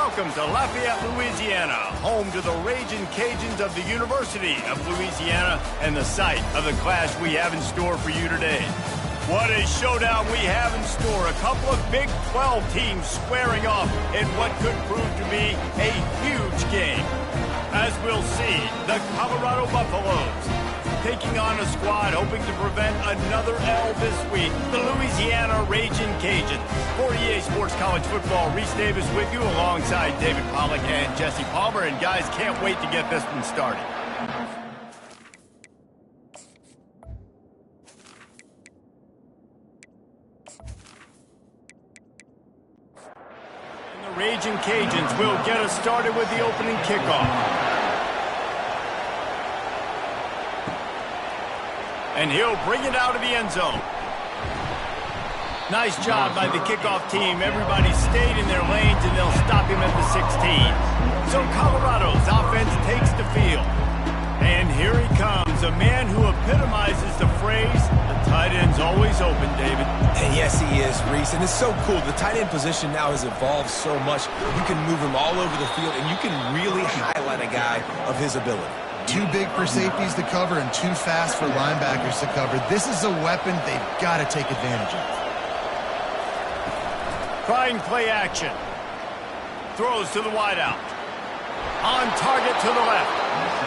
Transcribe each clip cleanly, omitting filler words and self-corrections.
Welcome to Lafayette, Louisiana, home to the Raging Cajuns of the University of Louisiana and the site of the clash we have in store for you today. What a showdown we have in store. A couple of Big 12 teams squaring off in what could prove to be a huge game. As we'll see, the Colorado Buffaloes taking on a squad hoping to prevent another L this week, the Louisiana Raging Cajuns. For EA Sports College Football, Reese Davis with you alongside David Pollack and Jesse Palmer. And guys, can't wait to get this one started. And the Raging Cajuns will get us started with the opening kickoff. And he'll bring it out of the end zone. Nice job by the kickoff team. Everybody stayed in their lanes, and they'll stop him at the 16. So Colorado's offense takes the field. And here he comes, a man who epitomizes the phrase, the tight end's always open, David. And yes, he is, Reese. And it's so cool. The tight end position now has evolved so much. You can move him all over the field, and you can really highlight a guy of his ability. Too big for safeties to cover and too fast for linebackers to cover. This is a weapon they've got to take advantage of. Trying play action. Throws to the wideout. On target to the left.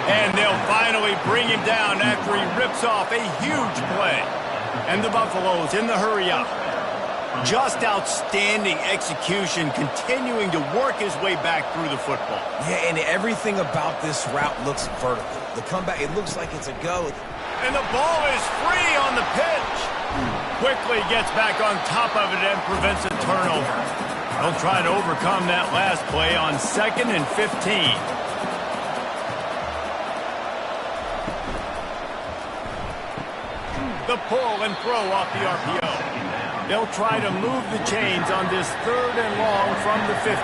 And they'll finally bring him down after he rips off a huge play. And the Buffaloes in the hurry up. Just outstanding execution, continuing to work his way back through the football. Yeah, and everything about this route looks vertical. The comeback, it looks like it's a go. And the ball is free on the pitch. Quickly gets back on top of it and prevents a turnover. They'll try to overcome that last play on 2nd and 15. The pull and throw off the RPO. They'll try to move the chains on this 3rd and long from the 50.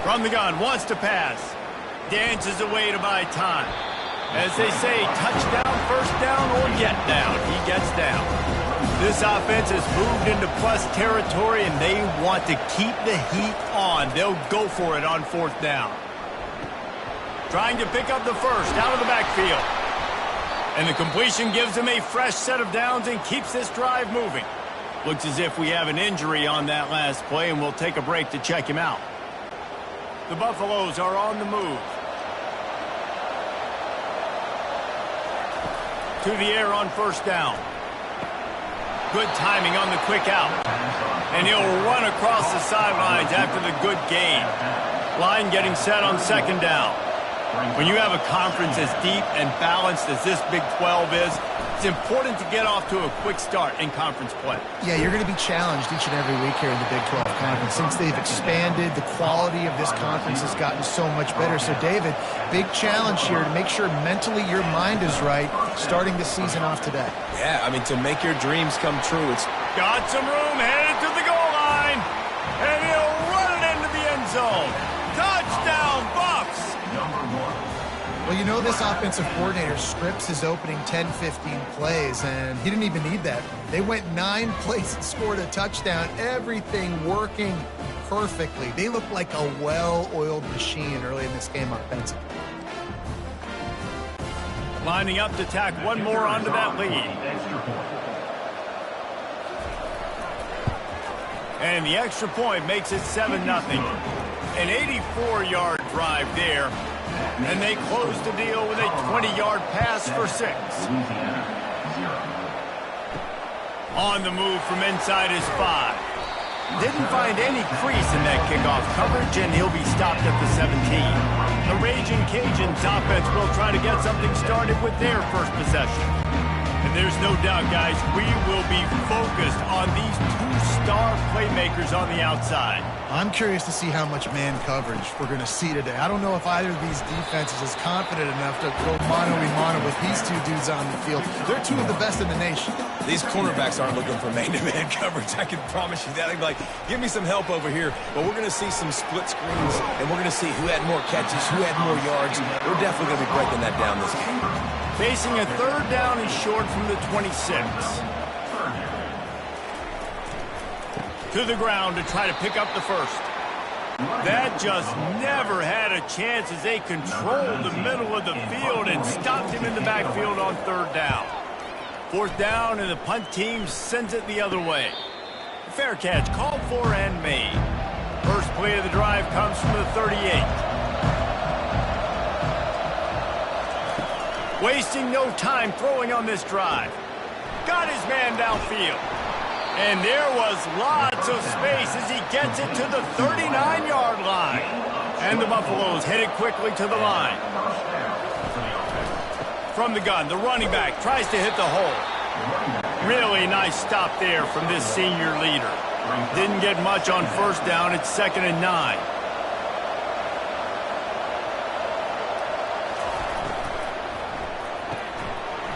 From the gun, wants to pass. Dances away to buy time. As they say, touchdown, first down, or get down. He gets down. This offense has moved into plus territory, and they want to keep the heat on. They'll go for it on 4th down. Trying to pick up the first out of the backfield. And the completion gives him a fresh set of downs and keeps this drive moving. Looks as if we have an injury on that last play, and we'll take a break to check him out. The Buffaloes are on the move. To the air on 1st down. Good timing on the quick out. And he'll run across the sidelines after the good gain. Line getting set on 2nd down. When you have a conference as deep and balanced as this Big 12 is, it's important to get off to a quick start in conference play. Yeah, you're going to be challenged each and every week here in the Big 12 Conference. Since they've expanded, the quality of this conference has gotten so much better. So, David, big challenge here to make sure mentally your mind is right starting the season off today. Yeah, I mean, to make your dreams come true, it's... Got some room, headed to the goal line. And he'll run it into the end zone. Touchdown, Buffs! Well, you know this offensive coordinator scripts his opening 10-15 plays, and he didn't even need that. They went 9 plays and scored a touchdown, everything working perfectly. They look like a well-oiled machine early in this game offensively. Lining up to tack one more onto that lead. And the extra point makes it 7-0. An 84-yard drive there. And they close the deal with a 20-yard pass for 6. On the move from inside his 5. Didn't find any crease in that kickoff coverage, and he'll be stopped at the 17. The Raging Cajuns offense will try to get something started with their first possession. And there's no doubt, guys, we will be focused on these 2-star playmakers on the outside. I'm curious to see how much man coverage we're going to see today. I don't know if either of these defenses is confident enough to go mano-a-mano with these two dudes on the field. They're 2 of the best in the nation. These cornerbacks aren't looking for man-to-man coverage. I can promise you that. They'd be like, give me some help over here. But we're going to see some split screens, and we're going to see who had more catches, who had more yards. We're definitely going to be breaking that down this game. Facing a 3rd down and short from the 26. To the ground to try to pick up the first. That just never had a chance as they controlled the middle of the field and stopped him in the backfield on third down. Fourth down, and the punt team sends it the other way. Fair catch called for and made. First play of the drive comes from the 38. Wasting no time throwing on this drive. Got his man downfield. And there was lots of space as he gets it to the 39-yard line. And the Buffaloes headed quickly to the line. From the gun, the running back tries to hit the hole. Really nice stop there from this senior leader. Didn't get much on first down. It's 2nd and 9.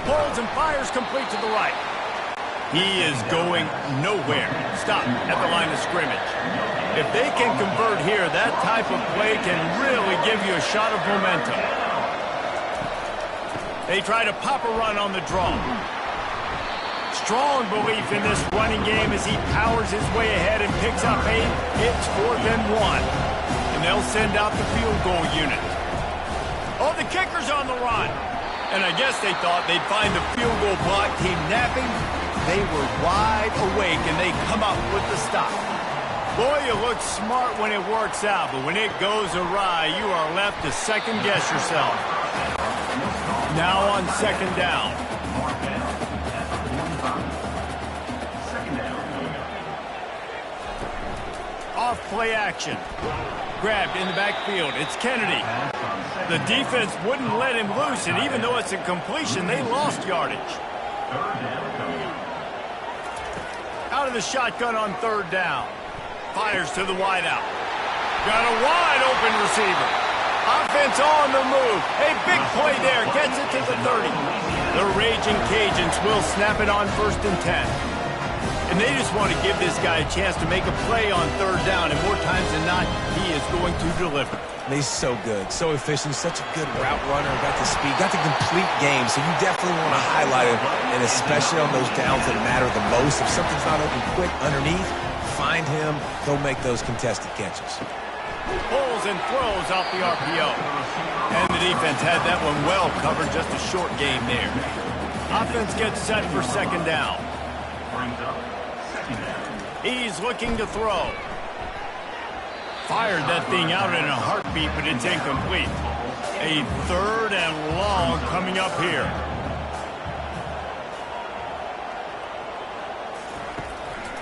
Pulls and fires complete to the right. He is going nowhere. Stop at the line of scrimmage. If they can convert here, that type of play can really give you a shot of momentum. They try to pop a run on the draw. Strong belief in this running game as he powers his way ahead and picks up 8. It's 4th and 1. And they'll send out the field goal unit. Oh, the kicker's on the run. And I guess they thought they'd find the field goal block team napping. They were wide awake, and they come up with the stop. Boy, you look smart when it works out, but when it goes awry, you are left to second-guess yourself. Now on 2nd down. Off play action. Grabbed in the backfield. It's Kennedy. The defense wouldn't let him loose, and even though it's a completion, they lost yardage. Out of the shotgun on 3rd down. Fires to the wideout. Got a wide open receiver. Offense on the move. A big play there. Gets it to the 30. The Raging Cajuns will snap it on 1st and 10. And they just want to give this guy a chance to make a play on 3rd down. And more times than not, he is going to deliver. He's so good, so efficient, such a good route runner, got the speed, got the complete game, so you definitely want to highlight him, and especially on those downs that matter the most. If something's not open quick underneath, find him, go make those contested catches. Pulls and throws off the RPO. And the defense had that one well covered, just a short game there. Offense gets set for 2nd down. He's looking to throw. Fired that thing out in a heartbeat, but it's incomplete. A 3rd and long coming up here.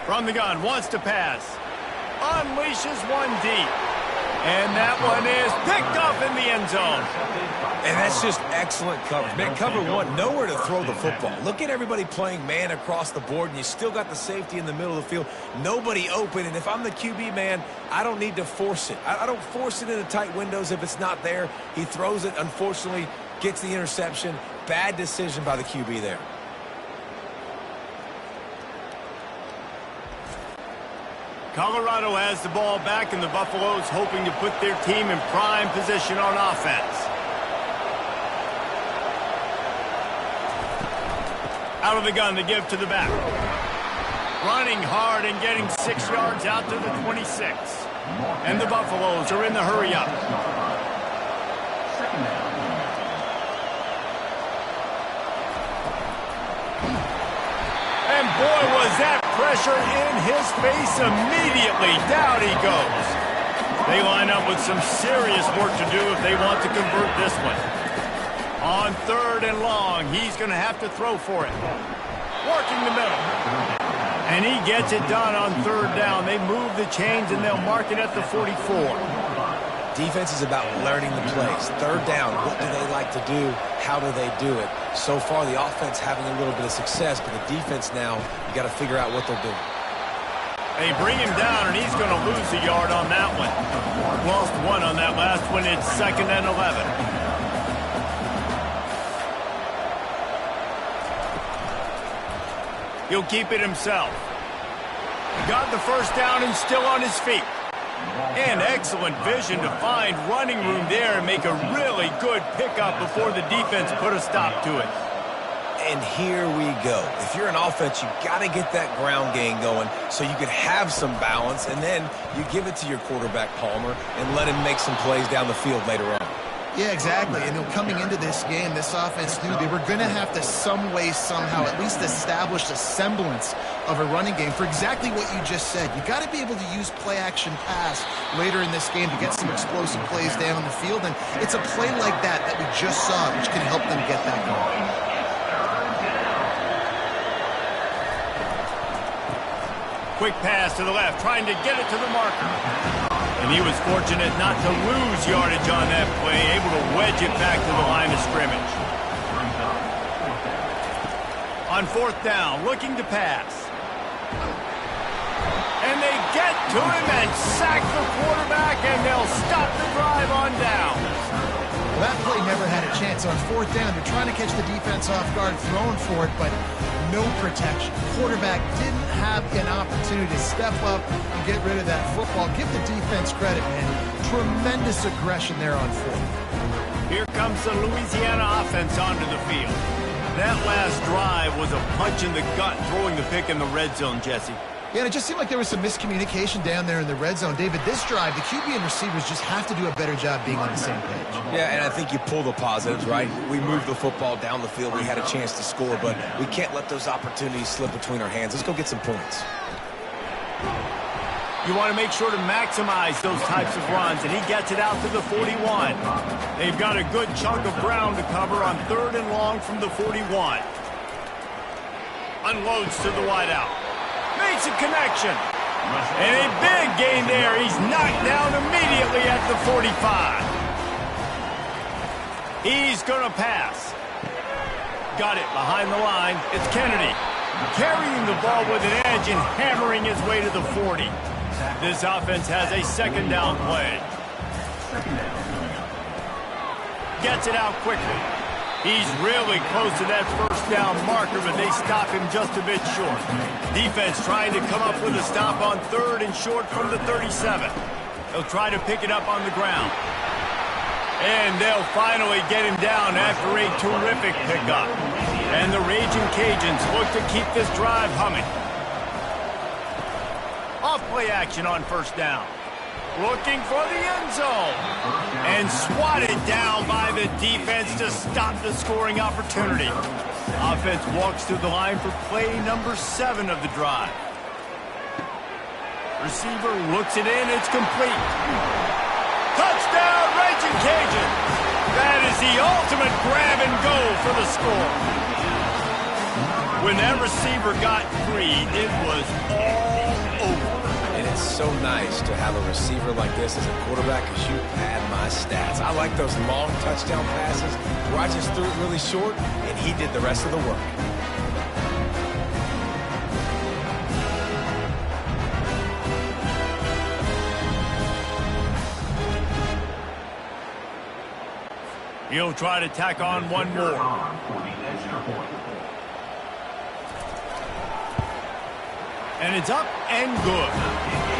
From the gun, wants to pass. Unleashes one deep. And that one is picked up in the end zone. And that's just excellent coverage. Man, cover one, nowhere to throw the football. Look at everybody playing man across the board, and you still got the safety in the middle of the field. Nobody open, and if I'm the QB, man, I don't need to force it. I don't force it into tight windows if it's not there. He throws it, unfortunately, gets the interception. Bad decision by the QB there. Colorado has the ball back, and the Buffaloes hoping to put their team in prime position on offense. Out of the gun to give to the back. Running hard and getting 6 yards out to the 26. And the Buffaloes are in the hurry up. And boy, was that pressure in his face immediately. Down he goes. They line up with some serious work to do if they want to convert this one. On 3rd and long, he's going to have to throw for it. Working the middle. And he gets it done on 3rd down. They move the chains, and they'll mark it at the 44. Defense is about learning the plays. 3rd down, what do they like to do? How do they do it? So far, the offense having a little bit of success, but the defense now, you got to figure out what they're doing. They bring him down, and he's going to lose a yard on that one. Lost 1 on that last one. It's 2nd and 11. He'll keep it himself. Got the first down and still on his feet. And excellent vision to find running room there and make a really good pickup before the defense put a stop to it. And here we go. If you're an offense, you got to get that ground game going so you can have some balance, and then you give it to your quarterback, Palmer, and let him make some plays down the field later on. Yeah, exactly. And coming into this game, this offense knew they were going to have to some way, somehow, at least establish a semblance of a running game for exactly what you just said. You got to be able to use play-action pass later in this game to get some explosive plays down the field. And it's a play like that that we just saw, which can help them get that going. Quick pass to the left, trying to get it to the marker. And he was fortunate not to lose yardage on that play, able to wedge it back to the line of scrimmage. On fourth down, looking to pass. And they get to him and sack the quarterback, and they'll stop the drive on down. Well, that play never had a chance. On fourth down, they're trying to catch the defense off guard, throwing for it, but no protection. Quarterback didn't have an opportunity to step up and get rid of that football. Give the defense credit, man. Tremendous aggression there on fourth. Here comes the Louisiana offense onto the field. That last drive was a punch in the gut, throwing the pick in the red zone, Jesse. Yeah, and it just seemed like there was some miscommunication down there in the red zone. David, this drive, the QB and receivers just have to do a better job being on the same page. Yeah, and I think you pull the positives, right? We moved the football down the field. We had a chance to score, but we can't let those opportunities slip between our hands. Let's go get some points. You want to make sure to maximize those types of runs, and he gets it out to the 41. They've got a good chunk of ground to cover on third and long from the 41. Unloads to the wideout. Makes a connection. And a big gain there. He's knocked down immediately at the 45. He's going to pass. Got it behind the line. It's Kennedy. Carrying the ball with an edge and hammering his way to the 40. This offense has a second down play. Gets it out quickly. He's really close to that first down marker, but they stop him just a bit short. Defense trying to come up with a stop on third and short from the 37. They'll try to pick it up on the ground. And they'll finally get him down after a terrific pickup. And the Raging Cajuns look to keep this drive humming. Off play action on first down. Looking for the end zone. And swatted down by the defense to stop the scoring opportunity. Offense walks to the line for play number 7 of the drive. Receiver looks it in. It's complete. Touchdown, Raging Cajun. That is the ultimate grab and go for the score. When that receiver got free, it was all over. And it's so nice to have a receiver like this as a quarterback because you pad my stats. I like those long touchdown passes where I just threw it really short and he did the rest of the work. He'll try to tack on one more. And it's up and good.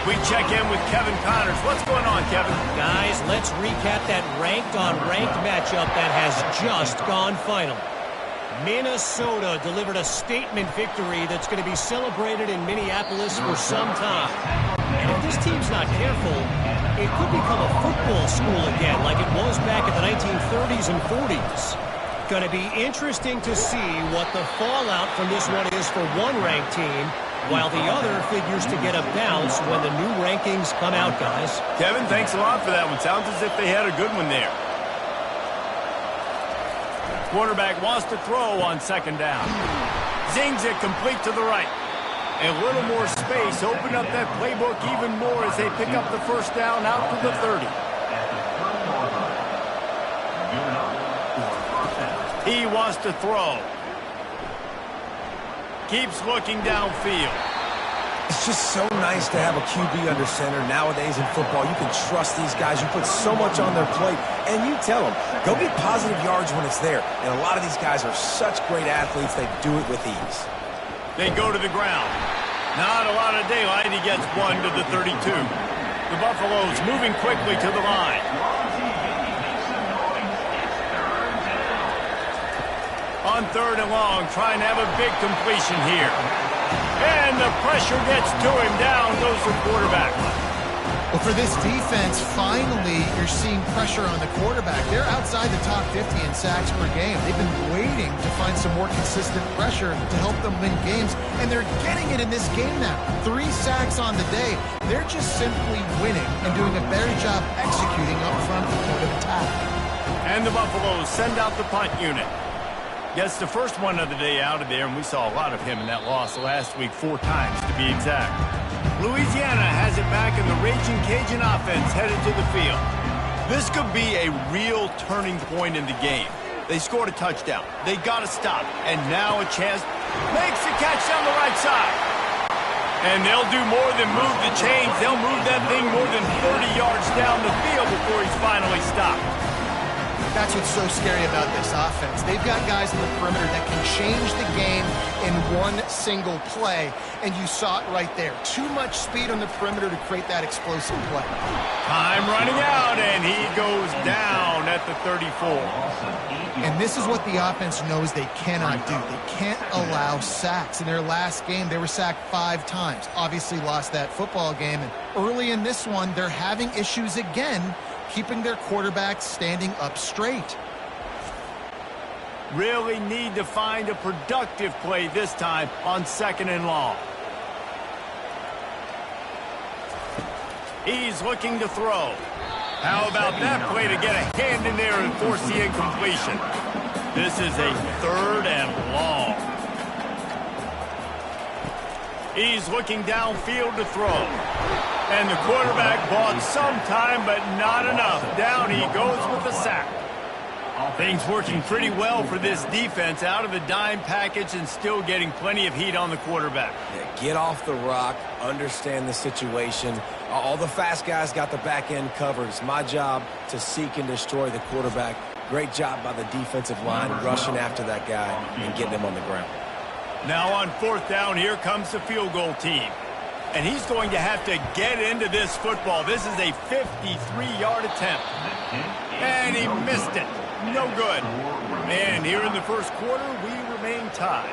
We check in with Kevin Connors. What's going on, Kevin? Guys, let's recap that ranked-on-ranked matchup that has just gone final. Minnesota delivered a statement victory that's going to be celebrated in Minneapolis for some time. And if this team's not careful, it could become a football school again like it was back in the 1930s and 40s. Going to be interesting to see what the fallout from this one is for one ranked team, while the other figures to get a bounce when the new rankings come out, guys. Kevin, thanks a lot for that one. Sounds as if they had a good one there. Quarterback wants to throw on second down. Zings it complete to the right. A little more space. Open up that playbook even more as they pick up the first down out to the 30. He wants to throw. Keeps looking downfield. It's just so nice to have a QB under center. Nowadays in football, you can trust these guys. You put so much on their plate, and you tell them, go get positive yards when it's there. And a lot of these guys are such great athletes, they do it with ease. They go to the ground. Not a lot of daylight. He gets one to the 32. The Buffaloes moving quickly to the line. On on 3rd and long, trying to have a big completion here. And the pressure gets to him. Down goes the quarterback. Well, for this defense, finally, you're seeing pressure on the quarterback. They're outside the top 50 in sacks per game. They've been waiting to find some more consistent pressure to help them win games, and they're getting it in this game now. 3 sacks on the day. They're just simply winning and doing a better job executing up front the point of attack. And the Buffaloes send out the punt unit. Gets the first one of the day out of there, and we saw a lot of him in that loss last week, 4 times to be exact. Louisiana has it back, and the Raging Cajun offense headed to the field. This could be a real turning point in the game. They scored a touchdown. They got to stop, and now a chance. Makes the catch down the right side. And they'll do more than move the chains. They'll move that thing more than 30 yards down the field before he's finally stopped. That's what's so scary about this offense. They've got guys in the perimeter that can change the game in one single play, and you saw it right there. Too much speed on the perimeter to create that explosive play. Time running out, and he goes down at the 34. And this is what the offense knows they cannot do. They can't allow sacks. In their last game, they were sacked 5 times. Obviously lost that football game, and early in this one, they're having issues again keeping their quarterback standing up straight. Really need to find a productive play this time on 2nd and long. He's looking to throw. How about that play to get a hand in there and force the incompletion? This is a 3rd and long. He's looking downfield to throw. And the quarterback bought some time, but not enough. Down he goes with the sack. Things working pretty well for this defense, out of the dime package and still getting plenty of heat on the quarterback. Yeah, get off the rock, understand the situation. All the fast guys got the back end covered. It's my job to seek and destroy the quarterback. Great job by the defensive line, rushing after that guy and getting him on the ground. Now on 4th down, here comes the field goal team. And he's going to have to get into this football. This is a 53-yard attempt. And he missed it. No good. And here in the first quarter, we remain tied.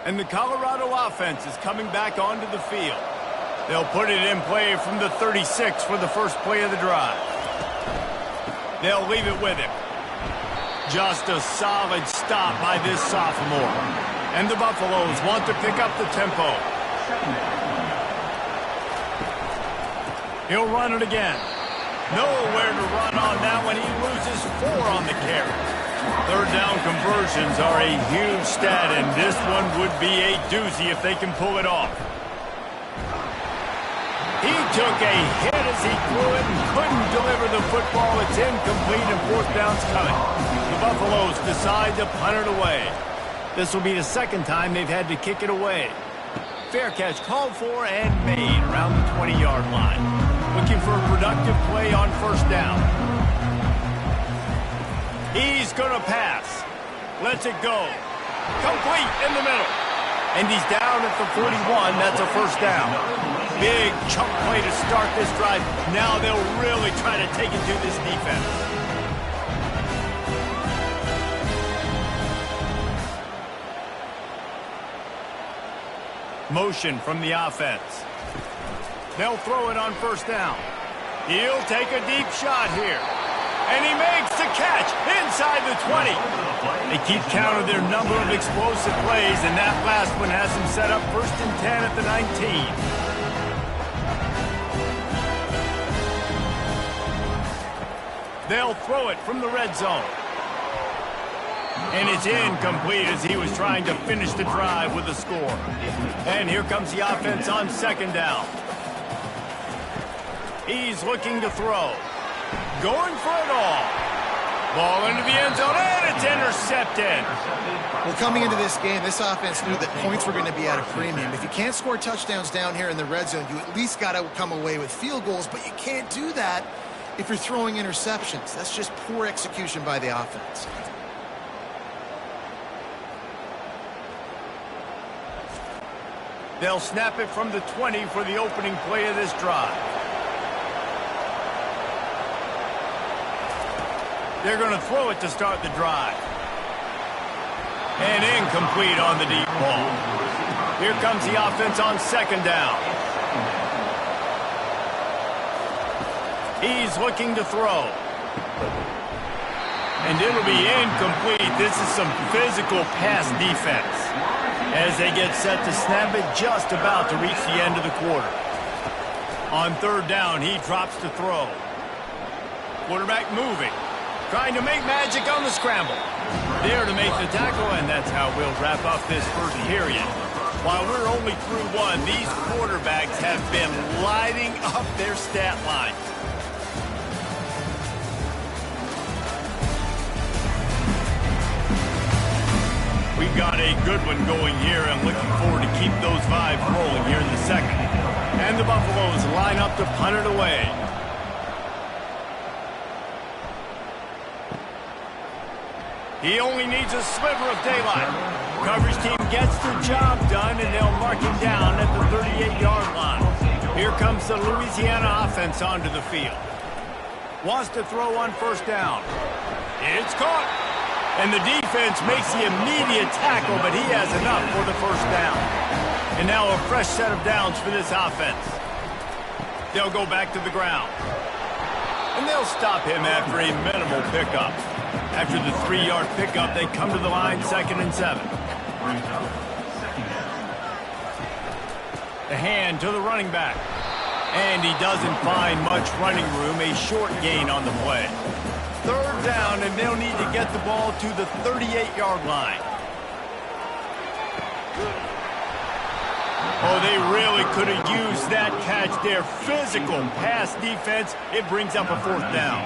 And the Colorado offense is coming back onto the field. They'll put it in play from the 36 for the first play of the drive. They'll leave it with him. Just a solid stop by this sophomore. And the Buffaloes want to pick up the tempo. He'll run it again. Nowhere to run on that one. He loses 4 on the carry. 3rd down conversions are a huge stat, and this one would be a doozy if they can pull it off. He took a hit as he threw it and couldn't deliver the football. It's incomplete and 4th down's coming. The Buffaloes decide to punt it away. This will be the 2nd time they've had to kick it away. Fair catch called for and made around the 20-yard line. Looking for a productive play on 1st down. He's going to pass. Lets it go. Complete in the middle. And he's down at the 41. That's a 1st down. Big chunk play to start this drive. Now they'll really try to take it to this defense. Motion from the offense. They'll throw it on 1st down. He'll take a deep shot here. And he makes the catch inside the 20. They keep count of their number of explosive plays, and that last one has them set up 1st and 10 at the 19. They'll throw it from the red zone. And it's incomplete as he was trying to finish the drive with a score. And here comes the offense on 2nd down. He's looking to throw. Going for it all. Ball into the end zone, and it's intercepted. Well, coming into this game, this offense knew that points were going to be at a premium. If you can't score touchdowns down here in the red zone, you at least got to come away with field goals, but you can't do that if you're throwing interceptions. That's just poor execution by the offense. They'll snap it from the 20 for the opening play of this drive. They're going to throw it to start the drive. And incomplete on the deep ball. Here comes the offense on second down. He's looking to throw. And it'll be incomplete. This is some physical pass defense. As they get set to snap it, just about to reach the end of the quarter. On third down, he drops to throw. Quarterback moving. Trying to make magic on the scramble. There to make the tackle, and that's how we'll wrap up this first period. While we're only through one, these quarterbacks have been lighting up their stat line. We've got a good one going here, and looking forward to keep those vibes rolling here in the second. And the Buffaloes line up to punt it away. He only needs a sliver of daylight. Coverage team gets the job done, and they'll mark him down at the 38-yard line. Here comes the Louisiana offense onto the field. Wants to throw on first down. It's caught. And the defense makes the immediate tackle, but he has enough for the first down. And now a fresh set of downs for this offense. They'll go back to the ground. And they'll stop him after a minimal pickup. After the 3-yard pickup, they come to the line, 2nd and 7. The hand to the running back. And he doesn't find much running room, a short gain on the play. Third down, and they'll need to get the ball to the 38-yard line. Oh, they really could have used that catch there. Physical pass defense. It brings up a 4th down.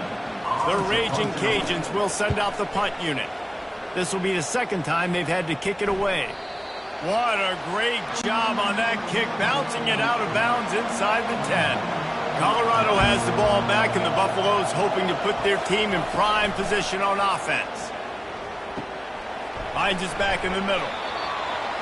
The Raging Cajuns will send out the punt unit. This will be the second time they've had to kick it away. What a great job on that kick, bouncing it out of bounds inside the 10. Colorado has the ball back, and the Buffaloes hoping to put their team in prime position on offense. Finds us back in the middle.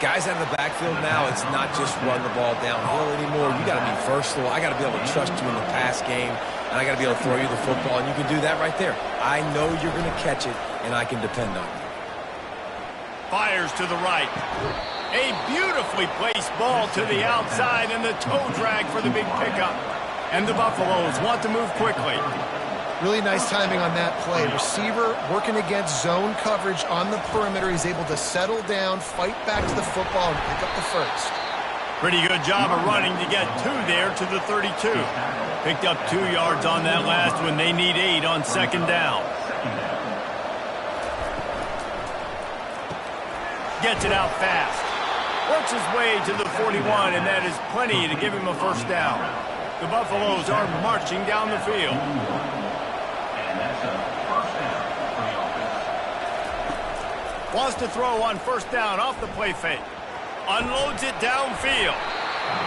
Guys out of the backfield now, it's not just run the ball downhill anymore. You got to be versatile. I got to be able to trust you in the pass game, and I got to be able to throw you the football, and you can do that right there. I know you're going to catch it, and I can depend on you. Fires to the right. A beautifully placed ball to the outside, and the toe drag for the big pickup. And the Buffaloes want to move quickly. Really nice timing on that play. Receiver working against zone coverage on the perimeter. He's able to settle down, fight back to the football, and pick up the first. Pretty good job of running to get 2 there to the 32. Picked up 2 yards on that last one. They need 8 on second down. Gets it out fast. Works his way to the 41, and that is plenty to give him a first down. The Buffaloes are marching down the field. Wants to throw on first down off the play fake. Unloads it downfield.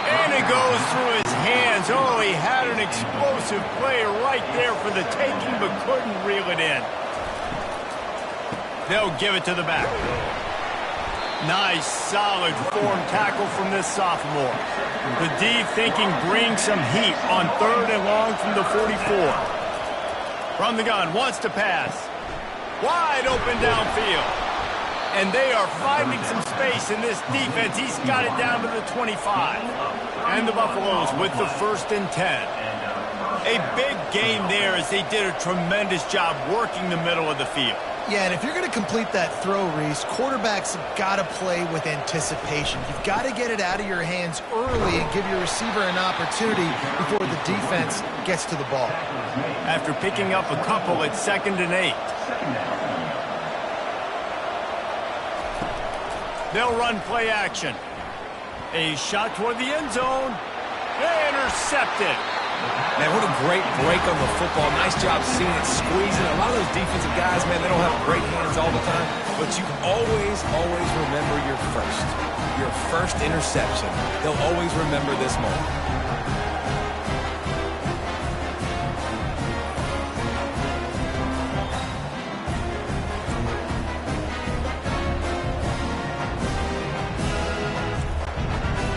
And it goes through his hands. Oh, he had an explosive play right there for the taking, but couldn't reel it in. They'll give it to the back. Nice, solid form tackle from this sophomore. The D thinking brings some heat on 3rd and long from the 44. From the gun, wants to pass. Wide open downfield. And they are finding some space in this defense. He's got it down to the 25. And the Buffaloes with the 1st and 10. A big gain there as they did a tremendous job working the middle of the field. Yeah, and if you're going to complete that throw, Reese, quarterbacks have got to play with anticipation. You've got to get it out of your hands early and give your receiver an opportunity before the defense gets to the ball. After picking up a couple at 2nd and 8. They'll run play action. A shot toward the end zone. Intercepted. Man, what a great break on the football. Nice job seeing it, squeezing. A lot of those defensive guys, man, they don't have great hands all the time, but you always remember your first interception. They'll always remember this moment.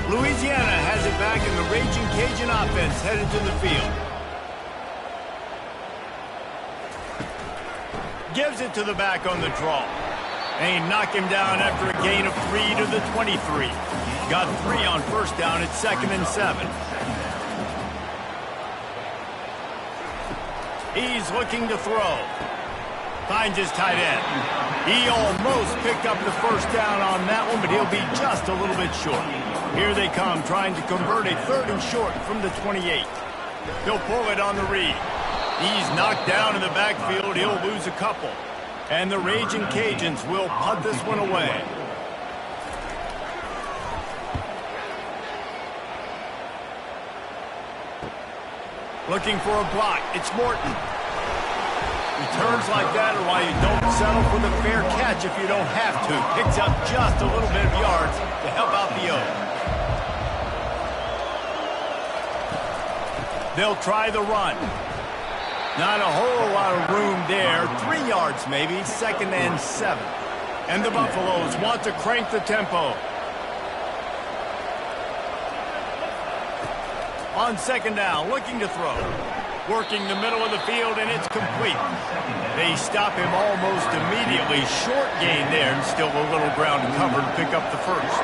Louisiana has it back in the Raging Cajun offense headed to the field. Gives it to the back on the draw. They knock him down after a gain of 3 to the 23. Got 3 on first down at 2nd and 7. He's looking to throw. Finds his tight end. He almost picked up the first down on that one, but he'll be just a little bit short. Here they come, trying to convert a 3rd and short from the 28. He'll pull it on the read. He's knocked down in the backfield. He'll lose a couple. And the Raging Cajuns will punt this one away. Looking for a block. It's Morton. Returns like that are why you don't settle for the fair catch if you don't have to. Picks up just a little bit of yards to help out the O. They'll try the run. Not a whole lot of room there. 3 yards maybe, 2nd and 7. And the Buffaloes want to crank the tempo. On 2nd down, looking to throw. Working the middle of the field, and it's complete. They stop him almost immediately. Short gain there, and still a little ground to cover to pick up the first.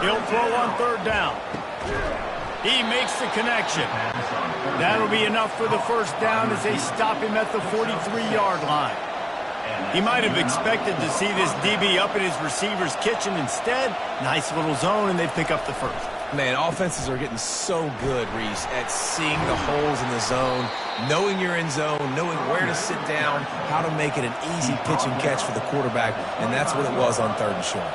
He'll throw on 3rd down. He makes the connection. That'll be enough for the first down as they stop him at the 43-yard line. He might have expected to see this DB up in his receiver's kitchen. Instead, nice little zone, and they pick up the first. Man, offenses are getting so good, Reese, at seeing the holes in the zone, knowing you're in zone, knowing where to sit down, how to make it an easy pitch and catch for the quarterback, and that's what it was on 3rd and short.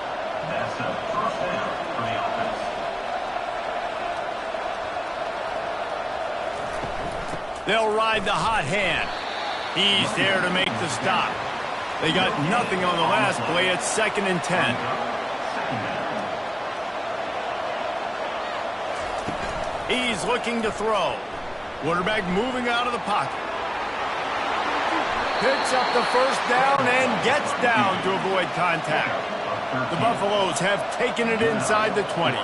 They'll ride the hot hand. He's there to make the stop. They got nothing on the last play. It's 2nd and 10. He's looking to throw. Quarterback moving out of the pocket. Picks up the first down and gets down to avoid contact. The Buffaloes have taken it inside the 20.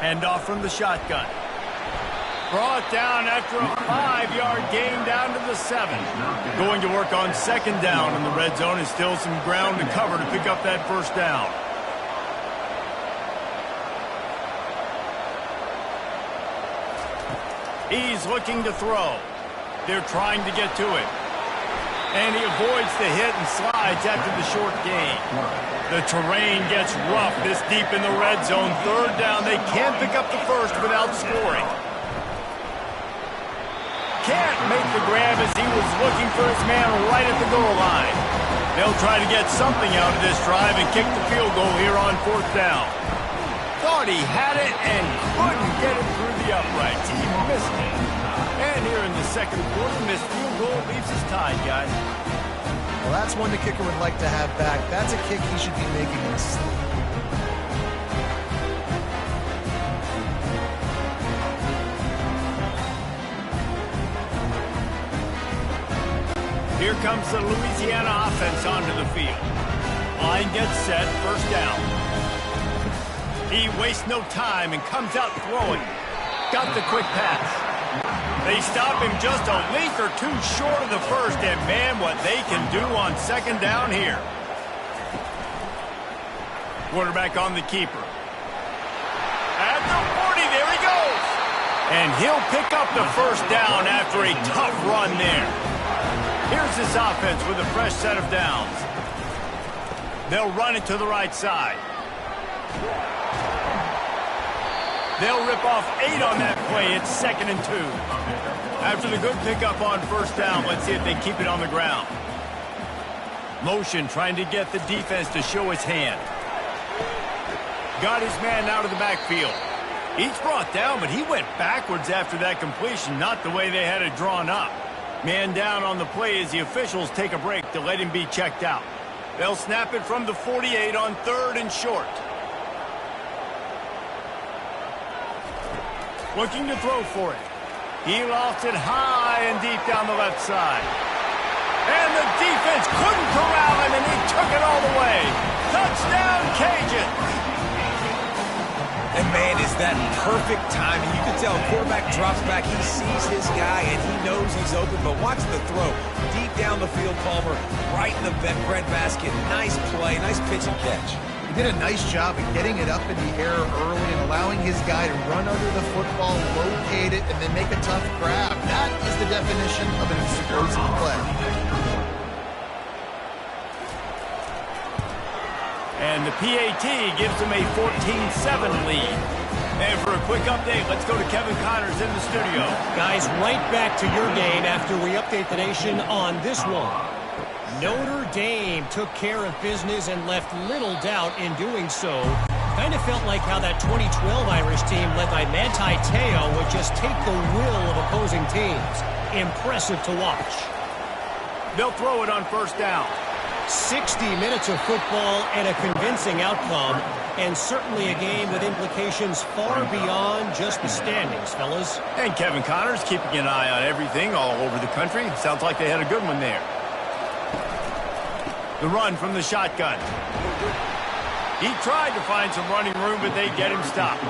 Hand off from the shotgun. Brought down after a 5-yard gain down to the 7. Going to work on 2nd down in the red zone, and still some ground to cover to pick up that first down. He's looking to throw. They're trying to get to it. And he avoids the hit and slides after the short gain. The terrain gets rough this deep in the red zone. 3rd down. They can't pick up the first without scoring. Can't make the grab as he was looking for his man right at the goal line. They'll try to get something out of this drive and kick the field goal here on 4th down. Thought he had it and couldn't get it through the uprights. He missed it. And here in the 2nd quarter, missed field goal leaves us tied, guys. Well, that's one the kicker would like to have back. That's a kick he should be making in his sleep. Here comes the Louisiana offense onto the field. Line gets set, 1st down. He wastes no time and comes out throwing. Got the quick pass. They stop him just a length or 2 short of the first, and man, what they can do on 2nd down here. Quarterback on the keeper. At the 40, there he goes. And he'll pick up the first down after a tough run there. Here's this offense with a fresh set of downs. They'll run it to the right side. They'll rip off 8 on that play. It's 2nd and 2. After the good pickup on 1st down, let's see if they keep it on the ground. Motion trying to get the defense to show his hand. Got his man out of the backfield. He's brought down, but he went backwards after that completion, not the way they had it drawn up. Man down on the play as the officials take a break to let him be checked out. They'll snap it from the 48 on 3rd and short. Looking to throw for it. He lofts it high and deep down the left side. And the defense couldn't corral him, and he took it all the way. Touchdown, Cajuns! And, man, is that perfect timing. You can tell quarterback drops back. He sees his guy, and he knows he's open. But watch the throw. Deep down the field, Palmer, right in the breadbasket. Nice play, nice pitch and catch. He did a nice job of getting it up in the air early and allowing his guy to run under the football, locate it, and then make a tough grab. That is the definition of an explosive play. And the PAT gives them a 14-7 lead. And for a quick update, let's go to Kevin Connors in the studio. Guys, right back to your game after we update the nation on this one. Notre Dame took care of business and left little doubt in doing so. Kind of felt like how that 2012 Irish team led by Manti Te'o would just take the will of opposing teams. Impressive to watch. They'll throw it on 1st down. 60 minutes of football and a convincing outcome, and certainly a game with implications far beyond just the standings, fellas. And Kevin Connors keeping an eye on everything all over the country. Sounds like they had a good one there. The run from the shotgun. He tried to find some running room, but they get him stopped.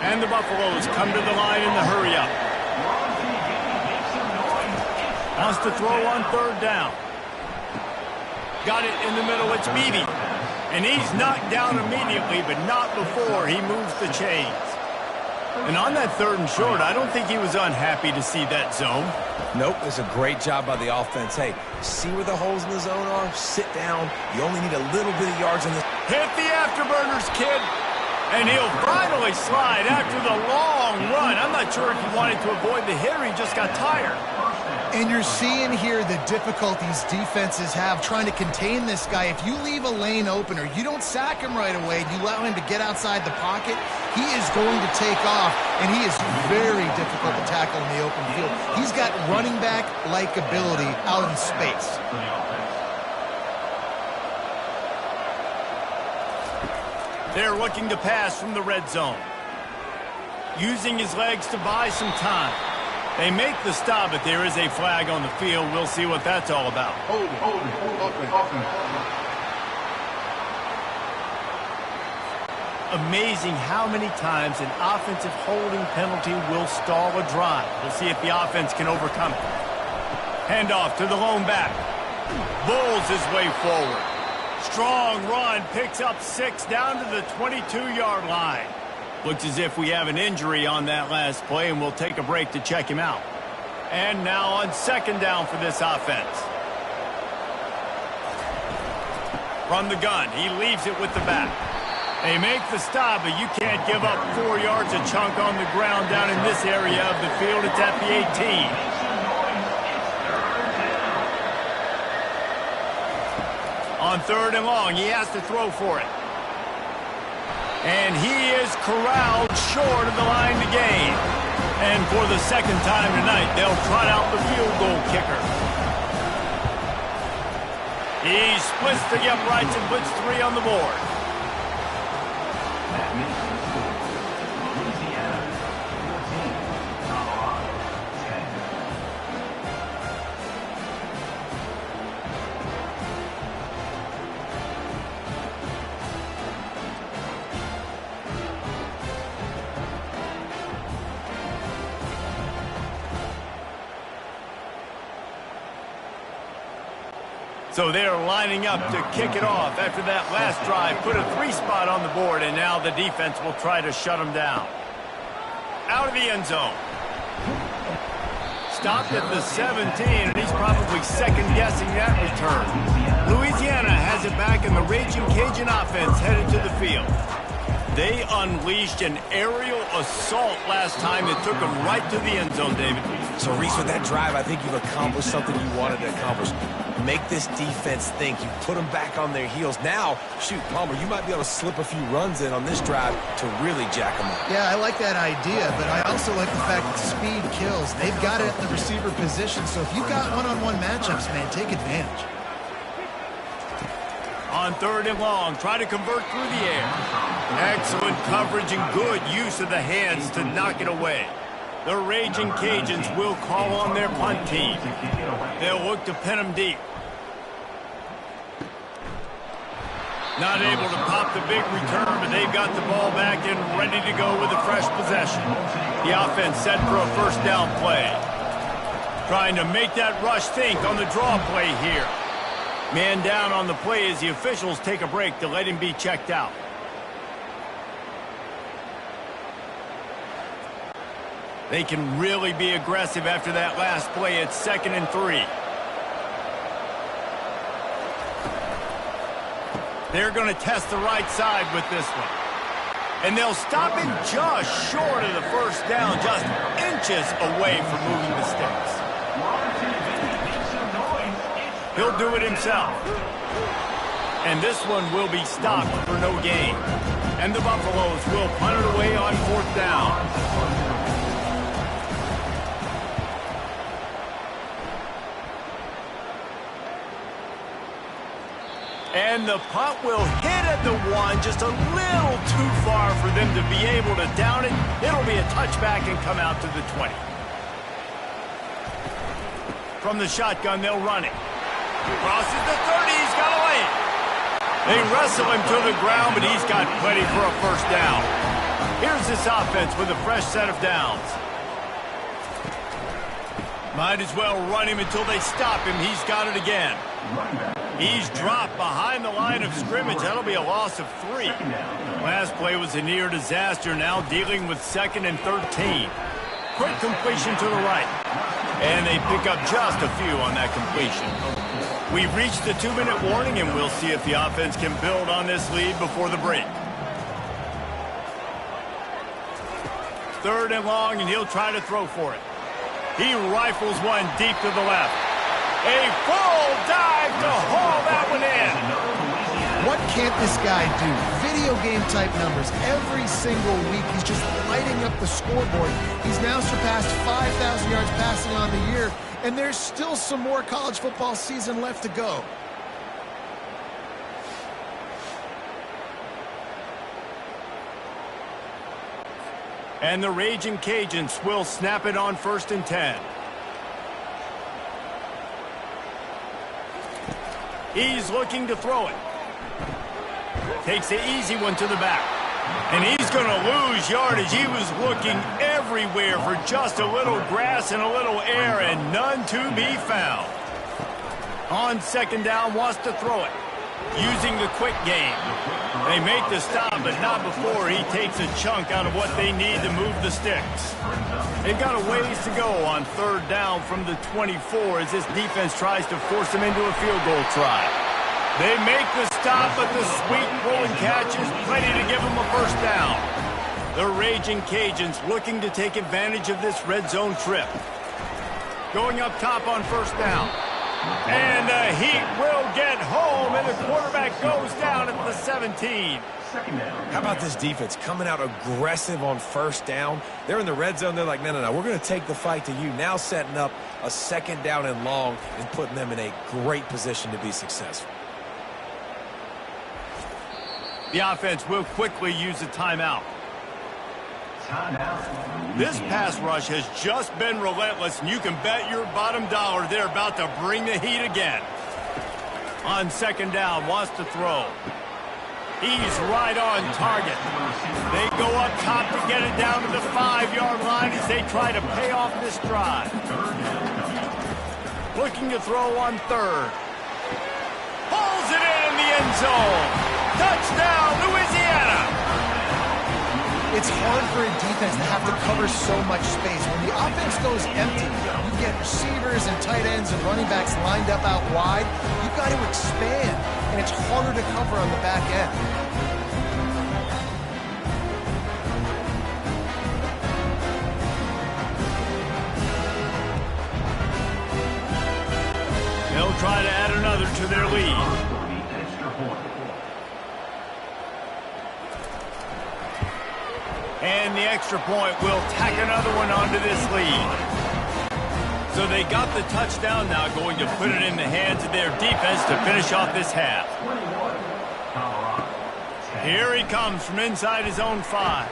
And the Buffaloes come to the line in the hurry-up. Wants to throw on 3rd down. Got it in the middle. It's Beebe. And he's knocked down immediately, but not before he moves the chains. And on that 3rd and short, I don't think he was unhappy to see that zone. Nope, it's a great job by the offense. Hey, see where the holes in the zone are? Sit down. You only need a little bit of yards in this. Hit the afterburners, kid. And he'll finally slide after the long run. I'm not sure if he wanted to avoid the hit or he just got tired. And you're seeing here the difficulties defenses have trying to contain this guy. If you leave a lane open or you don't sack him right away and you allow him to get outside the pocket, he is going to take off, and he is very difficult to tackle in the open field. He's got running back-like ability out in space. They're looking to pass from the red zone. Using his legs to buy some time. They make the stop, but there is a flag on the field. We'll see what that's all about. Amazing how many times an offensive holding penalty will stall a drive. We'll see if the offense can overcome it. Handoff to the lone back. Bulls his way forward. Strong run, picks up 6 down to the 22-yard line. Looks as if we have an injury on that last play, and we'll take a break to check him out. And now on 2nd down for this offense. From the gun, he leaves it with the back. They make the stop, but you can't give up 4 yards a chunk on the ground down in this area of the field. It's at the 18. On 3rd and long, he has to throw for it. And he is corralled short of the line to gain. And for the 2nd time tonight, they'll trot out the field goal kicker. He splits the uprights and puts 3 on the board. So they're lining up to kick it off after that last drive. Put a 3 spot on the board, and now the defense will try to shut them down. Out of the end zone. Stopped at the 17, and he's probably second-guessing that return. Louisiana has it back, and the Raging Cajun offense headed to the field. They unleashed an aerial assault last time that took them right to the end zone, David. So, Reese, with that drive, I think you've accomplished something you wanted to accomplish. Make this defense think. You put them back on their heels. Now, shoot, Palmer, you might be able to slip a few runs in on this drive to really jack them up. Yeah, I like that idea, but I also like the fact that speed kills. They've got it at the receiver position, so if you've got one-on-one matchups, man, take advantage. On 3rd and long, try to convert through the air. Excellent coverage and good use of the hands to knock it away. The Raging Cajuns will call on their punt team. They'll look to pin them deep. Not able to pop the big return, but they've got the ball back and ready to go with a fresh possession. The offense set for a first down play. Trying to make that rush think on the draw play here. Man down on the play as the officials take a break to let him be checked out. They can really be aggressive after that last play. It's 2nd and 3. They're going to test the right side with this one. And they'll stop him just short of the first down, just inches away from moving the sticks. He'll do it himself. And this one will be stopped for no gain. And the Buffaloes will punt it away on 4th down. And the punt will hit at the 1, just a little too far for them to be able to down it. It'll be a touchback and come out to the 20. From the shotgun, they'll run it. Crosses the 30, he's got away. They wrestle him to the ground, but he's got plenty for a first down. Here's this offense with a fresh set of downs. Might as well run him until they stop him. He's got it again. He's dropped behind the line of scrimmage. That'll be a loss of 3. Last play was a near disaster. Now dealing with 2nd and 13. Quick completion to the right. And they pick up just a few on that completion. We've reached the 2-minute warning, and we'll see if the offense can build on this lead before the break. 3rd and long, and he'll try to throw for it. He rifles one deep to the left. A full dive to haul that one in. What can't this guy do? Video game type numbers every single week. He's just lighting up the scoreboard. He's now surpassed 5,000 yards passing on the year, and there's still some more college football season left to go. And the Raging Cajuns will snap it on 1st and 10. He's looking to throw it. Takes the easy one to the back. And he's going to lose yardage. He was looking everywhere for just a little grass and a little air, and none to be found. On 2nd down, wants to throw it. Using the quick game. They make the stop, but not before he takes a chunk out of what they need to move the sticks. They've got a ways to go on 3rd down from the 24 as this defense tries to force them into a field goal try. They make the stop, but the sweet rolling catch is plenty to give them a first down. The Raging Cajuns looking to take advantage of this red zone trip. Going up top on 1st down. And the Heat will get home, and the quarterback goes down at the 17. How about this defense coming out aggressive on 1st down? They're in the red zone. They're like, no, we're going to take the fight to you. Now setting up a 2nd down and long and putting them in a great position to be successful. The offense will quickly use a timeout. This pass rush has just been relentless, and you can bet your bottom dollar they're about to bring the heat again. On 2nd down, wants to throw. He's right on target. They go up top to get it down to the 5-yard line as they try to pay off this drive. Looking to throw on 3rd. Pulls it in the end zone. Touchdown, Louisiana. It's hard for a defense to have to cover so much space. When the offense goes empty, you get receivers and tight ends and running backs lined up out wide. You've got to expand, and it's harder to cover on the back end. They'll try to add another to their lead. And the extra point will tack another one onto this lead. So they got the touchdown, now going to put it in the hands of their defense to finish off this half. Here he comes from inside his own 5.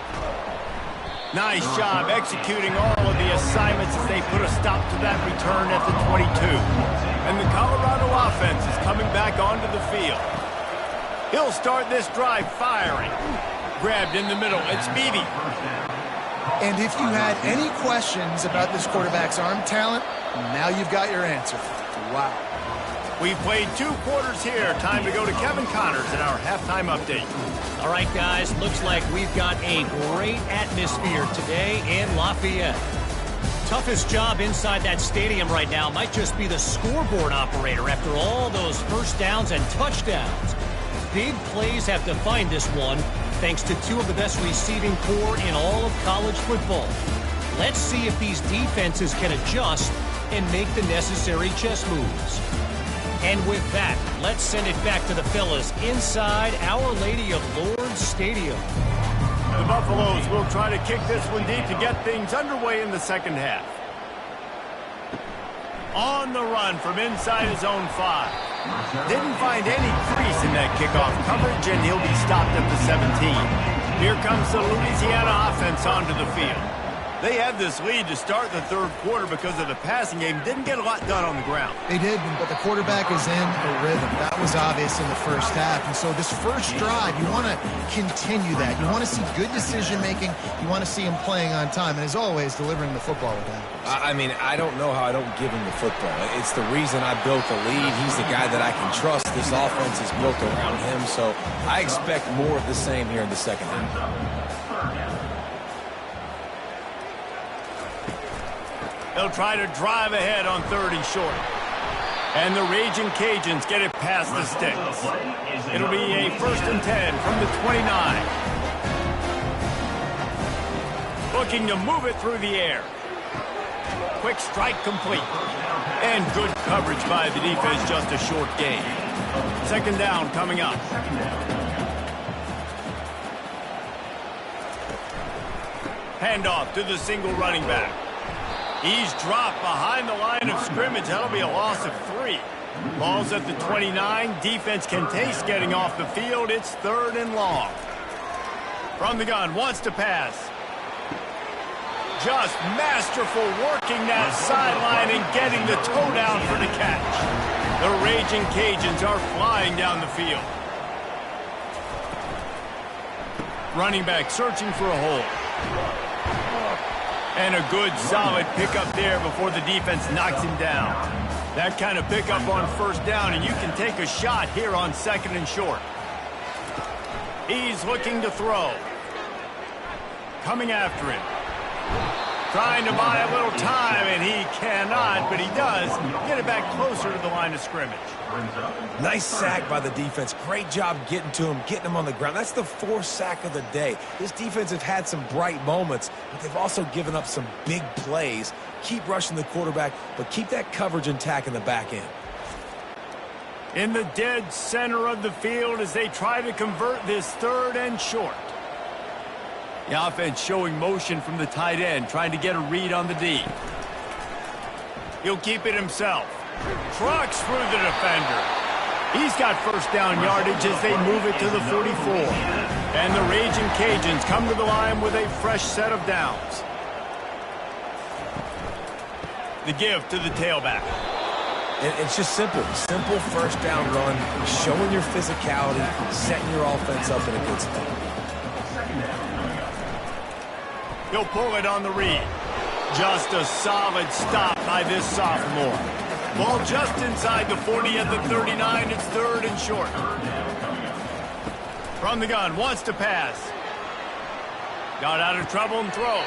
Nice job executing all of the assignments as they put a stop to that return at the 22. And the Colorado offense is coming back onto the field. He'll start this drive firing. Grabbed in the middle, it's Beebe. And if you had any questions about this quarterback's arm talent, now you've got your answer. Wow. We've played 2 quarters here. Time to go to Kevin Connors in our halftime update. All right, guys, looks like we've got a great atmosphere today in Lafayette. Toughest job inside that stadium right now might just be the scoreboard operator after all those first downs and touchdowns. Big plays have defined this one, thanks to 2 of the best receiving corps in all of college football. Let's see if these defenses can adjust and make the necessary chess moves. And with that, let's send it back to the fellas inside Our Lady of Lourdes Stadium. The Buffaloes will try to kick this one deep to get things underway in the second half. On the run from inside his own 5. Didn't find any crease in that kickoff coverage, and he'll be stopped at the 17. Here comes the Louisiana offense onto the field. They had this lead to start the third quarter because of the passing game. Didn't get a lot done on the ground. They did, but the quarterback is in a rhythm. That was obvious in the first half. And so this first drive, you want to continue that. You want to see good decision-making. You want to see him playing on time. And as always, delivering the football with that. I mean, I don't know how I don't give him the football. It's the reason I built the lead. He's the guy that I can trust. This offense is built around him. So I expect more of the same here in the second half. They'll try to drive ahead on 3rd and short. And the Raging Cajuns get it past the sticks. It'll be a 1st and 10 from the 29. Looking to move it through the air. Quick strike complete. And good coverage by the defense, just a short gain. 2nd down coming up. Handoff to the single running back. He's dropped behind the line of scrimmage. That'll be a loss of 3. Ball's at the 29. Defense can taste getting off the field. It's 3rd and long. From the gun, wants to pass. Just masterful working that sideline and getting the toe down for the catch. The Raging Cajuns are flying down the field. Running back searching for a hole. And a good, solid pickup there before the defense knocks him down. That kind of pickup on 1st down, and you can take a shot here on 2nd and short. He's looking to throw. Coming after him. Trying to buy a little time, and he cannot, but he does get it back closer to the line of scrimmage. Nice sack by the defense. Great job getting to him, getting him on the ground. That's the 4th sack of the day. This defense have had some bright moments, but they've also given up some big plays. Keep rushing the quarterback, but keep that coverage intact in the back end. In the dead center of the field as they try to convert this 3rd and short. The offense showing motion from the tight end, trying to get a read on the D. He'll keep it himself. Trucks through the defender. He's got 1st down yardage as they move it to the 44. And the Raging Cajuns come to the line with a fresh set of downs. The give to the tailback. It's just simple. Simple 1st down run, showing your physicality, setting your offense up in a good spot. He'll pull it on the read. Just a solid stop by this sophomore. Ball just inside the 40 at the 39. It's 3rd and short. From the gun, wants to pass. Got out of trouble and throws.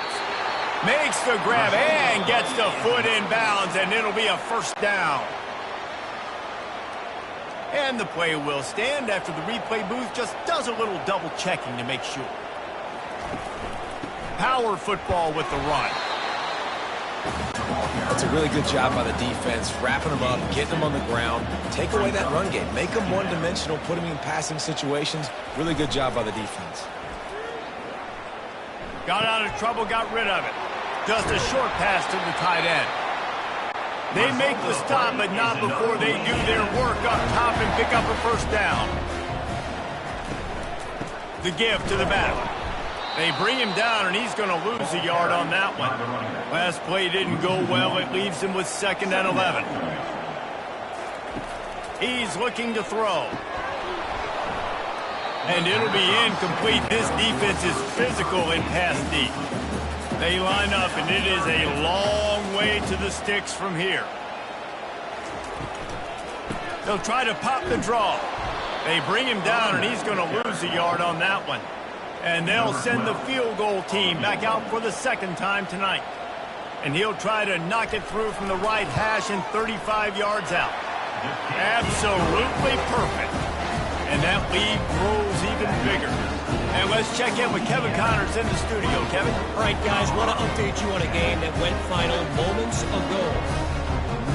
Makes the grab and gets the foot in bounds, and it'll be a 1st down. And the play will stand after the replay booth just does a little double checking to make sure. Power football with the run. That's It's a really good job by the defense, wrapping them up, getting them on the ground. Take away that run game. Make them one-dimensional, put them in passing situations. Really good job by the defense. Got out of trouble, got rid of it. Just a short pass to the tight end. They make the stop, but not before they do their work up top and pick up a first down. The give to the back. They bring him down, and he's going to lose a yard on that one. Last play didn't go well. It leaves him with 2nd and 11. He's looking to throw. And it'll be incomplete. This defense is physical in pass deep. They line up, and it is a long way to the sticks from here. They'll try to pop the draw. They bring him down, and he's going to lose a yard on that one. And they'll send the field goal team back out for the 2nd time tonight. And he'll try to knock it through from the right hash and 35 yards out. Absolutely perfect. And that lead grows even bigger. And let's check in with Kevin Connors in the studio. Kevin? All right, guys, want to update you on a game that went final moments ago.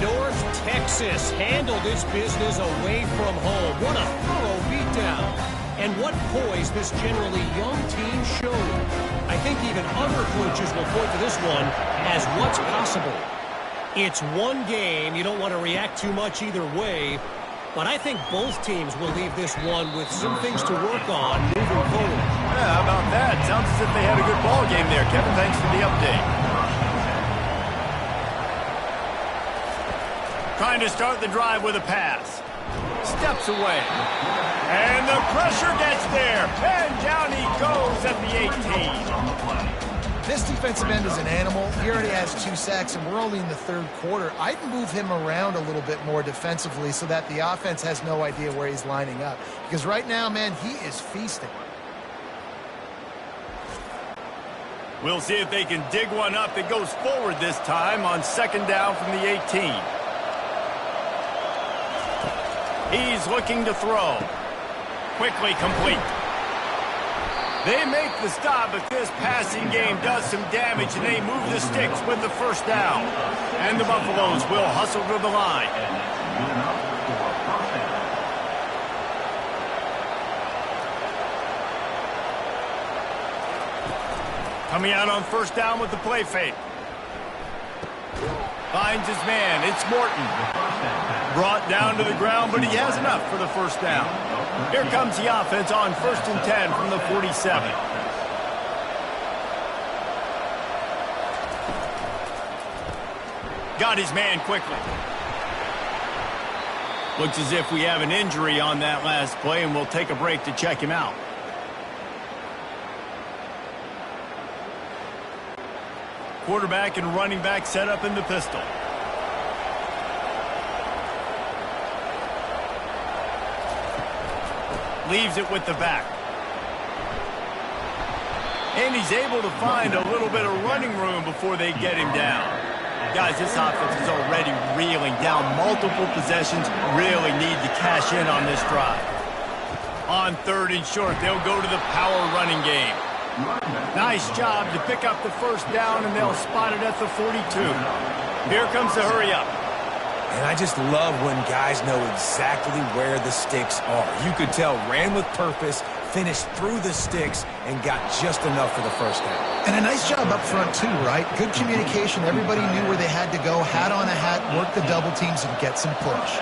North Texas handled its business away from home. What a thorough beatdown. And what poise this generally young team showed. I think even other coaches will point to this one as what's possible. It's one game. You don't want to react too much either way. But I think both teams will leave this one with some things to work on moving forward. Yeah, how about that? Sounds as if they had a good ball game there. Kevin, thanks for the update. Trying to start the drive with a pass. Steps away. And the pressure gets there. And down he goes at the 18. This defensive end is an animal. He already has 2 sacks, and we're only in the 3rd quarter. I'd move him around a little bit more defensively so that the offense has no idea where he's lining up. Because right now, man, he is feasting. We'll see if they can dig one up that goes forward this time on 2nd down from the 18. He's looking to throw. Quickly complete. They make the stop, but this passing game does some damage, and they move the sticks with the first down. And the Buffaloes will hustle to the line. Coming out on 1st down with the play fake. Finds his man. It's Morton. Brought down to the ground, but he has enough for the first down. Here comes the offense on 1st and 10 from the 47. Got his man quickly. Looks as if we have an injury on that last play, and we'll take a break to check him out. Quarterback and running back set up in the pistol. Leaves it with the back. And he's able to find a little bit of running room before they get him down. Guys, this offense is already reeling down multiple possessions. Really need to cash in on this drive. On 3rd and short, they'll go to the power running game. Nice job to pick up the first down, and they'll spot it at the 42. Here comes the hurry up. And I just love when guys know exactly where the sticks are. You could tell, ran with purpose, finished through the sticks, and got just enough for the first down. And a nice job up front, too, right? Good communication. Everybody knew where they had to go, hat on a hat, work the double teams, and get some push.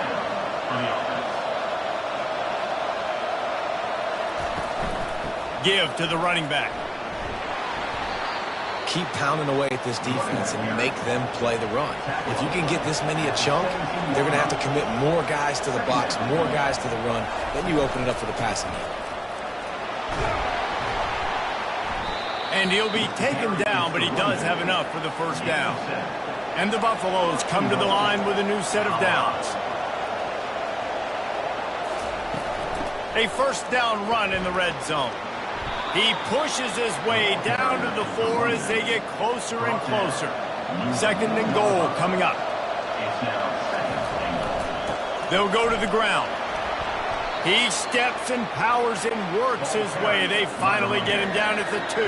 Give to the running back. Keep pounding away at this defense and make them play the run. If you can get this many a chunk, they're going to have to commit more guys to the box, more guys to the run. Then you open it up for the passing game. And he'll be taken down, but he does have enough for the first down. And the Buffaloes come to the line with a new set of downs. A first down run in the red zone. He pushes his way down to the 4 as they get closer and closer. 2nd and goal coming up. They'll go to the ground. He steps and powers and works his way. They finally get him down at the 2.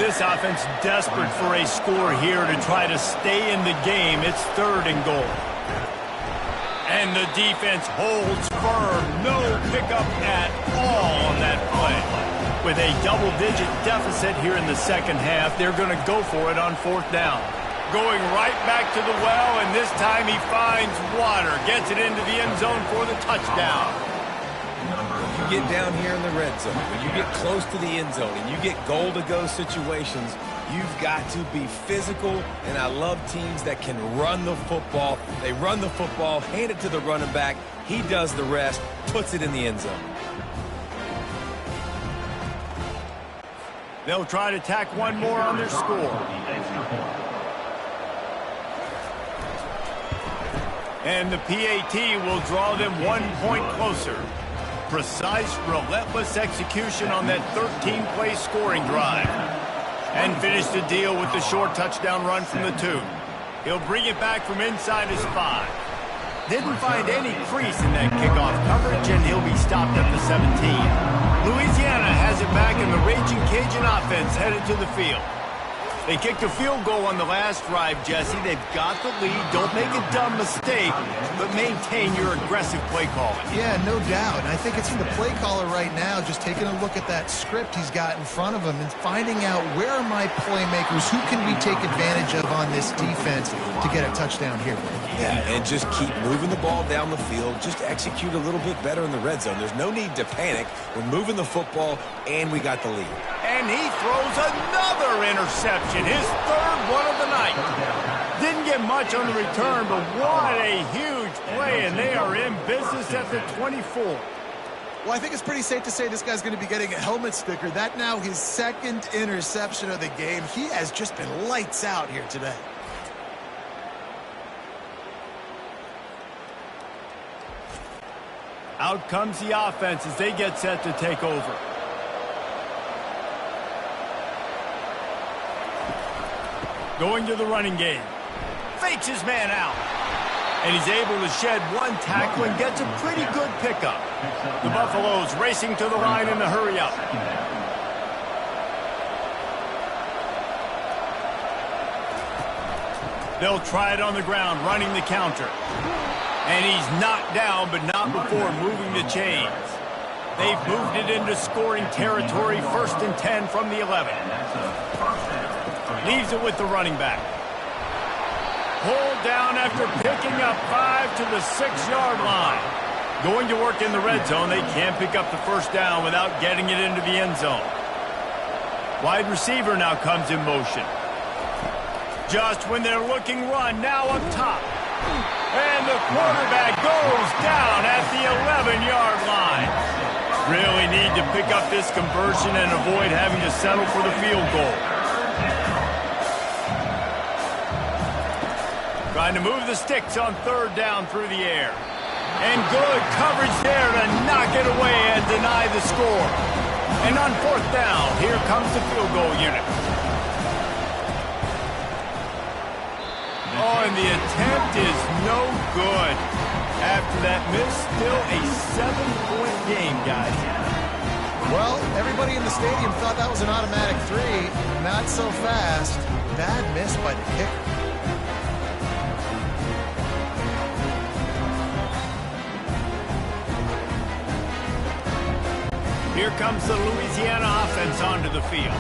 This offense desperate for a score here to try to stay in the game. It's 3rd and goal. And the defense holds firm. No pickup at all on that play. With a double-digit deficit here in the second half, they're going to go for it on 4th down. Going right back to the well, and this time he finds water. Gets it into the end zone for the touchdown. You get down here in the red zone, when you get close to the end zone and you get goal-to-go situations, you've got to be physical, and I love teams that can run the football. They run the football, hand it to the running back. He does the rest, puts it in the end zone. They'll try to tack one more on their score. And the PAT will draw them 1 point closer. Precise, relentless execution on that 13-play scoring drive. And finish the deal with the short touchdown run from the 2. He'll bring it back from inside his 5. Didn't find any crease in that kickoff coverage, and he'll be stopped at the 17. Louisiana has it back, and the Raging Cajun offense headed to the field. They kicked a field goal on the last drive, Jesse. They've got the lead. Don't make a dumb mistake, but maintain your aggressive play calling. Yeah, no doubt. And I think it's the play caller right now just taking a look at that script he's got in front of him and finding out where are my playmakers, who can we take advantage of on this defense to get a touchdown here. Yeah, and just keep moving the ball down the field. Just execute a little bit better in the red zone. There's no need to panic. We're moving the football, and we got the lead. And he throws another interception, his 3rd one of the night. Didn't get much on the return, but what a huge play, and they are in business at the 24. Well, I think it's pretty safe to say this guy's going to be getting a helmet sticker. That now his 2nd interception of the game. He has just been lights out here today. Out comes the offense as they get set to take over. Going to the running game. Fakes his man out. And he's able to shed 1 tackle and gets a pretty good pickup. The Buffaloes racing to the line in the hurry up. They'll try it on the ground, running the counter. And he's knocked down, but not before moving the chains. They've moved it into scoring territory, 1st and 10 from the 11. Leaves it with the running back. Pulled down after picking up 5 to the 6-yard line. Going to work in the red zone. They can't pick up the 1st down without getting it into the end zone. Wide receiver now comes in motion. Just when they're looking run, now up top. And the quarterback goes down at the 11-yard line. Really need to pick up this conversion and avoid having to settle for the field goal. Trying to move the sticks on 3rd down through the air. And good coverage there to knock it away and deny the score. And on 4th down, here comes the field goal unit. Oh, and the attempt is no good. After that miss, still a 7-point game, guys. Well, everybody in the stadium thought that was an automatic 3. Not so fast. Bad miss by the kicker. Here comes the Louisiana offense onto the field.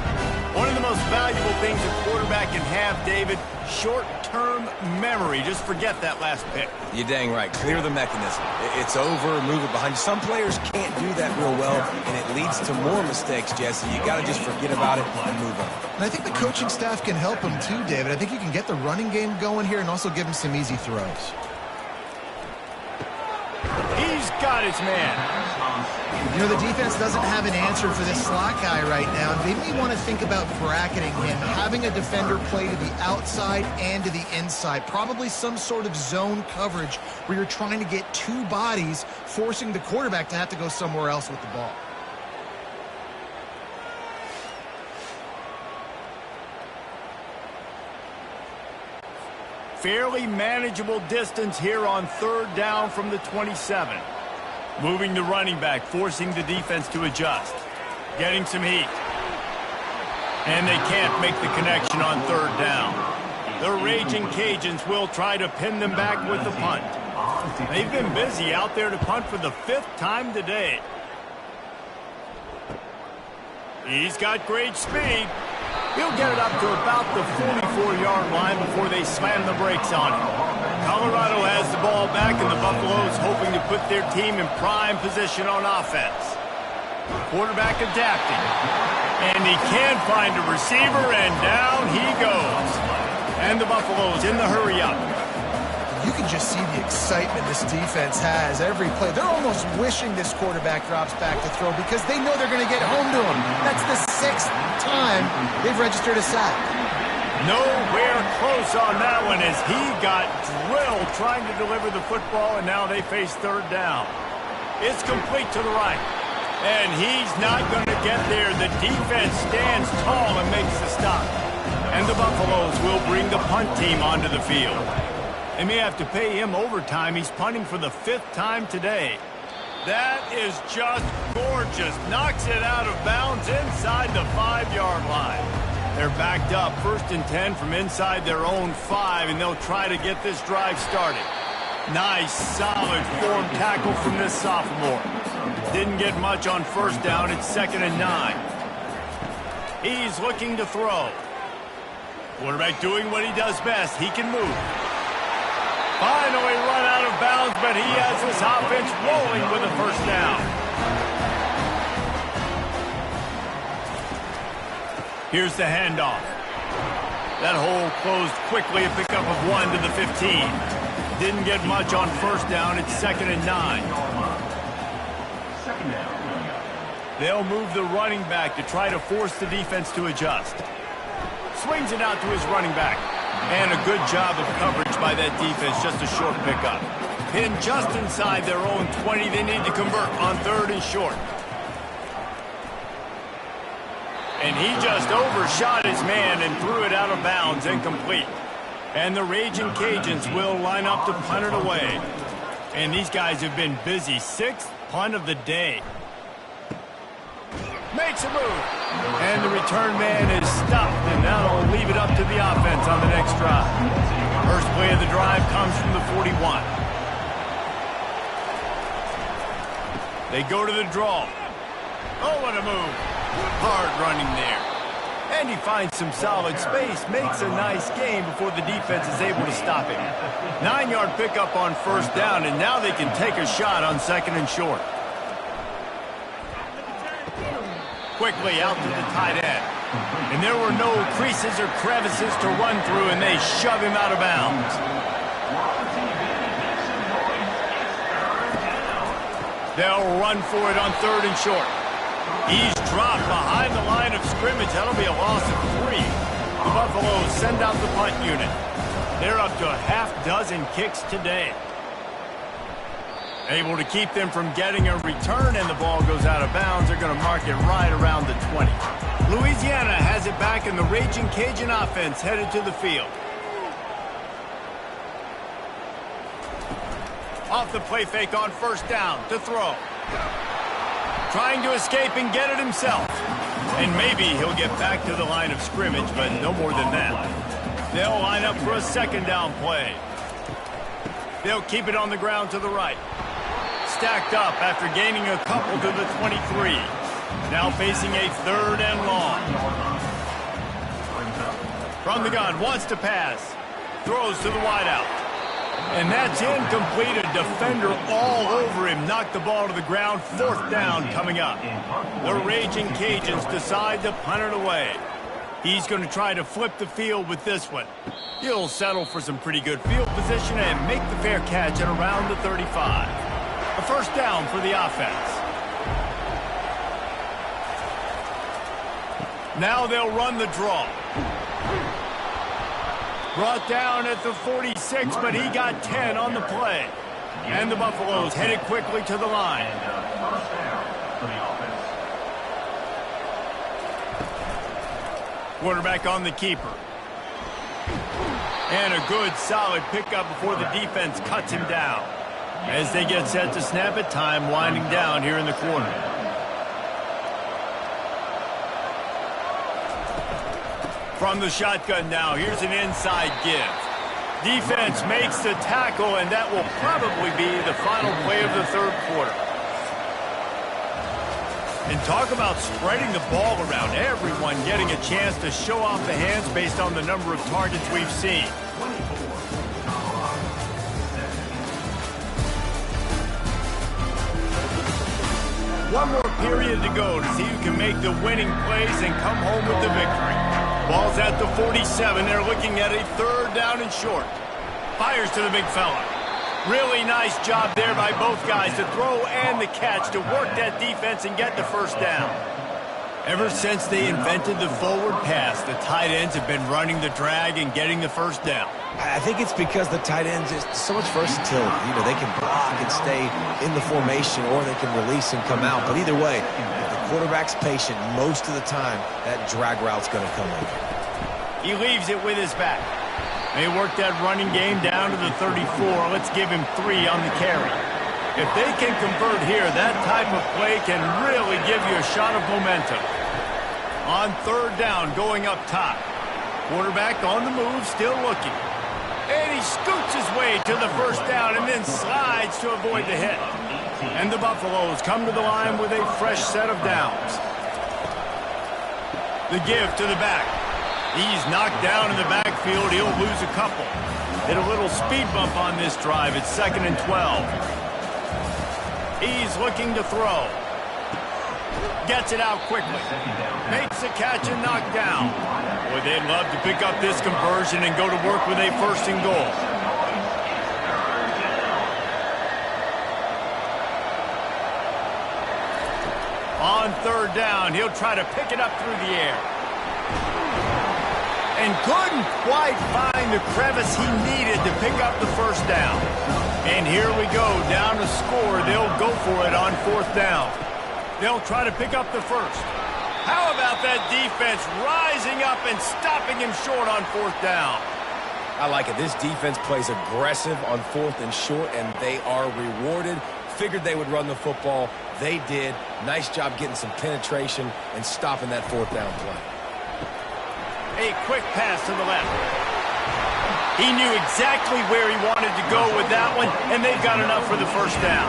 One of the most valuable things a quarterback can have, David, short-term memory. Just forget that last pick. You're dang right. Clear the mechanism. It's over, move it behind you. Some players can't do that real well, and it leads to more mistakes, Jesse. You got to just forget about it and move on. And I think the coaching staff can help him too, David. I think you can get the running game going here and also give him some easy throws. He's got his man. You know, the defense doesn't have an answer for this slot guy right now. They may want to think about bracketing him, having a defender play to the outside and to the inside. Probably some sort of zone coverage where you're trying to get 2 bodies, forcing the quarterback to have to go somewhere else with the ball. Fairly manageable distance here on 3rd down from the 27. Moving the running back, forcing the defense to adjust. Getting some heat. And they can't make the connection on third down. The Raging Cajuns will try to pin them back with the punt. They've been busy out there to punt for the 5th time today. He's got great speed. He'll get it up to about the 44-yard line before they slam the brakes on him. Colorado has the ball back, and the Buffaloes hoping to put their team in prime position on offense. Quarterback adapting. And he can't find a receiver, and down he goes. And the Buffaloes in the hurry-up. You can just see the excitement this defense has every play. They're almost wishing this quarterback drops back to throw because they know they're going to get home to him. That's the 6th time they've registered a sack. Nowhere close on that one as he got drilled trying to deliver the football, and now they face third down. It's complete to the right. And he's not going to get there. The defense stands tall and makes the stop. And the Buffaloes will bring the punt team onto the field. They may have to pay him overtime. He's punting for the 5th time today. That is just gorgeous. Knocks it out of bounds inside the 5-yard line. They're backed up 1st and 10 from inside their own 5, and they'll try to get this drive started. Nice, solid form tackle from this sophomore. Didn't get much on 1st down. It's 2nd and 9. He's looking to throw. Quarterback doing what he does best. He can move. Finally run out of bounds, but he has this offense rolling with a 1st down. Here's the handoff. That hole closed quickly. A pickup of 1 to the 15. Didn't get much on 1st down. It's 2nd and 9. They'll move the running back to try to force the defense to adjust. Swings it out to his running back. And a good job of coverage by that defense. Just a short pickup. Pinned just inside their own 20. They need to convert on 3rd and short. And he just overshot his man and threw it out of bounds, incomplete. And the Raging Cajuns will line up to punt it away. And these guys have been busy. 6th punt of the day. Makes a move. And the return man is stopped, and that'll leave it up to the offense on the next drive. First play of the drive comes from the 41. They go to the draw. Oh, what a move. Hard running there. And he finds some solid space, makes a nice game before the defense is able to stop him. 9-yard pickup on 1st down, and now they can take a shot on 2nd and short. Quickly out to the tight end. And there were no creases or crevices to run through, and they shove him out of bounds. They'll run for it on 3rd and short. He's dropped behind the line of scrimmage. That'll be a loss of 3. The Buffaloes send out the punt unit. They're up to a half-dozen kicks today. Able to keep them from getting a return, and the ball goes out of bounds. They're going to mark it right around the 20. Louisiana has it back, and the Raging Cajun offense headed to the field. Off the play fake on 1st down to throw. Trying to escape and get it himself. And maybe he'll get back to the line of scrimmage, but no more than that. They'll line up for a 2nd down play. They'll keep it on the ground to the right. Stacked up after gaining a couple to the 23. Now facing a 3rd and long. From the gun, wants to pass. Throws to the wideout. And that's incomplete. A defender all over him. Knocked the ball to the ground. 4th down coming up. The Raging Cajuns decide to punt it away. He's going to try to flip the field with this one. He'll settle for some pretty good field position and make the fair catch at around the 35. A 1st down for the offense. Now they'll run the draw. Brought down at the 46, but he got 10 on the play. And the Buffaloes headed quickly to the line. Quarterback on the keeper. And a good, solid pickup before the defense cuts him down. as they get set to snap it. Time winding down here in the quarter. From the shotgun now, here's an inside give. Defense makes the tackle, and that will probably be the final play of the third quarter. And talk about spreading the ball around. Everyone getting a chance to show off the hands based on the number of targets we've seen. One more period to go to see who can make the winning plays and come home with the victory. Ball's at the 47. They're looking at a third down and short. Fires to the big fella. Really nice job there by both guys to throw and the catch to work that defense and get the first down. Ever since they invented the forward pass, the tight ends have been running the drag and getting the first down. I think it's because the tight ends is so much versatility. You know, they can block and stay in the formation, or they can release and come out. But either way, if the quarterback's patient most of the time, that drag route's going to come in. He leaves it with his back. They work that running game down to the 34. Let's give him 3 on the carry. If they can convert here, that type of play can really give you a shot of momentum. On third down, going up top. Quarterback on the move, still looking. And he scoots his way to the first down and then slides to avoid the hit. And the Buffaloes come to the line with a fresh set of downs. The give to the back. He's knocked down in the backfield. He'll lose a couple. Hit a little speed bump on this drive. It's 2nd and 12. He's looking to throw. Gets it out quickly. Makes the catch and knocked down. Boy, they'd love to pick up this conversion and go to work with a 1st and goal. On third down, he'll try to pick it up through the air. And couldn't quite find the crevice he needed to pick up the first down. And here we go, down to score. They'll go for it on 4th down. They'll try to pick up the first. How about that defense rising up and stopping him short on 4th down? I like it. This defense plays aggressive on 4th and short, and they are rewarded. Figured they would run the football. They did. Nice job getting some penetration and stopping that 4th down play. A quick pass to the left. He knew exactly where he wanted to go with that one, and they've got enough for the first down.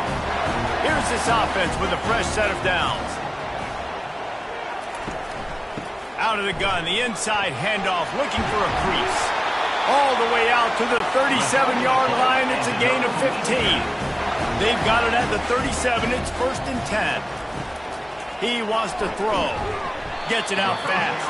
Here's this offense with a fresh set of downs. Out of the gun, the inside handoff, looking for a crease. All the way out to the 37-yard line. It's a gain of 15. They've got it at the 37. It's 1st and 10. He wants to throw. Gets it out fast.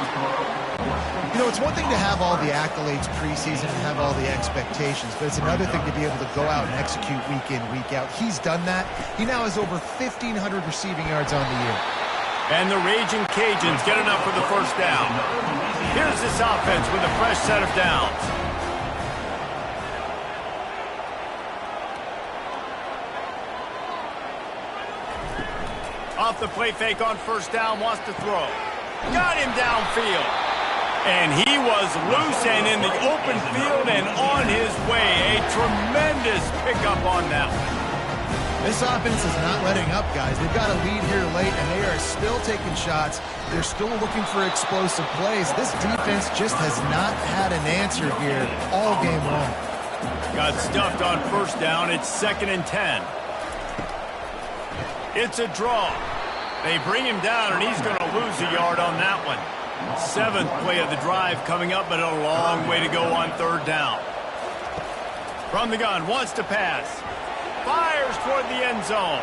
You know, it's one thing to have all the accolades preseason and have all the expectations, but it's another thing to be able to go out and execute week in, week out. He's done that. He now has over 1,500 receiving yards on the year. And the Raging Cajuns get enough for the first down. Here's this offense with a fresh set of downs. Off the play fake on 1st down, wants to throw. Got him downfield. And he was loose and in the open field and on his way. A tremendous pickup on that one. This offense is not letting up, guys. They've got a lead here late, and they are still taking shots. They're still looking for explosive plays. This defense just has not had an answer here all game long. Got stuffed on 1st down. It's 2nd and 10. It's a draw. They bring him down, and he's going to lose a yard on that one. 7th play of the drive coming up, but a long way to go on 3rd down. From the gun, wants to pass. Fires toward the end zone.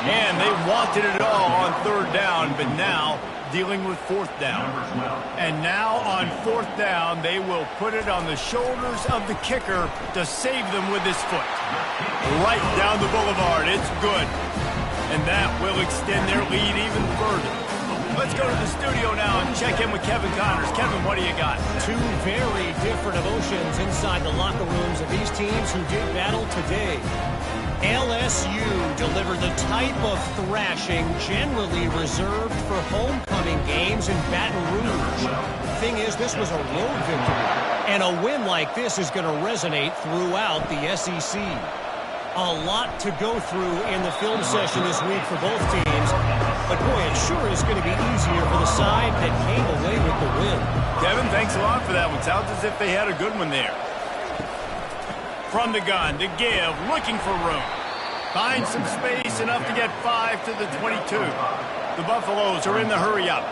And they wanted it all on 3rd down, but now dealing with 4th down. And now on 4th down, they will put it on the shoulders of the kicker to save them with his foot. Right down the boulevard. It's good. And that will extend their lead even further. Let's go to the studio now and check in with Kevin Connors. Kevin, what do you got? 2 very different emotions inside the locker rooms of these teams who did battle today. LSU delivered the type of thrashing generally reserved for homecoming games in Baton Rouge. The thing is, this was a road victory, and a win like this is going to resonate throughout the SEC. A lot to go through in the film session this week for both teams. But, boy, it sure is going to be easier for the side that came away with the win. Kevin, thanks a lot for that one. Sounds as if they had a good one there. From the gun to give, looking for room. Finds some space, enough to get 5 to the 22. The Buffaloes are in the hurry-up.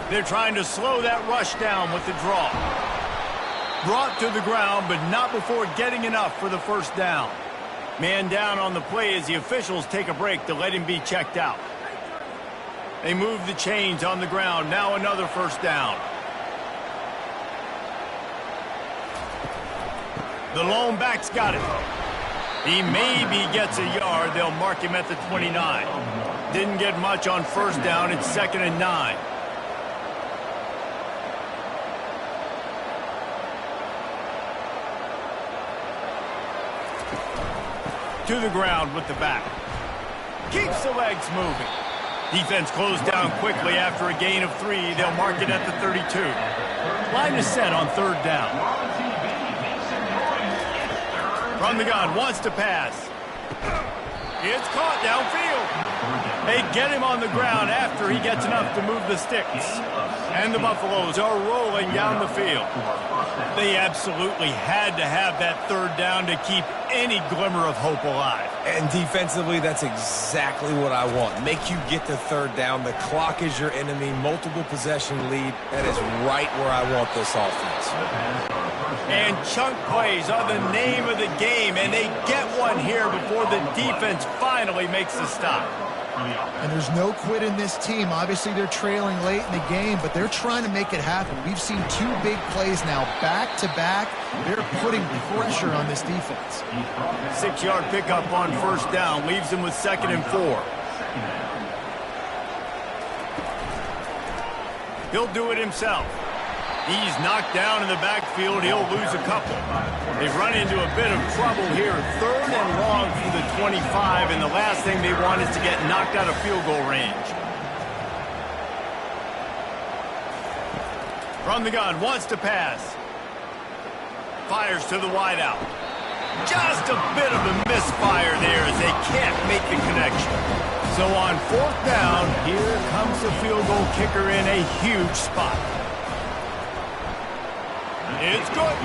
They're trying to slow that rush down with the draw. Brought to the ground, but not before getting enough for the first down. Man down on the play as the officials take a break to let him be checked out. They move the chains on the ground. Now another first down. The lone back's got it. He maybe gets a yard. They'll mark him at the 29. Didn't get much on first down. It's 2nd and 9. To the ground with the back. Keeps the legs moving. Defense closed down quickly after a gain of 3. They'll mark it at the 32. Line is set on 3rd down. From the gun, wants to pass. It's caught downfield. They get him on the ground after he gets enough to move the sticks. And the Buffaloes are rolling down the field. They absolutely had to have that 3rd down to keep any glimmer of hope alive. And defensively, that's exactly what I want. Make you get the 3rd down. The clock is your enemy. Multiple possession lead. That is right where I want this offense. And chunk plays are the name of the game, and they get one here before the defense finally makes the stop. And there's no quit in this team. Obviously, they're trailing late in the game, but they're trying to make it happen. We've seen 2 big plays now, back-to-back. They're putting pressure on this defense. 6-yard pickup on first down leaves them with 2nd and 4. He'll do it himself. He's knocked down in the backfield. He'll lose a couple. They've run into a bit of trouble here. 3rd and long from the 25, and the last thing they want is to get knocked out of field goal range. From the gun, wants to pass. Fires to the wideout. Just a bit of a misfire there as they can't make the connection. So on 4th down, here comes the field goal kicker in a huge spot. It's good.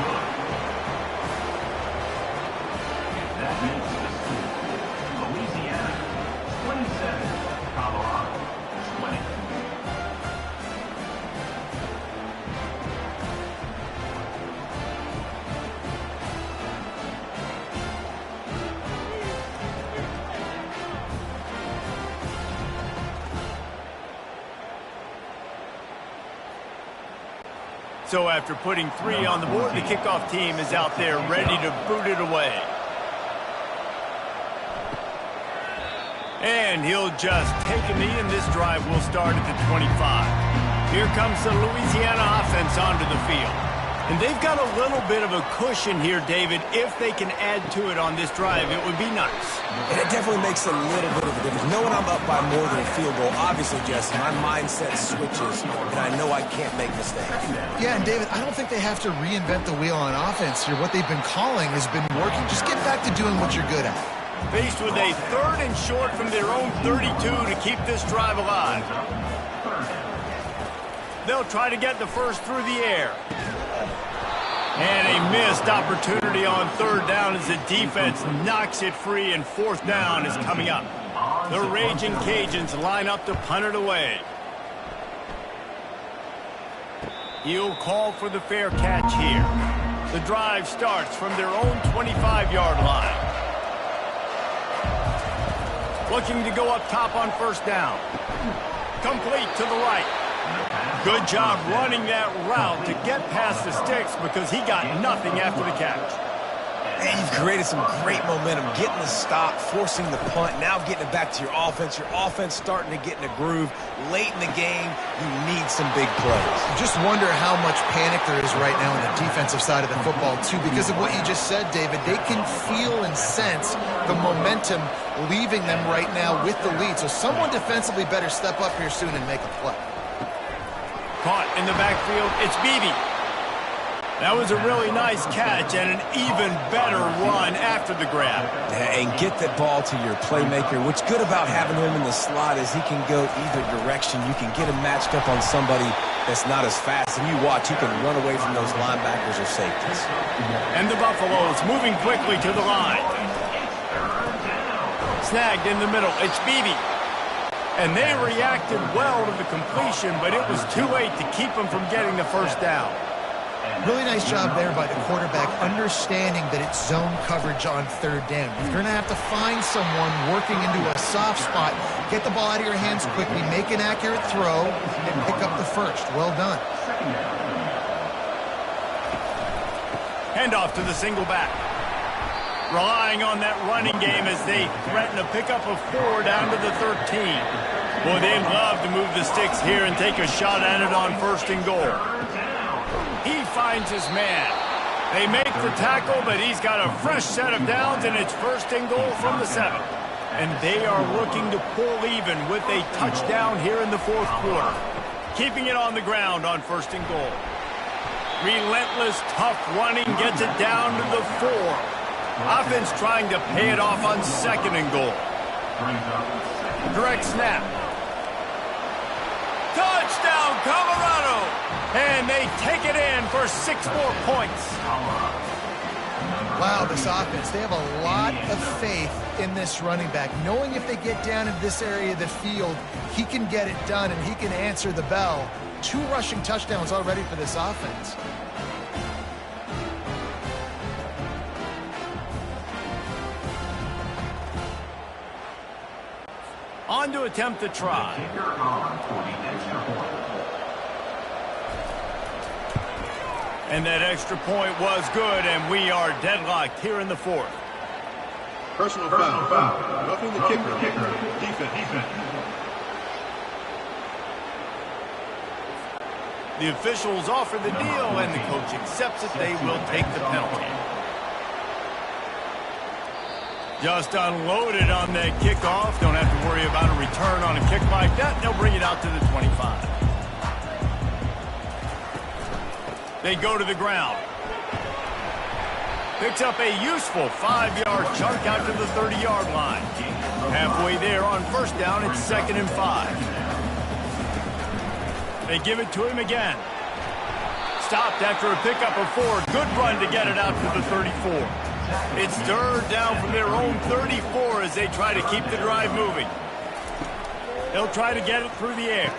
Louisiana, 27, Colorado, 20. So after putting 3 on the board, the kickoff team is out there ready to boot it away. And he'll just take a knee, and this drive will start at the 25. Here comes the Louisiana offense onto the field. And they've got a little bit of a cushion here, David. If they can add to it on this drive, it would be nice. And it definitely makes a little bit of a difference. Knowing I'm up by more than a field goal, obviously, Jesse, my mindset switches, and I know I can't make mistakes. Yeah, and David, I don't think they have to reinvent the wheel on offense here. What they've been calling has been working. Just get back to doing what you're good at. Faced with a 3rd and short from their own 32 to keep this drive alive. They'll try to get the first through the air. And a missed opportunity on 3rd down as the defense knocks it free, and 4th down is coming up. The Raging Cajuns line up to punt it away. He'll call for the fair catch here. The drive starts from their own 25-yard line. Looking to go up top on first down. Complete to the right. Good job running that route to get past the sticks because he got nothing after the catch. And you've created some great momentum, getting the stop, forcing the punt, now getting it back to your offense. Your offense starting to get in a groove. Late in the game, you need some big plays. Just wonder how much panic there is right now on the defensive side of the football, too, because of what you just said, David. They can feel and sense the momentum leaving them right now with the lead. So someone defensively better step up here soon and make a play. Caught in the backfield, it's Beebe. That was a really nice catch and an even better run after the grab. And get that ball to your playmaker. What's good about having him in the slot is he can go either direction. You can get him matched up on somebody that's not as fast. And you watch, he can run away from those linebackers or safeties. And the Buffaloes moving quickly to the line. Snagged in the middle, it's Beebe. And they reacted well to the completion, but it was too late to keep them from getting the first down. Really nice job there by the quarterback, understanding that it's zone coverage on third down. If you're going to have to find someone working into a soft spot, get the ball out of your hands quickly, make an accurate throw, and pick up the first. Well done. Handoff to the single back. Relying on that running game as they threaten a pickup of 4 down to the 13. Boy, they'd love to move the sticks here and take a shot at it on 1st and goal. He finds his man. They make the tackle, but he's got a fresh set of downs, and it's 1st and goal from the 7. And they are looking to pull even with a touchdown here in the 4th quarter. Keeping it on the ground on 1st and goal. Relentless, tough running gets it down to the 4. Offense trying to pay it off on 2nd and goal. Direct snap. Touchdown, Colorado! And they take it in for 6 more points. Wow, this offense, they have a lot of faith in this running back. Knowing if they get down in this area of the field, he can get it done and he can answer the bell. 2 rushing touchdowns already for this offense. On to attempt the try. And that extra point was good, and we are deadlocked here in the 4th. Personal foul. Roughing the kicker. Defense. The officials offer the deal, and the coach accepts it. They will take the penalty. Just unloaded on that kickoff. Don't have to worry about a return on a kick like that. They'll bring it out to the 25. They go to the ground. Picks up a useful 5-yard chunk out to the 30-yard line. Halfway there on 1st down, it's 2nd and 5. They give it to him again. Stopped after a pickup of 4. Good run to get it out to the 34. It's 3rd down from their own 34 as they try to keep the drive moving. They'll try to get it through the air.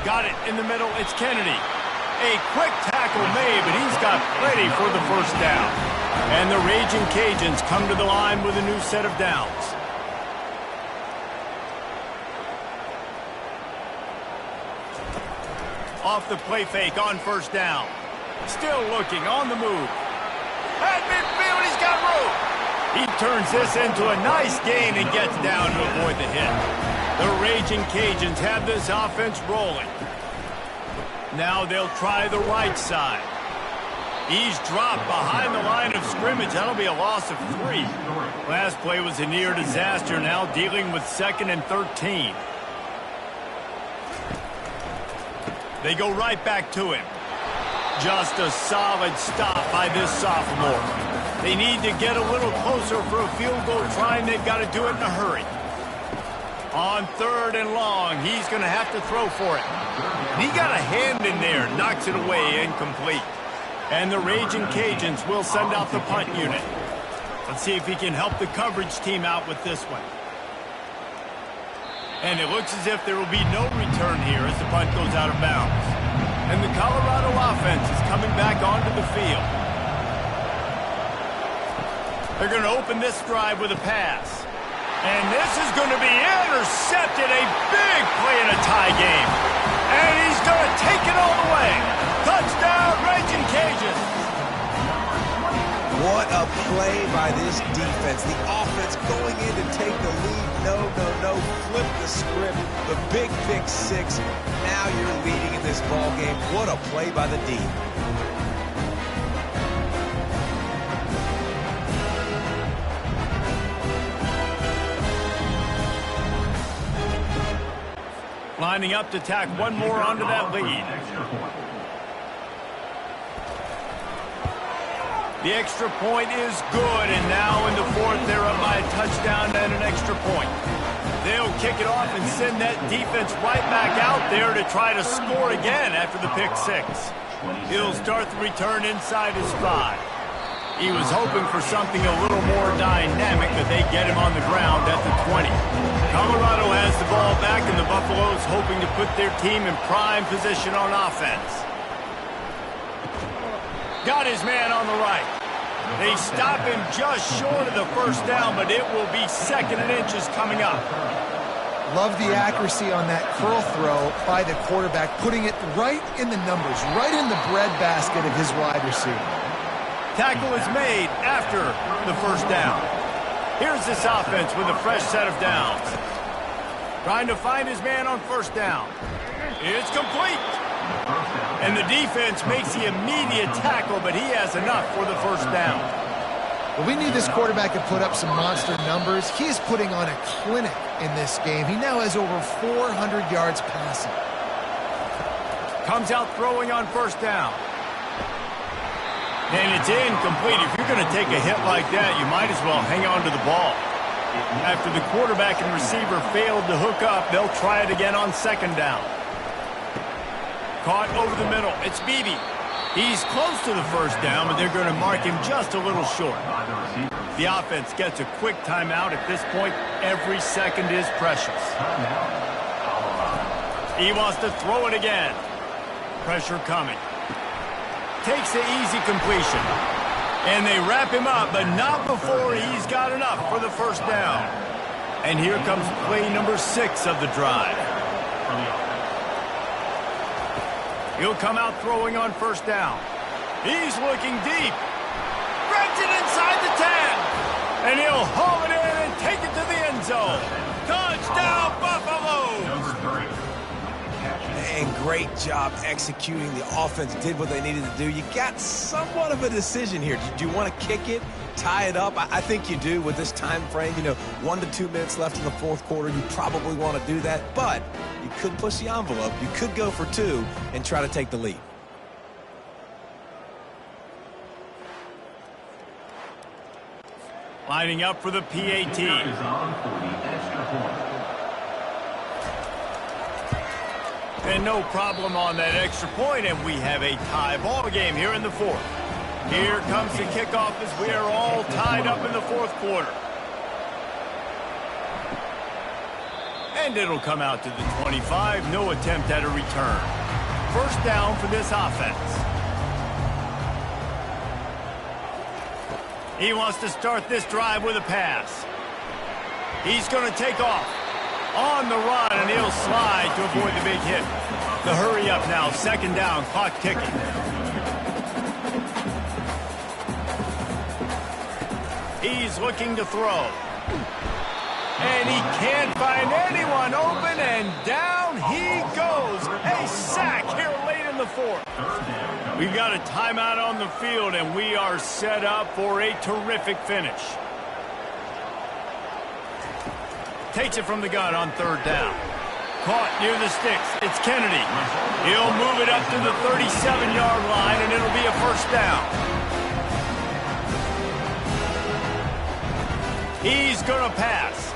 Got it in the middle. It's Kennedy. A quick tackle made, but he's got plenty for the 1st down. And the Raging Cajuns come to the line with a new set of downs. Off the play fake on 1st down. Still looking on the move. At midfield, he's got room. He turns this into a nice gain and gets down to avoid the hit. The Raging Cajuns have this offense rolling. Now they'll try the right side. He's dropped behind the line of scrimmage. That'll be a loss of 3. Last play was a near disaster. Now dealing with 2nd and 13. They go right back to him. Just a solid stop by this sophomore. They need to get a little closer for a field goal try, and they've got to do it in a hurry. On 3rd and long, he's going to have to throw for it. And he got a hand in there, knocks it away, incomplete. And the Raging Cajuns will send out the punt unit. Let's see if he can help the coverage team out with this one. And it looks as if there will be no return here as the punt goes out of bounds. And the Colorado offense is coming back onto the field. They're going to open this drive with a pass. And this is going to be intercepted. A big play in a tie game. And he's going to take it all the way. Touchdown, Raging Cajuns. What a play by this defense. The offense going in to take the lead. No. Flip the script. The big pick 6. Now you're leading in this ball game. What a play by the D. Line Lining up to tack one more onto that lead. The extra point is good, and now in the fourth, they're up by a touchdown and an extra point. They'll kick it off and send that defense right back out there to try to score again after the pick six. He'll start the return inside his 5. He was hoping for something a little more dynamic, but they get him on the ground at the 20. Colorado has the ball back, and the Buffaloes hoping to put their team in prime position on offense. Got his man on the right. They stop him just short of the first down, but it will be 2nd and inches coming up. Love the accuracy on that curl throw by the quarterback, putting it right in the numbers, right in the breadbasket of his wide receiver. Tackle is made after the first down. Here's this offense with a fresh set of downs. Trying to find his man on first down. It's complete. And the defense makes the immediate tackle, but he has enough for the first down. Well, we knew this quarterback could put up some monster numbers. He is putting on a clinic in this game. He now has over 400 yards passing. Comes out throwing on first down. And it's incomplete. If you're going to take a hit like that, you might as well hang on to the ball. After the quarterback and receiver failed to hook up, they'll try it again on second down. Caught over the middle. It's Beebe. He's close to the first down, but they're going to mark him just a little short. The offense gets a quick timeout. At this point, every second is precious. He wants to throw it again. Pressure coming. Takes the easy completion. And they wrap him up, but not before he's got enough for the first down. And here comes play number 6 of the drive. He'll come out throwing on first down. He's looking deep. Grabs it inside the 10. And he'll haul it in and take it to the end zone. Touchdown, Buffalo! And great job executing. The offense did what they needed to do. You got somewhat of a decision here. Do you want to kick it, tie it up? I think you do with this time frame. 1 to 2 minutes left in the fourth quarter. You probably want to do that, but you could push the envelope. You could go for 2 and try to take the lead. Lining up for the PAT. And no problem on that extra point, and we have a tie ball game here in the fourth. Here comes the kickoff as we are all tied up in the fourth quarter. And it'll come out to the 25. No attempt at a return. First down for this offense. He wants to start this drive with a pass. He's going to take off on the run, and he'll slide to avoid the big hit. The hurry up now, second down, clock ticking. He's looking to throw. And he can't find anyone open, and down he goes. A sack here late in the fourth. We've got a timeout on the field, and we are set up for a terrific finish. Takes it from the gun on third down. Caught near the sticks. It's Kennedy. He'll move it up to the 37-yard line, and it'll be a first down. He's going to pass.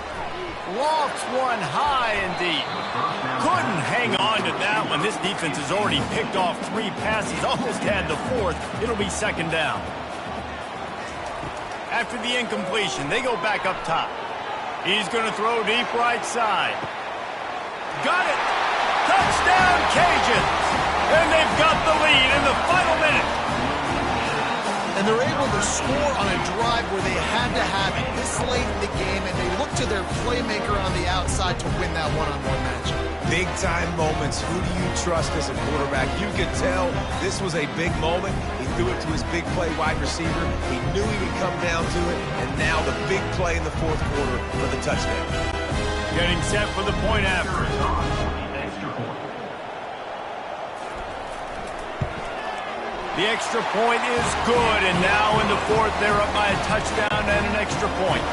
Lofts one high and deep. Couldn't hang on to that one. This defense has already picked off 3 passes. Almost had the 4th. It'll be second down. After the incompletion, they go back up top. He's going to throw deep right side. Got it! Touchdown, Cajuns! And they've got the lead in the final minute. And they're able to score on a drive where they had to have it this late in the game, and they look to their playmaker on the outside to win that one-on-one matchup. Big-time moments. Who do you trust as a quarterback? You could tell this was a big moment. He threw it to his big play wide receiver. He knew he would come down to it, and now the big play in the fourth quarter for the touchdown. Getting set for the point after. The extra point is good, and now in the fourth, they're up by a touchdown and an extra point.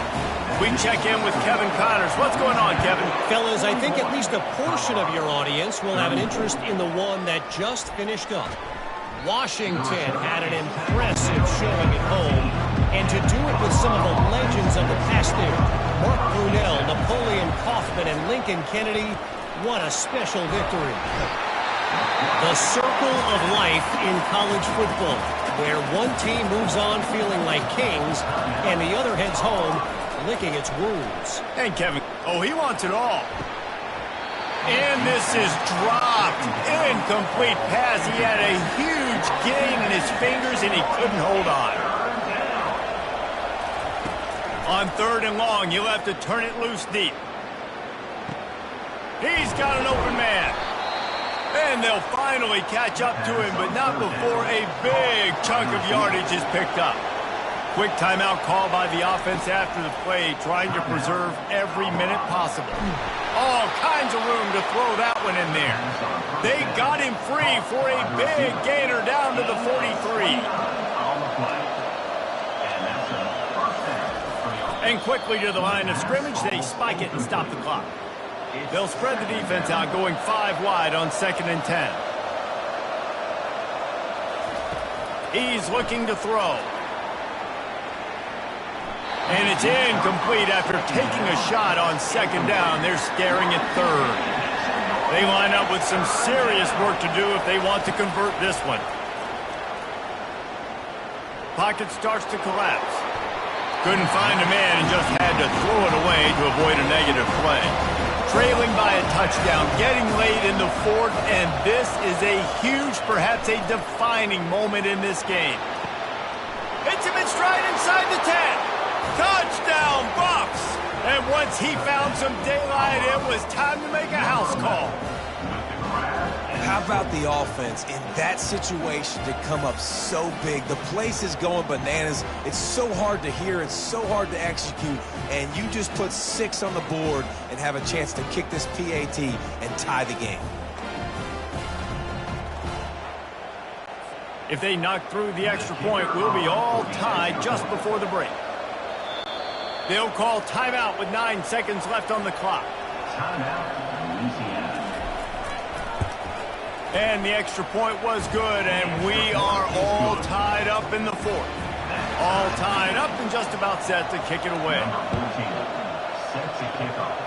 We check in with Kevin Connors. What's going on, Kevin? Fellas, I think at least a portion of your audience will have an interest in the one that just finished up. Washington had an impressive showing at home, and to do it with some of the legends of the past there, Mark Brunell, Napoleon Kaufman, and Lincoln Kennedy, what a special victory. The circle of life in college football, where one team moves on feeling like kings, and the other heads home licking its wounds. And Kevin, oh, he wants it all. And this is dropped. Incomplete pass. He had a huge gain in his fingers, and he couldn't hold on. On 3rd and long, you'll have to turn it loose deep. He's got an open man. And they'll finally catch up to him, but not before a big chunk of yardage is picked up. Quick timeout call by the offense after the play, trying to preserve every minute possible. All kinds of room to throw that one in there. They got him free for a big gainer down to the 43. And quickly to the line of scrimmage, they spike it and stop the clock. They'll spread the defense out, going 5 wide on 2nd and 10. He's looking to throw. And it's incomplete after taking a shot on 2nd down. They're staring at 3rd. They line up with some serious work to do if they want to convert this one. Pocket starts to collapse. Couldn't find a man and just had to throw it away to avoid a negative play. Trailing by a touchdown, getting late in the 4th, and this is a huge, perhaps a defining moment in this game. Hits him in stride inside the 10. Touchdown, Bucks! And once he found some daylight, it was time to make a house call. How about the offense in that situation to come up so big? The place is going bananas. It's so hard to hear. It's so hard to execute. And you just put 6 on the board and have a chance to kick this PAT and tie the game. If they knock through the extra point, we'll be all tied just before the break. They'll call timeout with 9 seconds left on the clock. Timeout, Louisiana. And the extra point was good, and we are all tied up in the 4th. All tied up and just about set to kick it away. Set to kick off.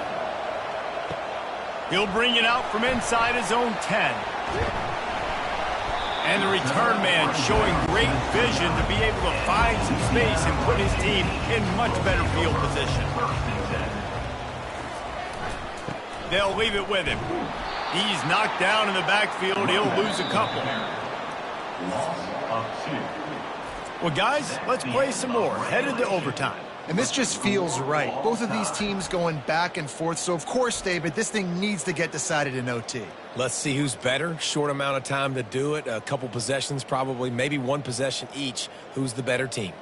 He'll bring it out from inside his own 10. And the return man showing great vision to be able to find some space and put his team in much better field position. They'll leave it with him. He's knocked down in the backfield. He'll lose a couple. Loss of 2. Well, guys, let's play some more. Headed to overtime. And this just feels right. Both of these teams going back and forth. So, of course, David, this thing needs to get decided in OT. Let's see who's better. Short amount of time to do it. A couple possessions probably, maybe 1 possession each. Who's the better team?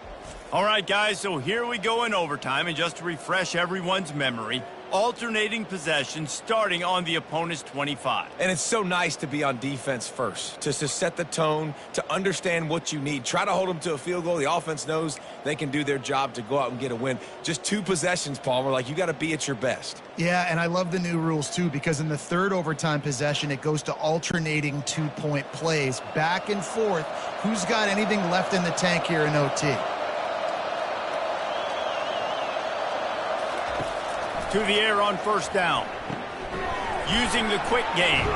All right, guys, so here we go in overtime. And just to refresh everyone's memory, alternating possessions starting on the opponent's 25. And it's so nice to be on defense first, to set the tone, to understand what you need. Try to hold them to a field goal. The offense knows they can do their job to go out and get a win. Just 2 possessions, Palmer, like you got to be at your best. Yeah, and I love the new rules, too, because in the 3rd overtime possession, it goes to alternating 2-point plays, back and forth. Who's got anything left in the tank here in OT? To the air on 1st down. Using the quick game.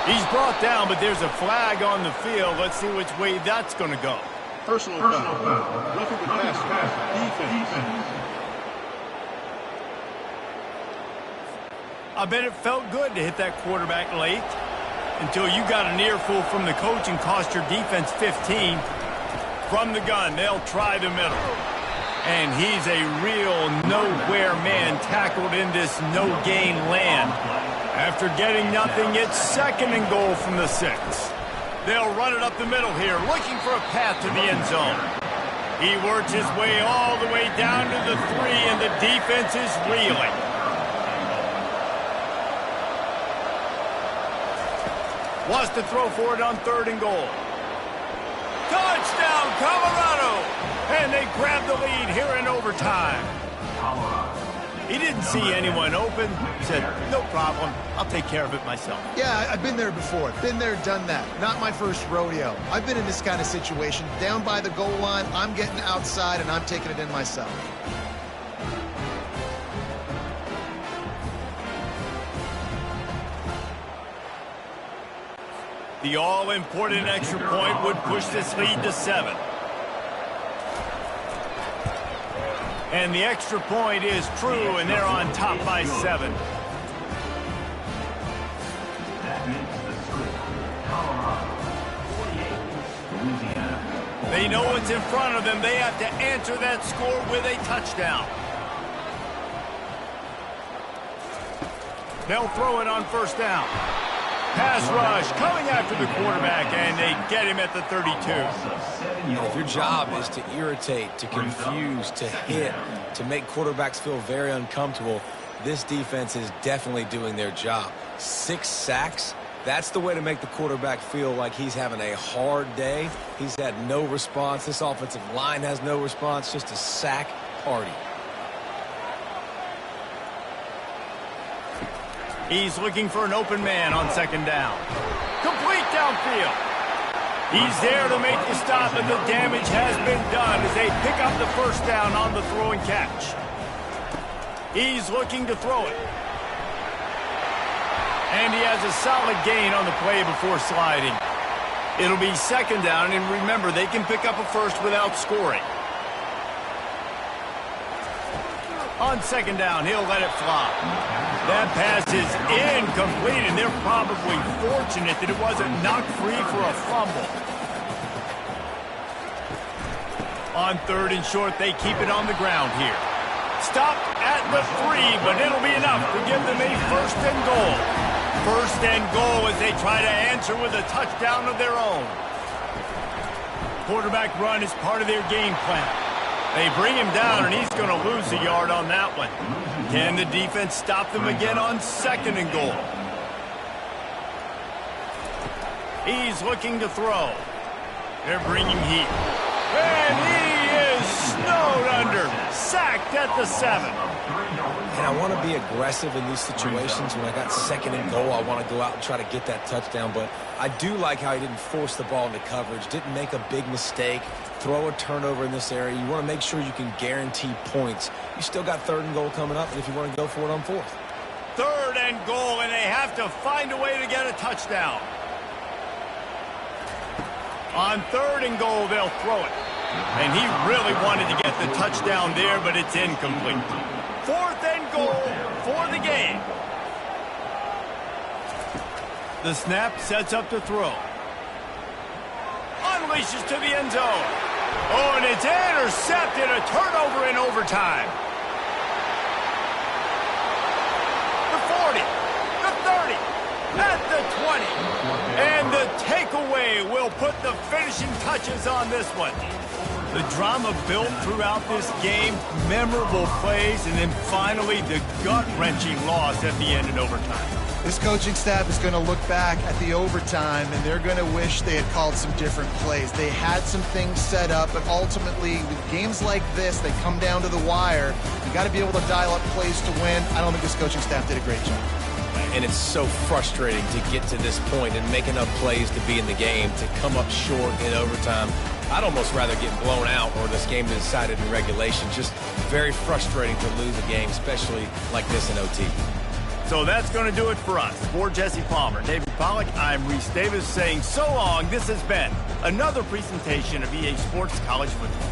He's brought down, but there's a flag on the field. Let's see which way that's going to go. Personal foul. Roughing the passer. Defense. I bet it felt good to hit that quarterback late until you got an earful from the coach and cost your defense 15. From the gun, they'll try the middle. And he's a real nowhere man tackled in this no-gain land. After getting nothing, it's 2nd and goal from the 6. They'll run it up the middle here, looking for a path to the end zone. He works his way all the way down to the 3, and the defense is reeling. Wants to throw for it on 3rd and goal. Touchdown, Colorado! And they grab the lead here in overtime. Colorado He didn't see anyone open. Said, no problem. I'll take care of it myself. Yeah, I've been there before. Been there, done that. Not my first rodeo. I've been in this kind of situation. Down by the goal line, I'm getting outside, and I'm taking it in myself. The all-important extra point would push this lead to 7. And the extra point is true, and they're on top by 7. That makes the score Colorado 48, Louisiana. They know what's in front of them. They have to answer that score with a touchdown. They'll throw it on first down. Pass rush coming after the quarterback, and they get him at the 32. If your job is to irritate, to confuse, to hit, to make quarterbacks feel very uncomfortable, this defense is definitely doing their job. 6 sacks, that's the way to make the quarterback feel like he's having a hard day. He's had no response. This offensive line has no response, just a sack party. He's looking for an open man on second down. Complete downfield. He's there to make the stop, and the damage has been done as they pick up the first down on the throw and catch. He's looking to throw it. And he has a solid gain on the play before sliding. It'll be second down, and remember, they can pick up a first without scoring. On second down, he'll let it fly. That pass is incomplete, and they're probably fortunate that it wasn't knocked free for a fumble. On third and short, they keep it on the ground here. Stopped at the 3, but it'll be enough to give them a first and goal. First and goal as they try to answer with a touchdown of their own. Quarterback run is part of their game plan. They bring him down, and he's going to lose a yard on that one. Can the defense stop them again on second and goal? He's looking to throw. They're bringing heat. And he is snowed under. Sacked at the 7. And I want to be aggressive in these situations. When I got second and goal, I want to go out and try to get that touchdown. But I do like how he didn't force the ball into coverage, didn't make a big mistake, throw a turnover in this area. You want to make sure you can guarantee points. You still got third and goal coming up, and if you want to go for it on fourth. Third and goal, and they have to find a way to get a touchdown. On third and goal, they'll throw it. And he really wanted to get the touchdown there, but it's incomplete. Fourth and goal for the game. The snap sets up to throw. Unleashes to the end zone. Oh, and it's intercepted. A turnover in overtime. The 40, the 30, at the 20. And the takeaway will put the finishing touches on this one. The drama built throughout this game, memorable plays, and then finally the gut-wrenching loss at the end in overtime. This coaching staff is going to look back at the overtime, and they're going to wish they had called some different plays. They had some things set up, but ultimately, with games like this, they come down to the wire. You got to be able to dial up plays to win. I don't think this coaching staff did a great job. And it's so frustrating to get to this point and make enough plays to be in the game, to come up short in overtime. I'd almost rather get blown out or this game decided in regulation. Just very frustrating to lose a game, especially like this in OT. So that's going to do it for us. For Jesse Palmer, David Pollack, I'm Reese Davis saying so long. This has been another presentation of EA Sports College Football.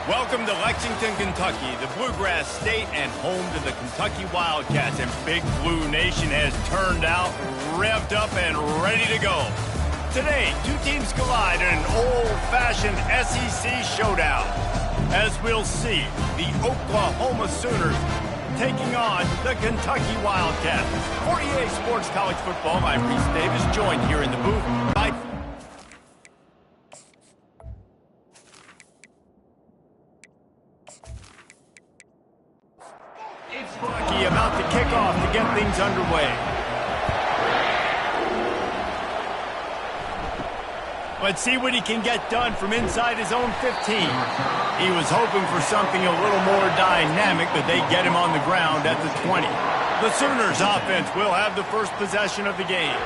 Welcome to Lexington, Kentucky, the Bluegrass State and home to the Kentucky Wildcats. And Big Blue Nation has turned out, revved up, and ready to go. Today, two teams collide in an old-fashioned SEC showdown. As we'll see, the Oklahoma Sooners taking on the Kentucky Wildcats. For EA Sports College Football, I'm Reese Davis, joined here in the booth by... Kentucky about to kick off to get things underway. Let's see what he can get done from inside his own 15. He was hoping for something a little more dynamic, but they get him on the ground at the 20. The Sooners offense will have the first possession of the game.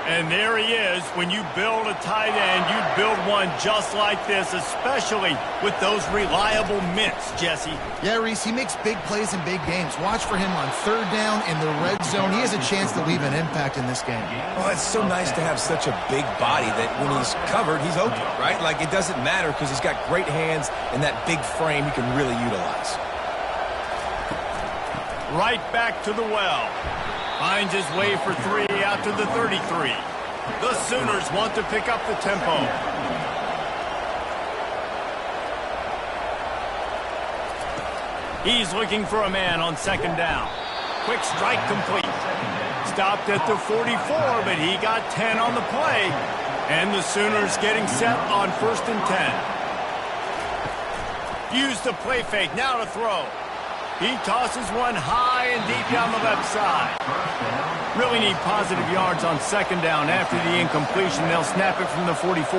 And there he is. When you build a tight end, you build one just like this, especially with those reliable mitts, Jesse. Yeah, Reese, he makes big plays in big games. Watch for him on third down in the red zone. He has a chance to leave an impact in this game. Oh, it's so nice to have such a big body that when he's covered, he's open, right? Like, it doesn't matter because he's got great hands and that big frame he can really utilize. Right back to the well. Finds his way for three out to the 33. The Sooners want to pick up the tempo. He's looking for a man on second down. Quick strike complete. Stopped at the 44, but he got 10 on the play. And the Sooners getting set on 1st and 10. Use the play fake, now to throw. He tosses one high and deep down the left side. Really need positive yards on second down. After the incompletion, they'll snap it from the 44.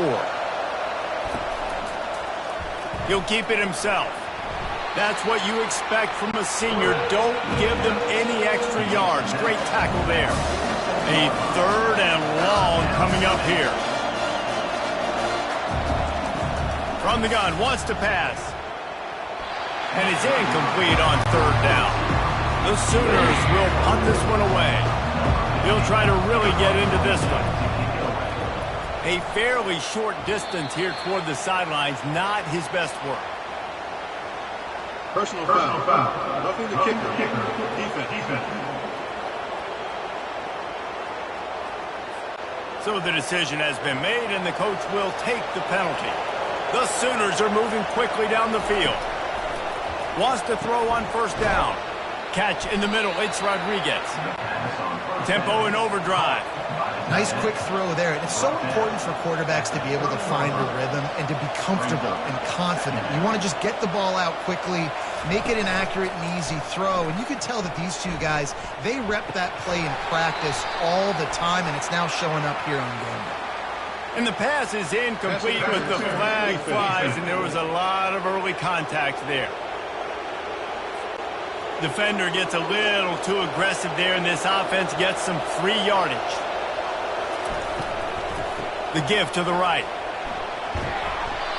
He'll keep it himself. That's what you expect from a senior. Don't give them any extra yards. Great tackle there. A 3rd and long coming up here. From the gun, wants to pass. And it's incomplete on 3rd down. The Sooners will punt this one away. He'll try to really get into this one. A fairly short distance here toward the sidelines, not his best work. Personal foul. Roughing the kicker. Defense. So the decision has been made, and the coach will take the penalty. The Sooners are moving quickly down the field. Wants to throw on 1st down. Catch in the middle. It's Rodriguez. Tempo in overdrive. Nice quick throw there. And it's so important for quarterbacks to be able to find a rhythm and to be comfortable and confident. You want to just get the ball out quickly, make it an accurate and easy throw. And you can tell that these two guys, they rep that play in practice all the time, and it's now showing up here on game day. And the pass is incomplete, but the flag flies, and there was a lot of early contact there. Defender gets a little too aggressive there, and this offense gets some free yardage. The give to the right.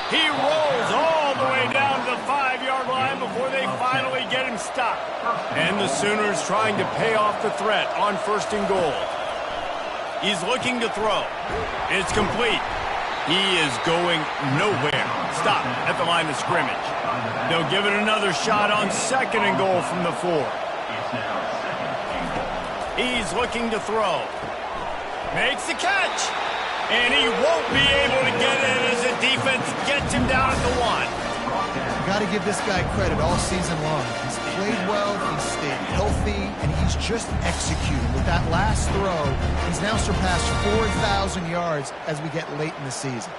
He rolls all the way down to the 5-yard line before they finally get him stopped. And the Sooners trying to pay off the threat on 1st and goal. He's looking to throw. It's complete. He is going nowhere. Stop at the line of scrimmage. They'll give it another shot on 2nd and goal from the 4. He's looking to throw. Makes the catch. And he won't be able to get in as the defense gets him down at the 1. Got to give this guy credit all season long. He's played well, he's stayed healthy, and he's just executing. With that last throw, he's now surpassed 4,000 yards as we get late in the season.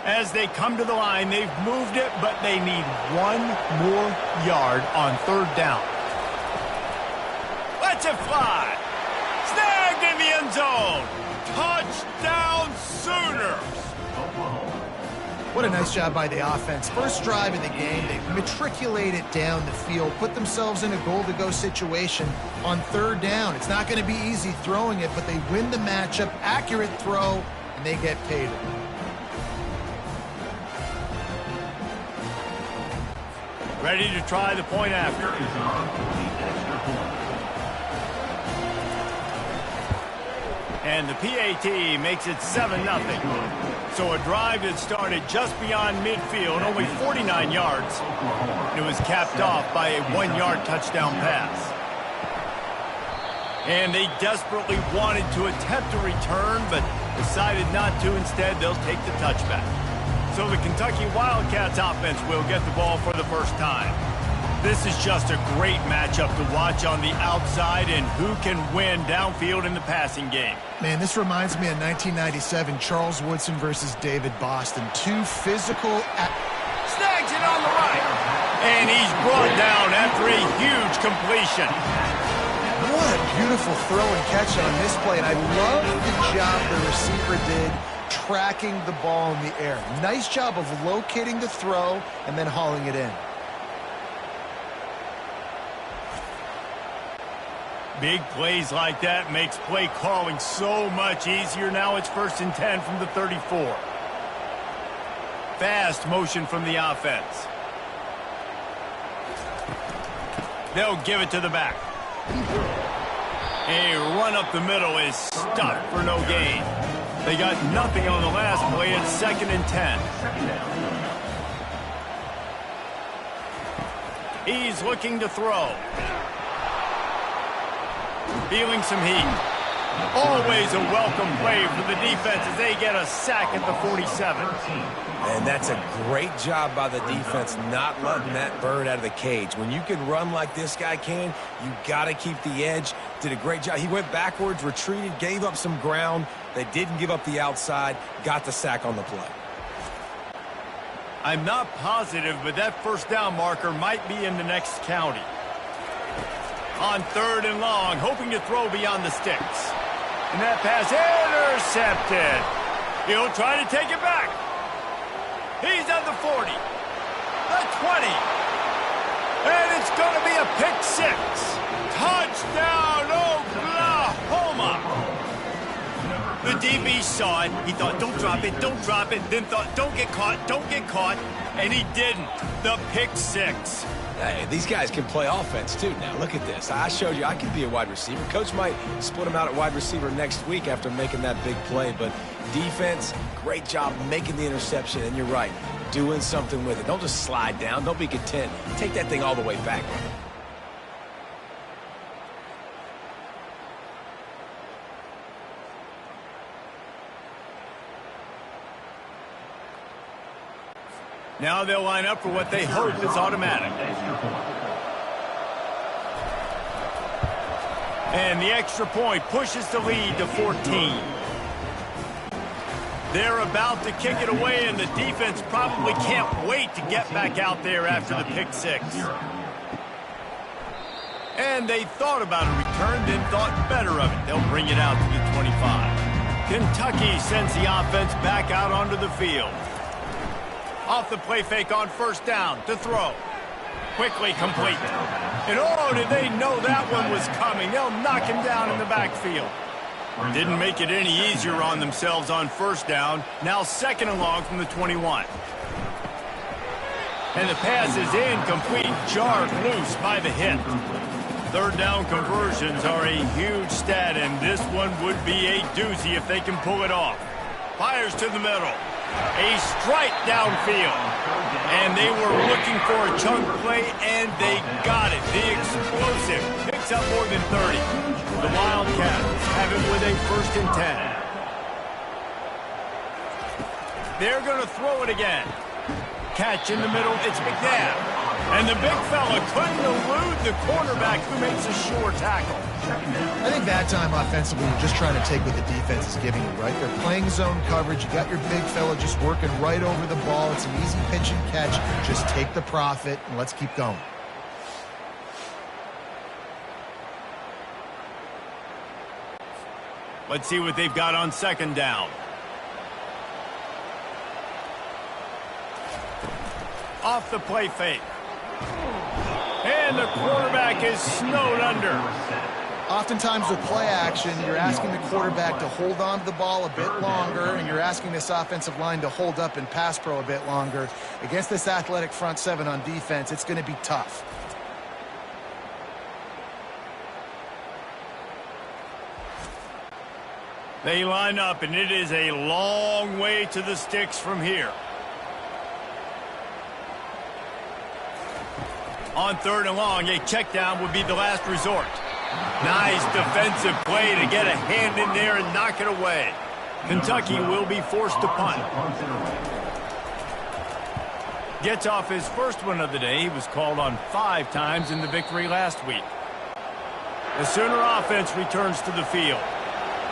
As they come to the line, they've moved it, but they need 1 more yard on 3rd down. Let's it fly. Snagged in the end zone. Touchdown Sooners. What a nice job by the offense. First drive of the game, they matriculate it down the field, put themselves in a goal-to-go situation on 3rd down. It's not going to be easy throwing it, but they win the matchup, accurate throw, and they get paid. Ready to try the point after. And the PAT makes it 7-0. So a drive that started just beyond midfield, only 49 yards. It was capped off by a 1-yard touchdown pass. And they desperately wanted to attempt a return, but decided not to. Instead, they'll take the touchback. So the Kentucky Wildcats offense will get the ball for the first time. This is just a great matchup to watch on the outside, and who can win downfield in the passing game. Man, this reminds me of 1997, Charles Woodson versus David Boston. Two physical... Snags it on the right. And he's brought down after a huge completion. What a beautiful throw and catch on this play, and I love the job the receiver did tracking the ball in the air. Nice job of locating the throw and then hauling it in. Big plays like that makes play calling so much easier. Now it's 1st and 10 from the 34. Fast motion from the offense. They'll give it to the back. A run up the middle is stuffed for no gain. They got nothing on the last play. It's 2nd and 10. He's looking to throw. Feeling some heat. Always a welcome play for the defense as they get a sack at the 47. And that's a great job by the defense not letting that bird out of the cage. When you can run like this guy can, you got to keep the edge. Did a great job. He went backwards, retreated, gave up some ground. They didn't give up the outside, got the sack on the play. I'm not positive, but that first down marker might be in the next county. On 3rd and long, hoping to throw beyond the sticks. And that pass intercepted. He'll try to take it back. He's at the 40, the 20, and it's going to be a pick 6. Touchdown, Oklahoma. The DB saw it. He thought, don't drop it, don't drop it. Then thought, don't get caught, and he didn't. The pick 6. Hey, these guys can play offense, too. Now, look at this. I showed you I can be a wide receiver. Coach might split him out at wide receiver next week after making that big play. But defense, great job making the interception. And you're right, doing something with it. Don't just slide down. Don't be content. Take that thing all the way back. Now they'll line up for what they hope is automatic. And the extra point pushes the lead to 14. They're about to kick it away, and the defense probably can't wait to get back out there after the pick 6. And they thought about a return, then thought better of it. They'll bring it out to the 25. Kentucky sends the offense back out onto the field. Off the play fake on 1st down to throw. Quickly complete. And oh, did they know that one was coming. They'll knock him down in the backfield. Didn't make it any easier on themselves on 1st down. Now 2nd and long from the 21. And the pass is incomplete. Jarred loose by the hit. 3rd down conversions are a huge stat, and this one would be a doozy if they can pull it off. Fires to the middle. A strike downfield. And they were looking for a chunk play, and they got it. The explosive picks up more than 30. The Wildcats have it with a 1st and 10. They're going to throw it again. Catch in the middle. It's McNabb. And the big fella couldn't elude the cornerback who makes a sure tackle. I think that time offensively, you're just trying to take what the defense is giving you, right? They're playing zone coverage. You got your big fella just working right over the ball. It's an easy pitch and catch. Just take the profit, and let's keep going. Let's see what they've got on 2nd down. Off the play fake. And the quarterback is snowed under. Oftentimes with play action, you're asking the quarterback to hold on to the ball a bit longer, and you're asking this offensive line to hold up in pass pro a bit longer. Against this athletic front 7 on defense, it's going to be tough. They line up, and it is a long way to the sticks from here. On 3rd and long, a check down would be the last resort. Nice defensive play to get a hand in there and knock it away. Kentucky will be forced to punt. Gets off his first one of the day. He was called on 5 times in the victory last week. The Sooner offense returns to the field.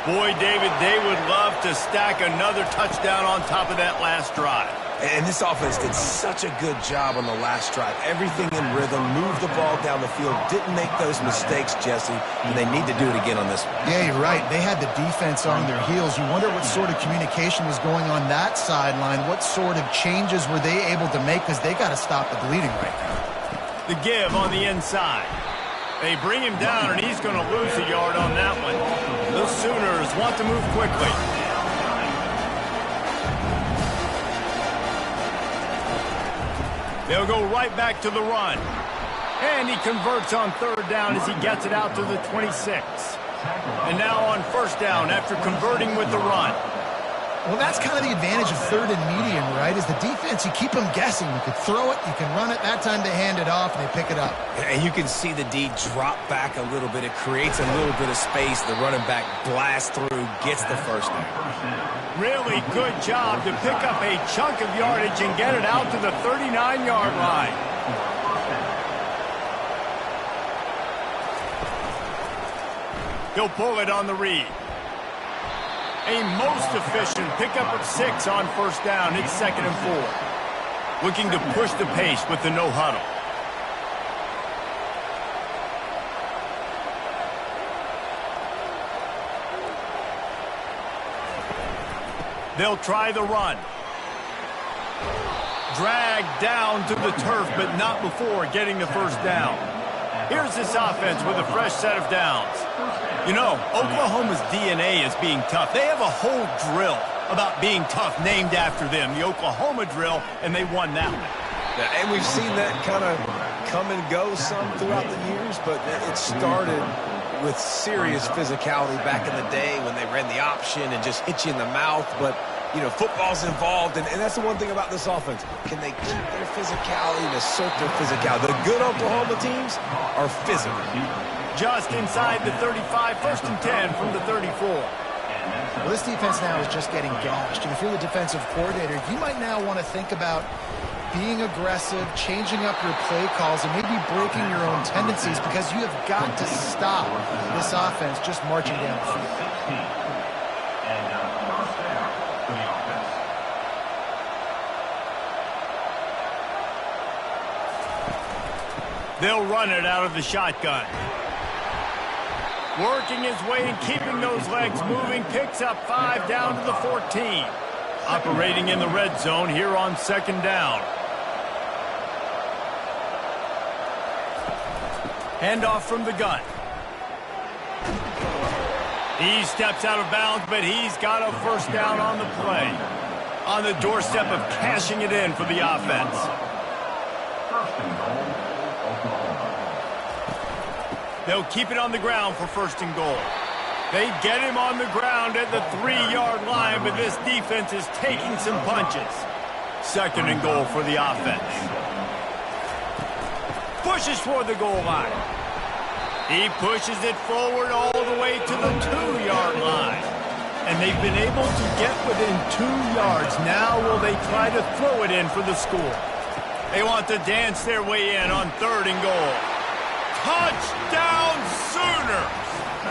Boy, David, they would love to stack another touchdown on top of that last drive. And this offense did such a good job on the last drive. Everything in rhythm, moved the ball down the field, didn't make those mistakes, Jesse, and they need to do it again on this one. Yeah, you're right. They had the defense on their heels. You wonder what sort of communication was going on that sideline. What sort of changes were they able to make, because they got to stop the bleeding right now. The give on the inside. They bring him down, and he's going to lose a yard on that one. The Sooners want to move quickly. They'll go right back to the run. And he converts on 3rd down as he gets it out to the 26. And now on 1st down after converting with the run. Well, that's kind of the advantage of 3rd and medium, right? Is the defense, you keep them guessing. You could throw it, you can run it. That time they hand it off and they pick it up. And you can see the D drop back a little bit. It creates a little bit of space. The running back blasts through, gets the 1st down. Really good job to pick up a chunk of yardage and get it out to the 39-yard line. He'll pull it on the read. A most efficient pickup of 6 on 1st down. It's 2nd and 4. Looking to push the pace with the no huddle. They'll try the run. Dragged down to the turf, but not before getting the 1st down. Here's this offense with a fresh set of downs. You know, Oklahoma's DNA is being tough. They have a whole drill about being tough named after them, the Oklahoma drill, and they won that one. Yeah, and we've seen that kind of come and go some throughout the years, but it started with serious physicality back in the day when they ran the option and just hit you in the mouth. But, you know, football's involved, and that's the one thing about this offense. Can they keep their physicality and assert their physicality? The good Oklahoma teams are physical. Just inside the 35, 1st and 10 from the 34. Well, this defense now is just getting gashed. And if you're the defensive coordinator, you might now want to think about being aggressive, changing up your play calls, and maybe breaking your own tendencies, because you have got to stop this offense just marching down the field. They'll run it out of the shotgun. Working his way and keeping those legs moving, picks up 5 down to the 14. Operating in the red zone here on 2nd down. Handoff from the gun. He steps out of bounds, but he's got a 1st down on the play. On the doorstep of cashing it in for the offense. They'll keep it on the ground for 1st and goal. They get him on the ground at the 3-yard line, but this defense is taking some punches. 2nd and goal for the offense. Pushes toward the goal line. He pushes it forward all the way to the 2-yard line. And they've been able to get within 2 yards. Now will they try to throw it in for the score? They want to dance their way in on 3rd and goal. Touchdown Sooners!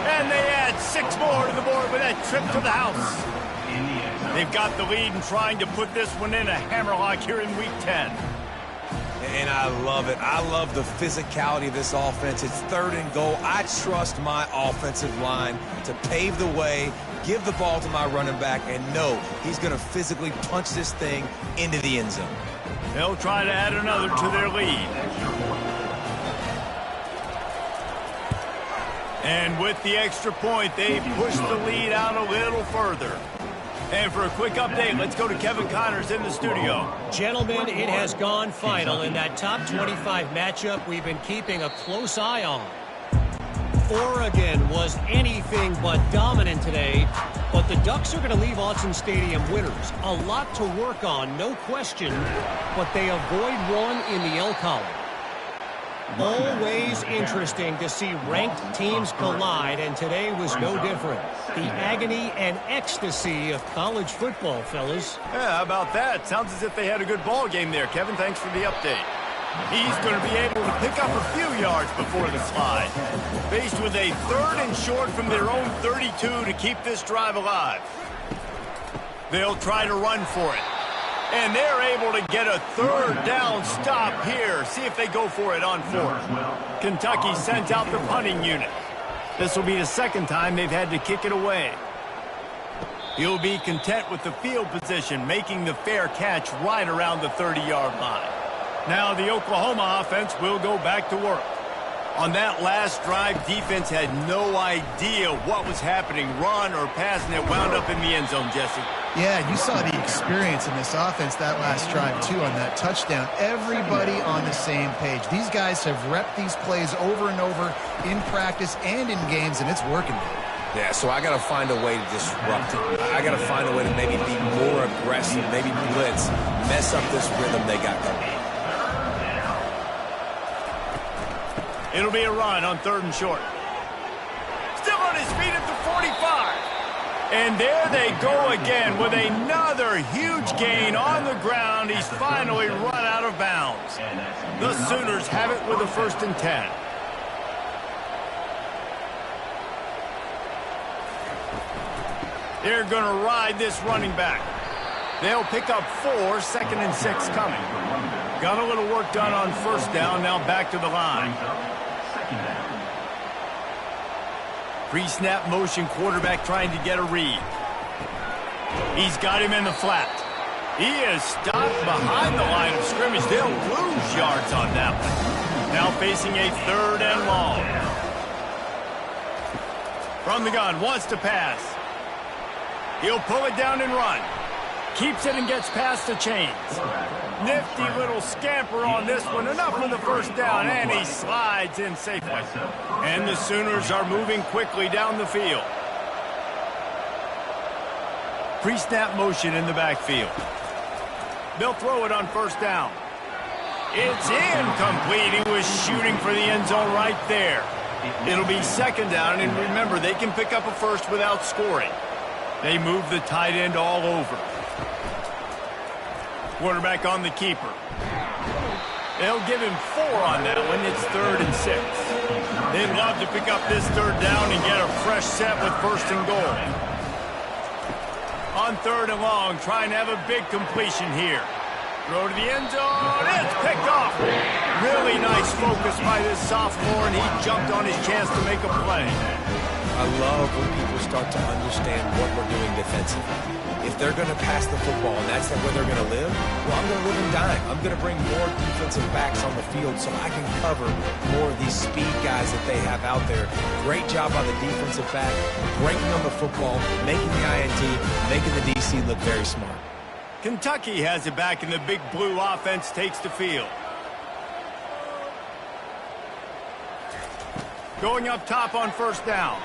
And they add 6 more to the board with that trip to the house. They've got the lead and trying to put this one in a hammerlock here in Week 10. And I love it. I love the physicality of this offense. It's 3rd and goal. I trust my offensive line to pave the way, give the ball to my running back, and know he's going to physically punch this thing into the end zone. They'll try to add another to their lead. And with the extra point, they push the lead out a little further. And for a quick update, let's go to Kevin Connors in the studio. Gentlemen, it has gone final in that top 25 matchup we've been keeping a close eye on. Oregon was anything but dominant today, but the Ducks are going to leave Autzen Stadium winners. A lot to work on, no question, but they avoid one in the L column. Always interesting to see ranked teams collide, and today was no different. The agony and ecstasy of college football, fellas. Yeah, how about that? Sounds as if they had a good ball game there, Kevin. Thanks for the update. He's going to be able to pick up a few yards before the slide. Faced with a 3rd and short from their own 32 to keep this drive alive. They'll try to run for it. And they're able to get a 3rd down stop here. See if they go for it on 4th. Kentucky sends out the punting unit. This will be the 2nd time they've had to kick it away. He'll be content with the field position, making the fair catch right around the 30-yard line. Now the Oklahoma offense will go back to work. On that last drive, defense had no idea what was happening, run or pass, and it wound up in the end zone, Jesse. Yeah, you saw the experience in this offense that last drive, too, on that touchdown. Everybody on the same page. These guys have repped these plays over and over in practice and in games, and it's working. Yeah, so I got to find a way to disrupt it. I got to find a way to maybe be more aggressive, maybe blitz, mess up this rhythm they got going. It'll be a run on 3rd and short. Still on his feet at the 45. And there they go again with another huge gain on the ground. He's finally run out of bounds. The Sooners have it with a 1st and 10. They're going to ride this running back. They'll pick up 4, 2nd and 6 coming. Got a little work done on 1st down, now back to the line. Pre-snap motion, quarterback trying to get a read. He's got him in the flat. He is stopped behind the line of scrimmage. They'll lose yards on that one. Now facing a 3rd and long. From the gun, wants to pass. He'll pull it down and run. Keeps it and gets past the chains. Nifty little scamper on this one. Enough for the 1st down, and he slides in safely. And the Sooners are moving quickly down the field. Pre-snap motion in the backfield. They'll throw it on 1st down. It's incomplete. He was shooting for the end zone right there. It'll be 2nd down, and remember, they can pick up a 1st without scoring. They move the tight end all over. Quarterback on the keeper. They'll give him 4 on that one. It's 3rd and 6. They'd love to pick up this 3rd down and get a fresh set with 1st and goal. On 3rd and long, trying to have a big completion here. Throw to the end zone. It's picked off. Really nice focus by this sophomore, and he jumped on his chance to make a play. I love when people start to understand what we're doing defensively. If they're going to pass the football and that's where they're going to live, well, I'm going to live and dime. I'm going to bring more defensive backs on the field so I can cover more of these speed guys that they have out there. Great job by the defensive back, breaking on the football, making the INT, making the DC look very smart. Kentucky has it back, and the big blue offense takes the field. Going up top on 1st down.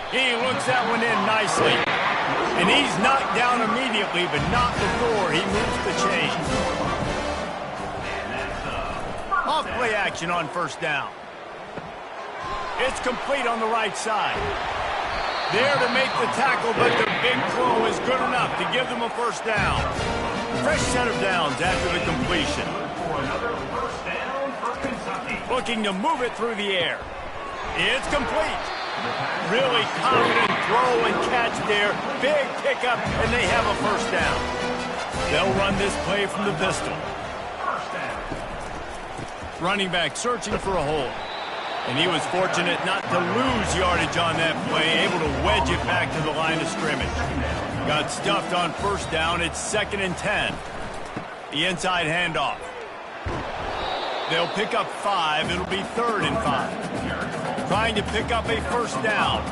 He looks that one in nicely. And he's knocked down immediately, but not before he moves the chains. Off play action on 1st down. It's complete on the right side. There to make the tackle, but the big throw is good enough to give them a 1st down. Fresh set of downs after the completion. Looking to move it through the air. It's complete. Really confident throw and catch there. Big pickup, and they have a 1st down. They'll run this play from the pistol. Running back searching for a hole. And he was fortunate not to lose yardage on that play, able to wedge it back to the line of scrimmage. Got stuffed on 1st down. It's 2nd and 10. The inside handoff. They'll pick up 5. It'll be 3rd and 5. Trying to pick up a 1st down.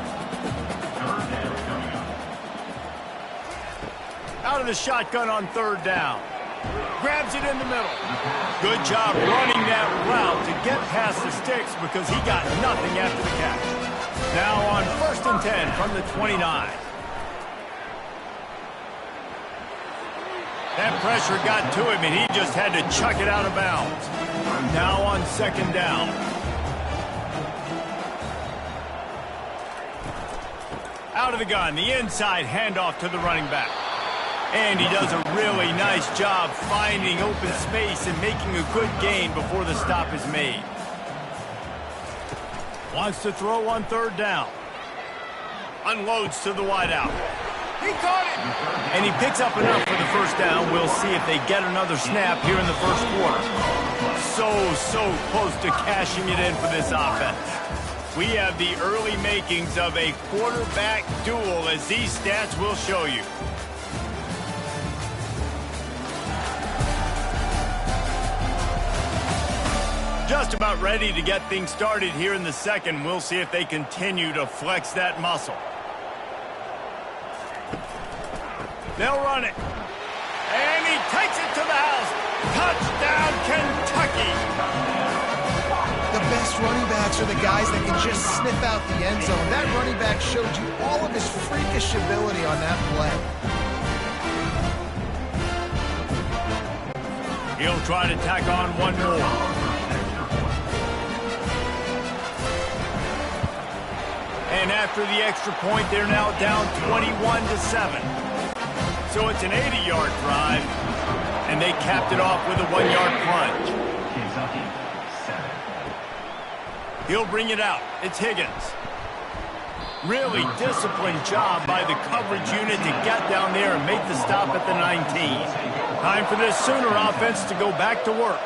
Out of the shotgun on 3rd down. Grabs it in the middle. Good job running that route to get past the sticks because he got nothing after the catch. Now on 1st and 10 from the 29. That pressure got to him, and he just had to chuck it out of bounds. Now on 2nd down. Out of the gun, the inside handoff to the running back. And he does a really nice job finding open space and making a good gain before the stop is made. Wants to throw on 3rd down. Unloads to the wideout. He caught it! And he picks up enough for the 1st down. We'll see if they get another snap here in the 1st quarter. So close to cashing it in for this offense. We have the early makings of a quarterback duel, as these stats will show you. Just about ready to get things started here in the 2nd. We'll see if they continue to flex that muscle. They'll run it. And he takes it to the house. Touchdown, Kentucky. The best running backs are the guys that can just sniff out the end zone. That running back showed you all of his freakish ability on that play. He'll try to tack on one more. And after the extra point, they're now down 21-7. So it's an 80-yard drive, and they capped it off with a 1-yard plunge. He'll bring it out. It's Higgins. Really disciplined job by the coverage unit to get down there and make the stop at the 19. Time for this Sooner offense to go back to work.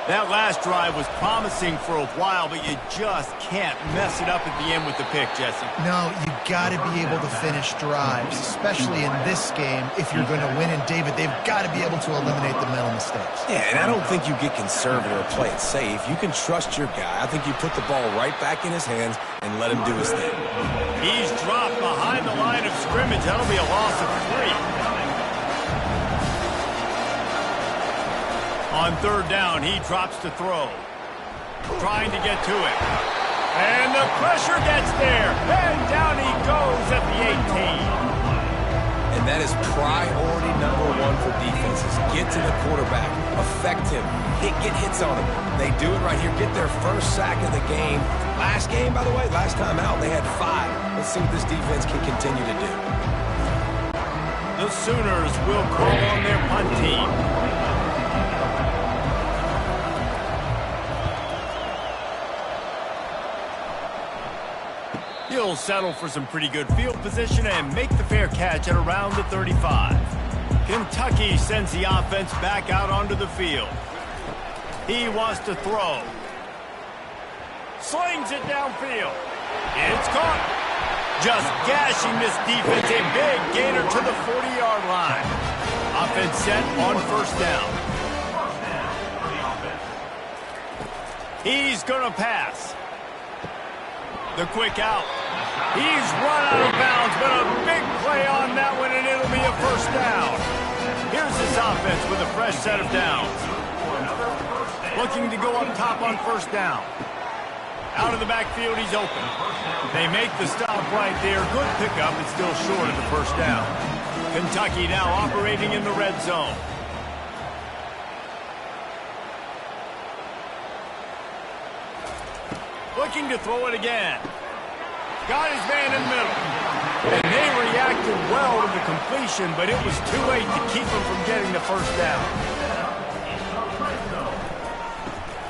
That last drive was promising for a while, but you just can't mess it up at the end with the pick, Jesse. No, you got to be able to finish drives, especially in this game. If you're going to win, and David, they've got to be able to eliminate the mental mistakes. Yeah, and I don't think you get conservative or play it safe. You can trust your guy. I think you put the ball right back in his hands and let him do his thing. He's dropped behind the line of scrimmage. That'll be a loss of 3. On 3rd down, he drops to throw. Trying to get to it. And the pressure gets there. And down he goes at the 18. And that is priority number 1 for defenses. Get to the quarterback. Affect him. Get hits on him. They do it right here. Get their 1st sack of the game. Last game, by the way, last time out, they had 5. Let's see what this defense can continue to do. The Sooners will call on their punt team. He'll settle for some pretty good field position and make the fair catch at around the 35. Kentucky sends the offense back out onto the field. He wants to throw. Slings it downfield. It's caught. Just gashing this defense. A big gainer to the 40-yard line. Offense set on 1st down. He's going to pass. The quick out. He's run out of bounds, but a big play on that one, and it'll be a 1st down. Here's this offense with a fresh set of downs. Looking to go up top on 1st down. Out of the backfield, he's open. They make the stop right there. Good pickup, but still short of the 1st down. Kentucky now operating in the red zone. Looking to throw it again. Got his man in the middle. And they reacted well to the completion, but it was too late to keep him from getting the 1st down.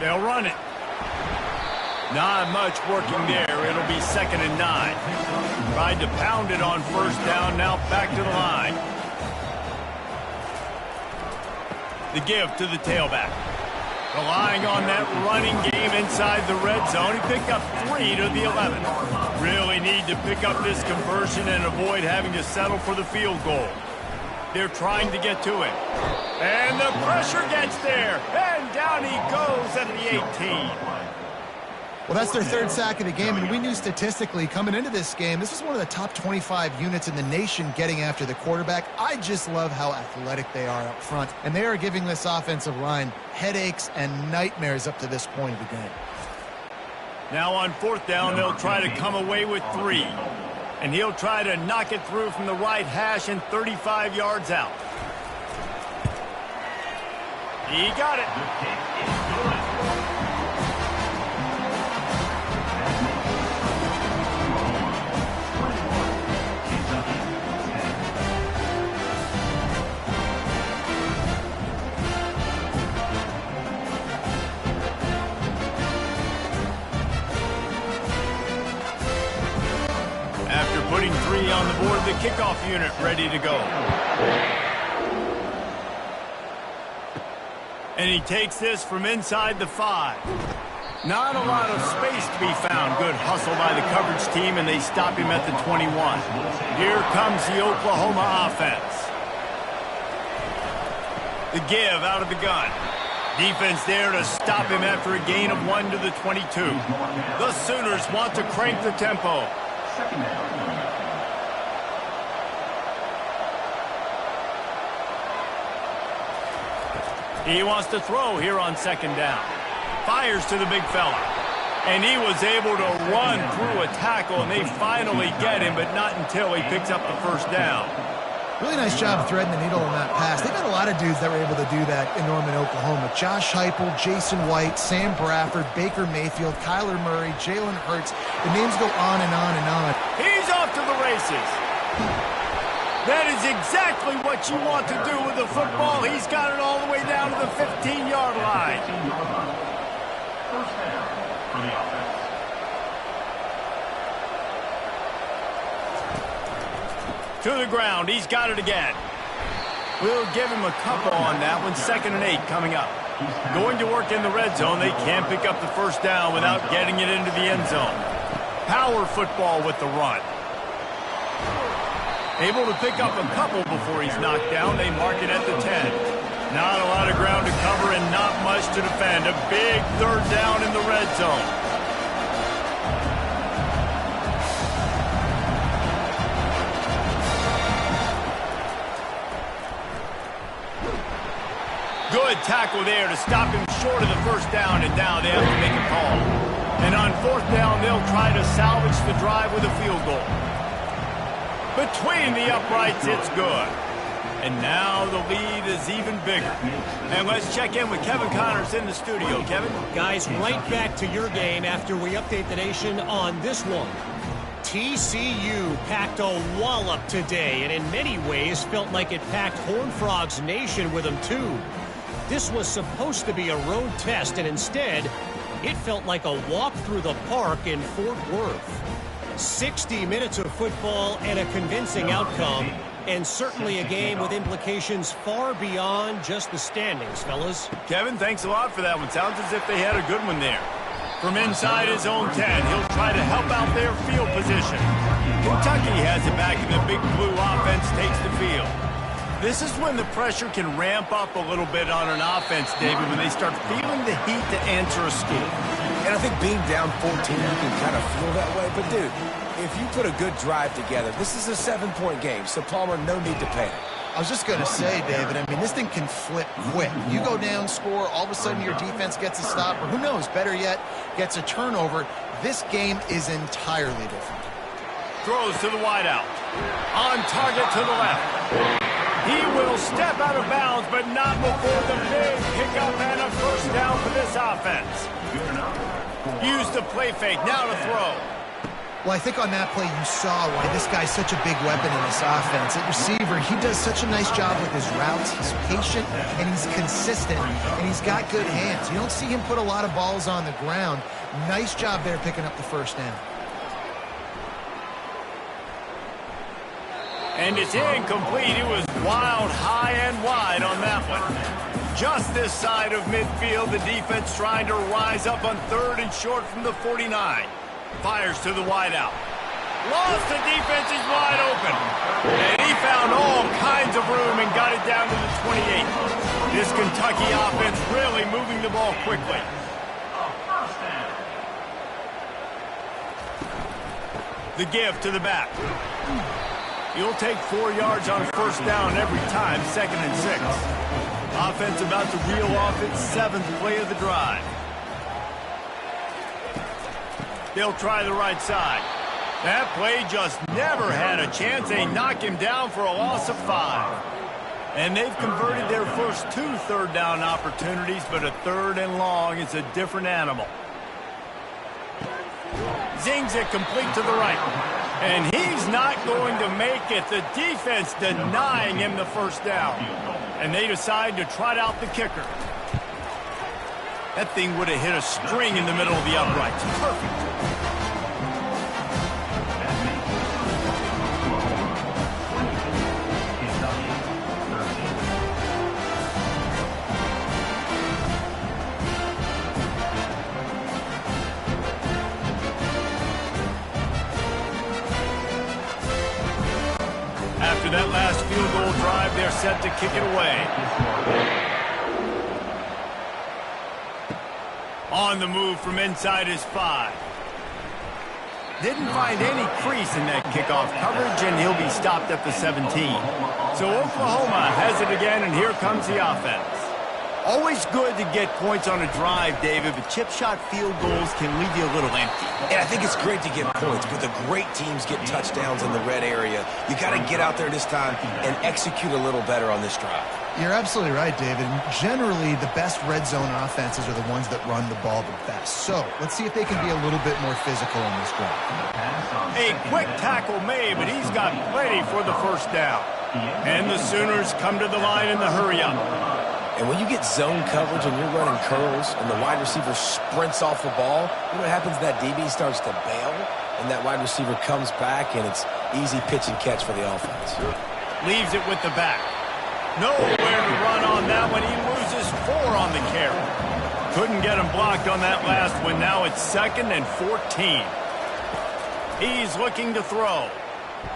They'll run it. Not much working there. It'll be 2nd and 9. Tried to pound it on 1st down, now back to the line. The give to the tailback. Relying on that running game inside the red zone. He picked up 3 to the 11. Really need to pick up this conversion and avoid having to settle for the field goal. They're trying to get to it. And the pressure gets there. And down he goes at the 18. Well, that's their third sack of the game, and we knew statistically coming into this game, this was one of the top 25 units in the nation getting after the quarterback. I just love how athletic they are up front, and they are giving this offensive line headaches and nightmares up to this point of the game. Now on fourth down, they'll try to come away with 3. And he'll try to knock it through from the right hash and 35 yards out. He got it. After putting 3 on the board, the kickoff unit ready to go. And he takes this from inside the 5. Not a lot of space to be found. Good hustle by the coverage team, and they stop him at the 21. Here comes the Oklahoma offense. The give out of the gun. Defense there to stop him after a gain of 1 to the 22. The Sooners want to crank the tempo. He wants to throw here on second down. Fires to the big fella. And he was able to run through a tackle, and they finally get him, but not until he picks up the first down. Really nice job threading the needle on that pass. They've got a lot of dudes that were able to do that in Norman, Oklahoma. Josh Heupel, Jason White, Sam Bradford, Baker Mayfield, Kyler Murray, Jalen Hurts. The names go on and on and on. He's off to the races. That is exactly what you want to do with the football. He's got it all the way down to the 15-yard line. First down for the offense. To the ground. He's got it again. We'll give him a couple on that one. 2nd and 8 coming up. Going to work in the red zone. They can't pick up the first down without getting it into the end zone. Power football with the run. Able to pick up a couple before he's knocked down. They mark it at the 10. Not a lot of ground to cover and not much to defend. A big third down in the red zone. Good tackle there to stop him short of the first down, and now they have to make a call. And on fourth down, they'll try to salvage the drive with a field goal. Between the uprights, it's good. And now the lead is even bigger. And let's check in with Kevin Connors in the studio. Kevin? Guys, right back to your game after we update the nation on this one. TCU packed a wallop today, and in many ways felt like it packed Horned Frogs Nation with them too. This was supposed to be a road test, and instead, it felt like a walk through the park in Fort Worth. 60 minutes of football and a convincing outcome, and certainly a game with implications far beyond just the standings, fellas. Kevin, thanks a lot for that one. Sounds as if they had a good one there. From inside his own 10, he'll try to help out their field position. Kentucky has it back, and the Big Blue offense takes the field. This is when the pressure can ramp up a little bit on an offense, David, when they start feeling the heat to answer a score. And I think being down 14, you can kind of feel that way. But, dude, if you put a good drive together, this is a 7-point game. So, Palmer, no need to panic. I was just going to say, David, I mean, this thing can flip quick. You go down, score, all of a sudden your defense gets a stop, or who knows, better yet, gets a turnover. This game is entirely different. Throws to the wideout. On target to the left. He will step out of bounds, but not before the big pickup and a first down for this offense. Use the play fake, now to throw. Well, I think on that play you saw why this guy's such a big weapon in this offense. At receiver, he does such a nice job with his routes. He's patient, and he's consistent, and he's got good hands. You don't see him put a lot of balls on the ground. Nice job there picking up the first down. And it's incomplete. It was wild, high and wide on that one. Just this side of midfield, the defense trying to rise up on 3rd and short from the 49. Fires to the wideout. Lost the defense, is wide open. And he found all kinds of room and got it down to the 28. This Kentucky offense really moving the ball quickly. The give to the back. He'll take 4 yards on first down every time, 2nd and 6. Offense about to reel off its 7th play of the drive. They'll try the right side. That play just never had a chance. They knock him down for a loss of 5. And they've converted their first 2 third down opportunities, but a 3rd and long is a different animal. Zings it complete to the right. And he's not going to make it. The defense denying him the first down. And they decide to trot out the kicker. That thing would have hit a string in the middle of the uprights. Perfect. After that last field goal drive, they're set to kick it away. On the move from inside his 5. Didn't find any crease in that kickoff coverage, and he'll be stopped at the 17. So Oklahoma has it again, and here comes the offense. Always good to get points on a drive, David, but chip shot field goals can leave you a little empty. And I think it's great to get points, but the great teams get touchdowns in the red area. You got to get out there this time and execute a little better on this drive. You're absolutely right, David. Generally, the best red zone offenses are the ones that run the ball the best. So let's see if they can be a little bit more physical on this drive. A quick tackle made, but he's got plenty for the first down. And the Sooners come to the line in the hurry-up. And when you get zone coverage and you're running curls and the wide receiver sprints off the ball, you know what happens? That DB starts to bail, and that wide receiver comes back, and it's easy pitch and catch for the offense. Leaves it with the back. Nowhere to run on that one. He loses 4 on the carry. Couldn't get him blocked on that last one. Now it's 2nd and 14. He's looking to throw.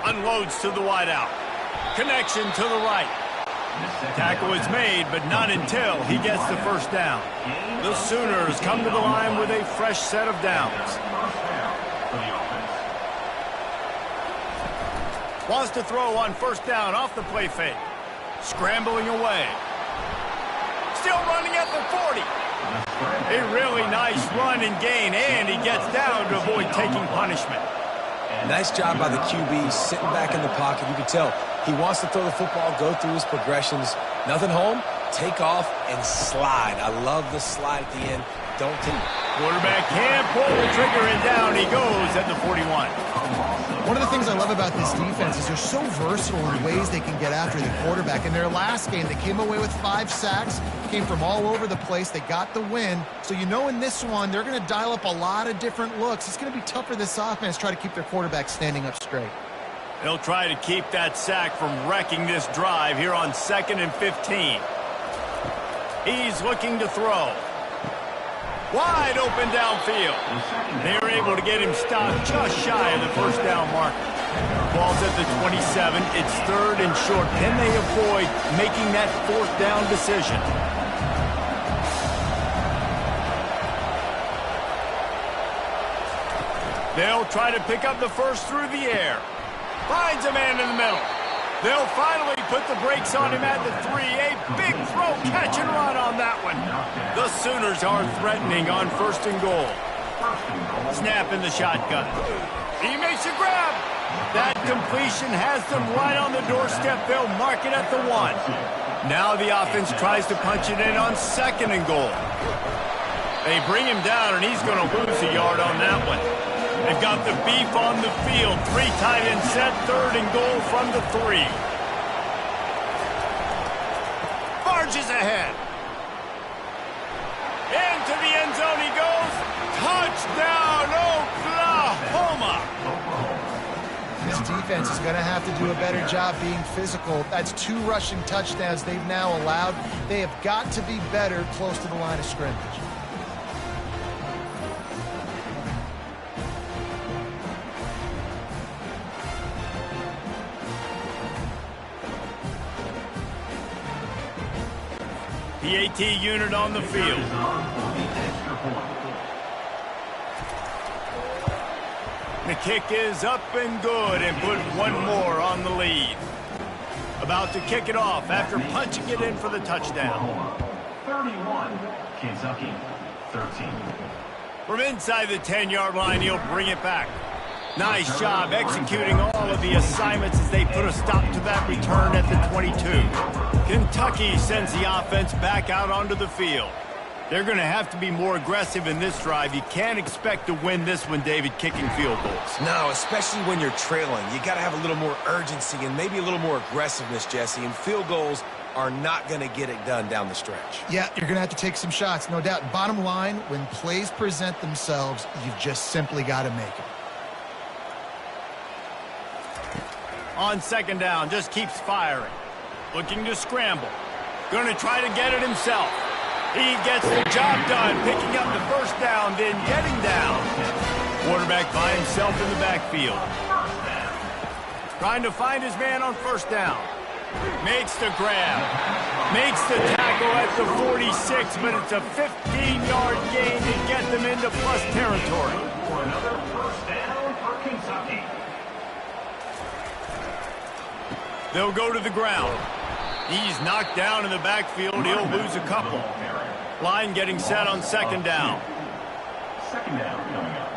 Unloads to the wideout. Connection to the right. Tackle is made, but not until he gets the first down. The Sooners come to the line with a fresh set of downs. Wants to throw on first down off the play fake. Scrambling away. Still running at the 40. A really nice run and gain, and he gets down to avoid taking punishment. Nice job by the QB, sitting back in the pocket. You can tell he wants to throw the football, go through his progressions. Nothing home, take off, and slide. I love the slide at the end. Don't take. Quarterback can't pull the trigger, and down he goes at the 41. One of the things I love about this defense is they're so versatile in ways they can get after the quarterback. In their last game, they came away with 5 sacks, came from all over the place. They got the win. So you know in this one, they're going to dial up a lot of different looks. It's going to be tough for this offense to try to keep their quarterback standing up straight. They'll try to keep that sack from wrecking this drive here on 2nd and 15. He's looking to throw. Wide open downfield. They're able to get him stopped just shy of the first down marker. Ball's at the 27. It's 3rd and short. Can they avoid making that 4th down decision? They'll try to pick up the first through the air. Finds a man in the middle. They'll finally put the brakes on him at the 3. A big throw, catch and run on that one. The Sooners are threatening on 1st and goal. Snap in the shotgun. He makes a grab. That completion has them right on the doorstep. They'll mark it at the 1. Now the offense tries to punch it in on 2nd and goal. They bring him down, and he's going to lose a yard on that one. They've got the beef on the field. 3 tight end set, 3rd and goal from the 3. Barges ahead. Into the end zone he goes. Touchdown, Oklahoma. This defense is going to have to do a better job being physical. That's 2 rushing touchdowns they've now allowed. They have got to be better close to the line of scrimmage. The AT unit on the field. The kick is up and good and put one more on the lead. About to kick it off after punching it in for the touchdown. 31, Kentucky, 13. From inside the 10-yard line, he'll bring it back. Nice job executing all of the assignments as they put a stop to that return at the 22. Kentucky sends the offense back out onto the field. They're going to have to be more aggressive in this drive. You can't expect to win this one, David, kicking field goals. No, especially when you're trailing. You got to have a little more urgency and maybe a little more aggressiveness, Jesse. And field goals are not going to get it done down the stretch. Yeah, you're going to have to take some shots, no doubt. Bottom line, when plays present themselves, you've just simply got to make them. On second down, just keeps firing. Looking to scramble. Going to try to get it himself. He gets the job done, picking up the first down, then getting down. Quarterback by himself in the backfield. Trying to find his man on first down. Makes the grab. Makes the tackle at the 46, but it's a 15-yard gain to get them into plus territory. For another first down for Kentucky. They'll go to the ground. He's knocked down in the backfield. He'll lose a couple. Line getting set on second down. Second down coming up.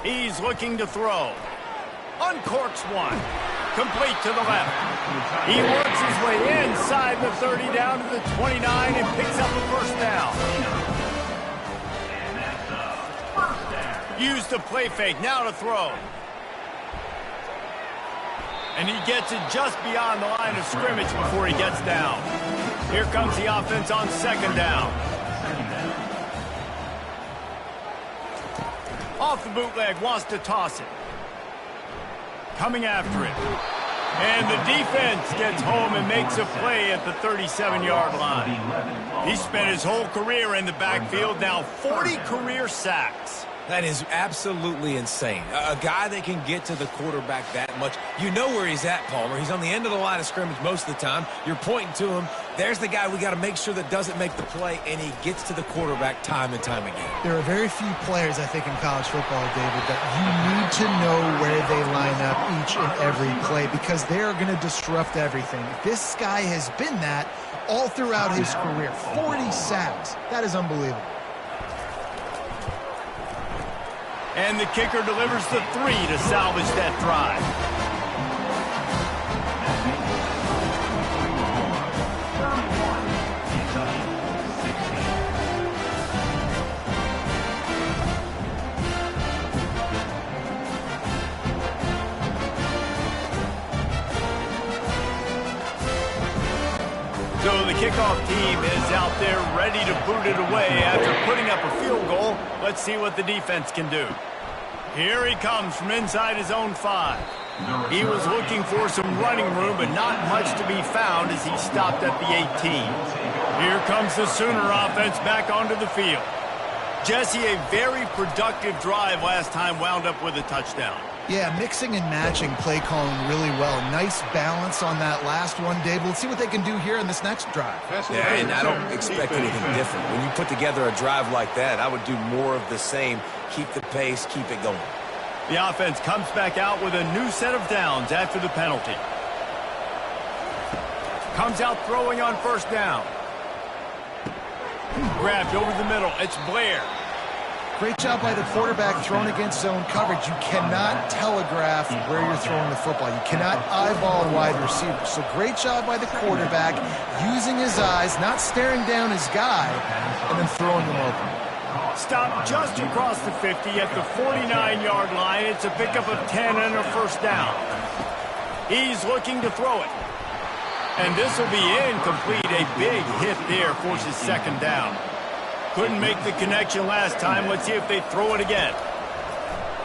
He's looking to throw. Uncorks one. Complete to the left. He works his way inside the 30 down to the 29 and picks up a first down. And that's a first down. Use the play fake. Now to throw. And he gets it just beyond the line of scrimmage before he gets down. Here comes the offense on second down. Off the bootleg, wants to toss it. Coming after it. And the defense gets home and makes a play at the 37-yard line. He spent his whole career in the backfield, now 40 career sacks. That is absolutely insane. A guy that can get to the quarterback that much. You know where he's at, Palmer. He's on the end of the line of scrimmage most of the time. You're pointing to him. There's the guy we got to make sure that doesn't make the play, and he gets to the quarterback time and time again. There are very few players, I think, in college football, David, that you need to know where they line up each and every play because they're going to disrupt everything. This guy has been that all throughout his career. 40 sacks. That is unbelievable. And the kicker delivers the 3 to salvage that drive. So the kickoff team is out there ready to boot it away after putting up a field goal. Let's see what the defense can do. Here he comes from inside his own 5. He was looking for some running room, but not much to be found as he stopped at the 18. Here comes the Sooner offense back onto the field. Jesse, a very productive drive last time, wound up with a touchdown. Yeah, mixing and matching play calling really well. Nice balance on that last one, Dave. Let's see what they can do here in this next drive. Yeah, and I don't expect anything different. When you put together a drive like that, I would do more of the same. Keep the pace, keep it going. The offense comes back out with a new set of downs after the penalty. Comes out throwing on first down. Grabbed over the middle. It's Blair. Great job by the quarterback throwing against zone coverage. You cannot telegraph where you're throwing the football. You cannot eyeball a wide receiver. So great job by the quarterback using his eyes, not staring down his guy, and then throwing him open. Stopped just across the 50 at the 49-yard line. It's a pickup of 10 and a first down. He's looking to throw it. And this will be incomplete. A big hit there forces second down. Couldn't make the connection last time. Let's see if they throw it again.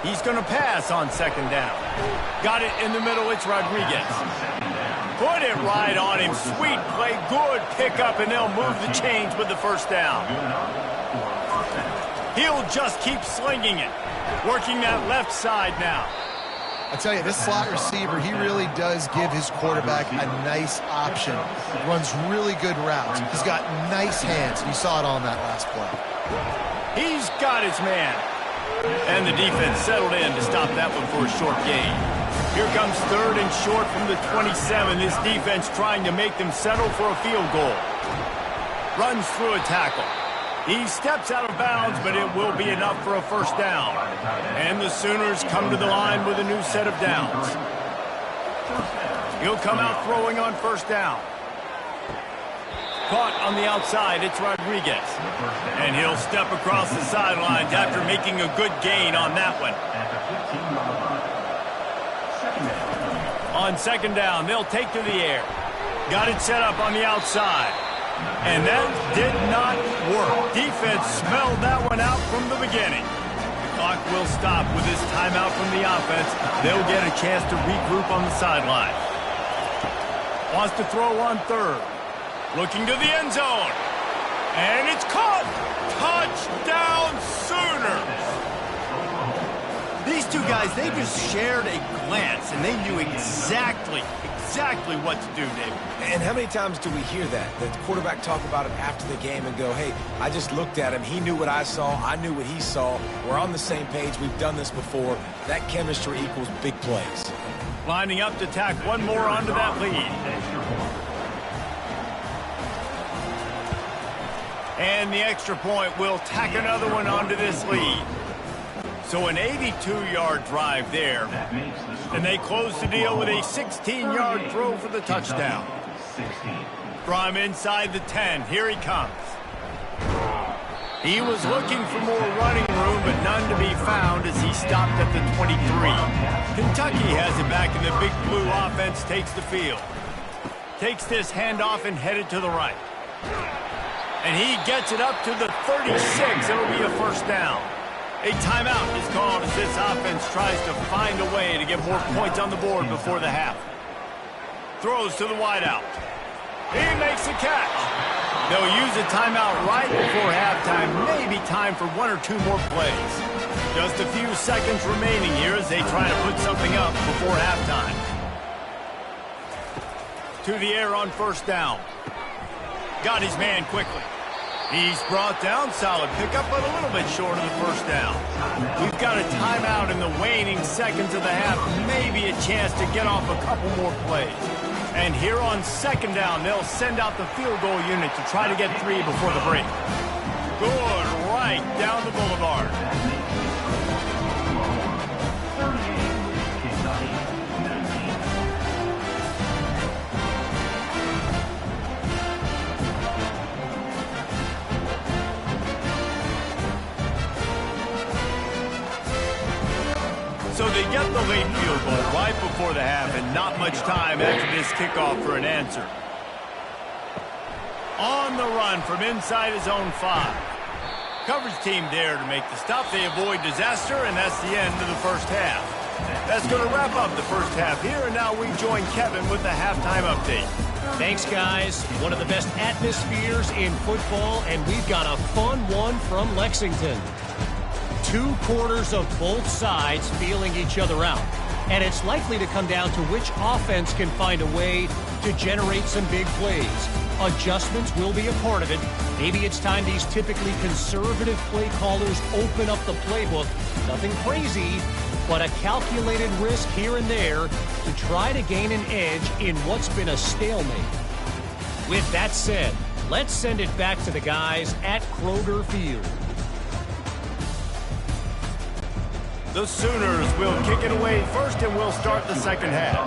He's going to pass on second down. Got it in the middle. It's Rodriguez. Put it right on him. Sweet play. Good pickup, and they'll move the chains with the first down. He'll just keep slinging it. Working that left side now. I tell you, this slot receiver, he really does give his quarterback a nice option. Runs really good routes. He's got nice hands. You saw it on that last play. He's got his man. And the defense settled in to stop that one for a short gain. Here comes 3rd and short from the 27. This defense trying to make them settle for a field goal. Runs through a tackle. He steps out of bounds, but it will be enough for a first down. And the Sooners come to the line with a new set of downs. He'll come out throwing on first down. Caught on the outside, it's Rodriguez. And he'll step across the sidelines after making a good gain on that one. On second down, they'll take to the air. Got it set up on the outside. And that did not work. Defense smelled that one out from the beginning. The clock will stop with this timeout from the offense. They'll get a chance to regroup on the sideline. Wants to throw on 3rd. Looking to the end zone. And it's caught. Touchdown Sooners. These two guys, they just shared a glance, and they knew exactly what to do, David. And how many times do we hear that? The quarterback talk about it after the game and go, hey, I just looked at him. He knew what I saw. I knew what he saw. We're on the same page. We've done this before. That chemistry equals big plays. Lining up to tack one more onto that lead. And the extra point will tack another one onto this lead. So an 82-yard drive there. And they close the deal with a 16-yard throw for the touchdown. From inside the 10, here he comes. He was looking for more running room, but none to be found as he stopped at the 23. Kentucky has it back, and the Big Blue offense takes the field. Takes this handoff and headed to the right. And he gets it up to the 36. It'll be a first down. A timeout is called as this offense tries to find a way to get more points on the board before the half. Throws to the wideout. He makes a catch. They'll use a timeout right before halftime. Maybe time for 1 or 2 more plays. Just a few seconds remaining here as they try to put something up before halftime. To the air on first down. Got his man quickly. He's brought down. Solid pickup, but a little bit short of the first down. We've got a timeout in the waning seconds of the half. Maybe a chance to get off a couple more plays. And here on second down, they'll send out the field goal unit to try to get 3 before the break. Good, right down the boulevard. So they get the late field goal right before the half, and not much time after this kickoff for an answer. On the run from inside his own 5. Coverage team there to make the stop. They avoid disaster, and that's the end of the first half. That's going to wrap up the first half here, and now we join Kevin with the halftime update. Thanks, guys. One of the best atmospheres in football, and we've got a fun one from Lexington. 2 quarters of both sides feeling each other out. And it's likely to come down to which offense can find a way to generate some big plays. Adjustments will be a part of it. Maybe it's time these typically conservative play callers open up the playbook. Nothing crazy, but a calculated risk here and there to try to gain an edge in what's been a stalemate. With that said, let's send it back to the guys at Kroger Field. The Sooners will kick it away first, and we'll start the second half.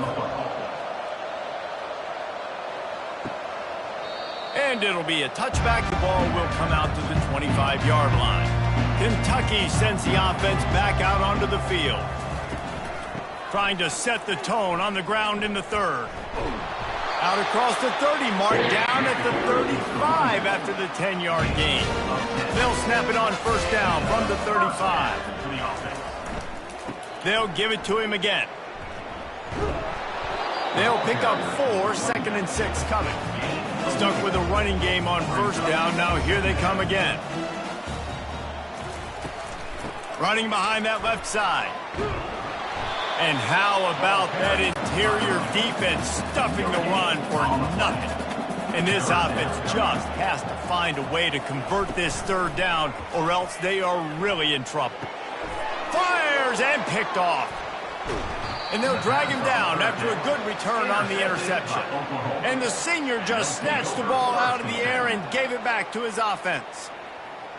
And it'll be a touchback. The ball will come out to the 25-yard line. Kentucky sends the offense back out onto the field. Trying to set the tone on the ground in the third. Out across the 30 mark, down at the 35 after the 10-yard gain. They'll snap it on first down from the 35. They'll give it to him again. They'll pick up 4, 2nd and 6 coming. Stuck with a running game on first down. Now here they come again. Running behind that left side. And how about that interior defense stuffing the run for nothing? And this offense just has to find a way to convert this third down, or else they are really in trouble. Fires and picked off. And they'll drag him down after a good return on the interception. And the senior just snatched the ball out of the air and gave it back to his offense.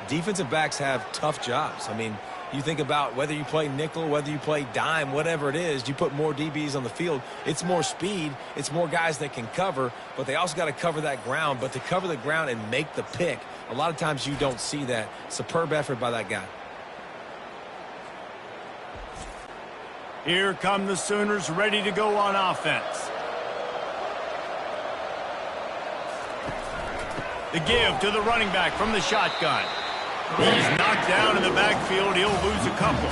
Defensive backs have tough jobs. I mean, you think about whether you play nickel, whether you play dime, whatever it is, you put more DBs on the field. It's more speed. It's more guys that can cover, but they also got to cover that ground. But to cover the ground and make the pick, a lot of times you don't see that. Superb effort by that guy. Here come the Sooners ready to go on offense. The give to the running back from the shotgun. He's knocked down in the backfield. He'll lose a couple.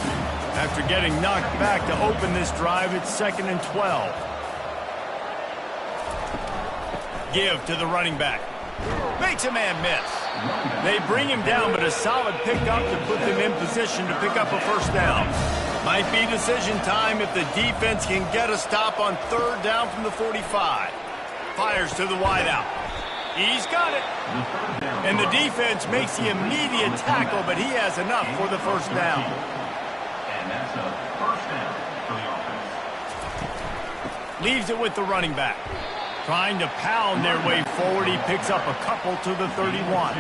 After getting knocked back to open this drive, it's 2nd and 12. Give to the running back. Makes a man miss. They bring him down, but a solid pickup to put them in position to pick up a first down. Might be decision time if the defense can get a stop on 3rd down from the 45. Fires to the wideout. He's got it. And the defense makes the immediate tackle, but he has enough for the first down. And that's a first down for the offense. Leaves it with the running back. Trying to pound their way forward. He picks up a couple to the 31.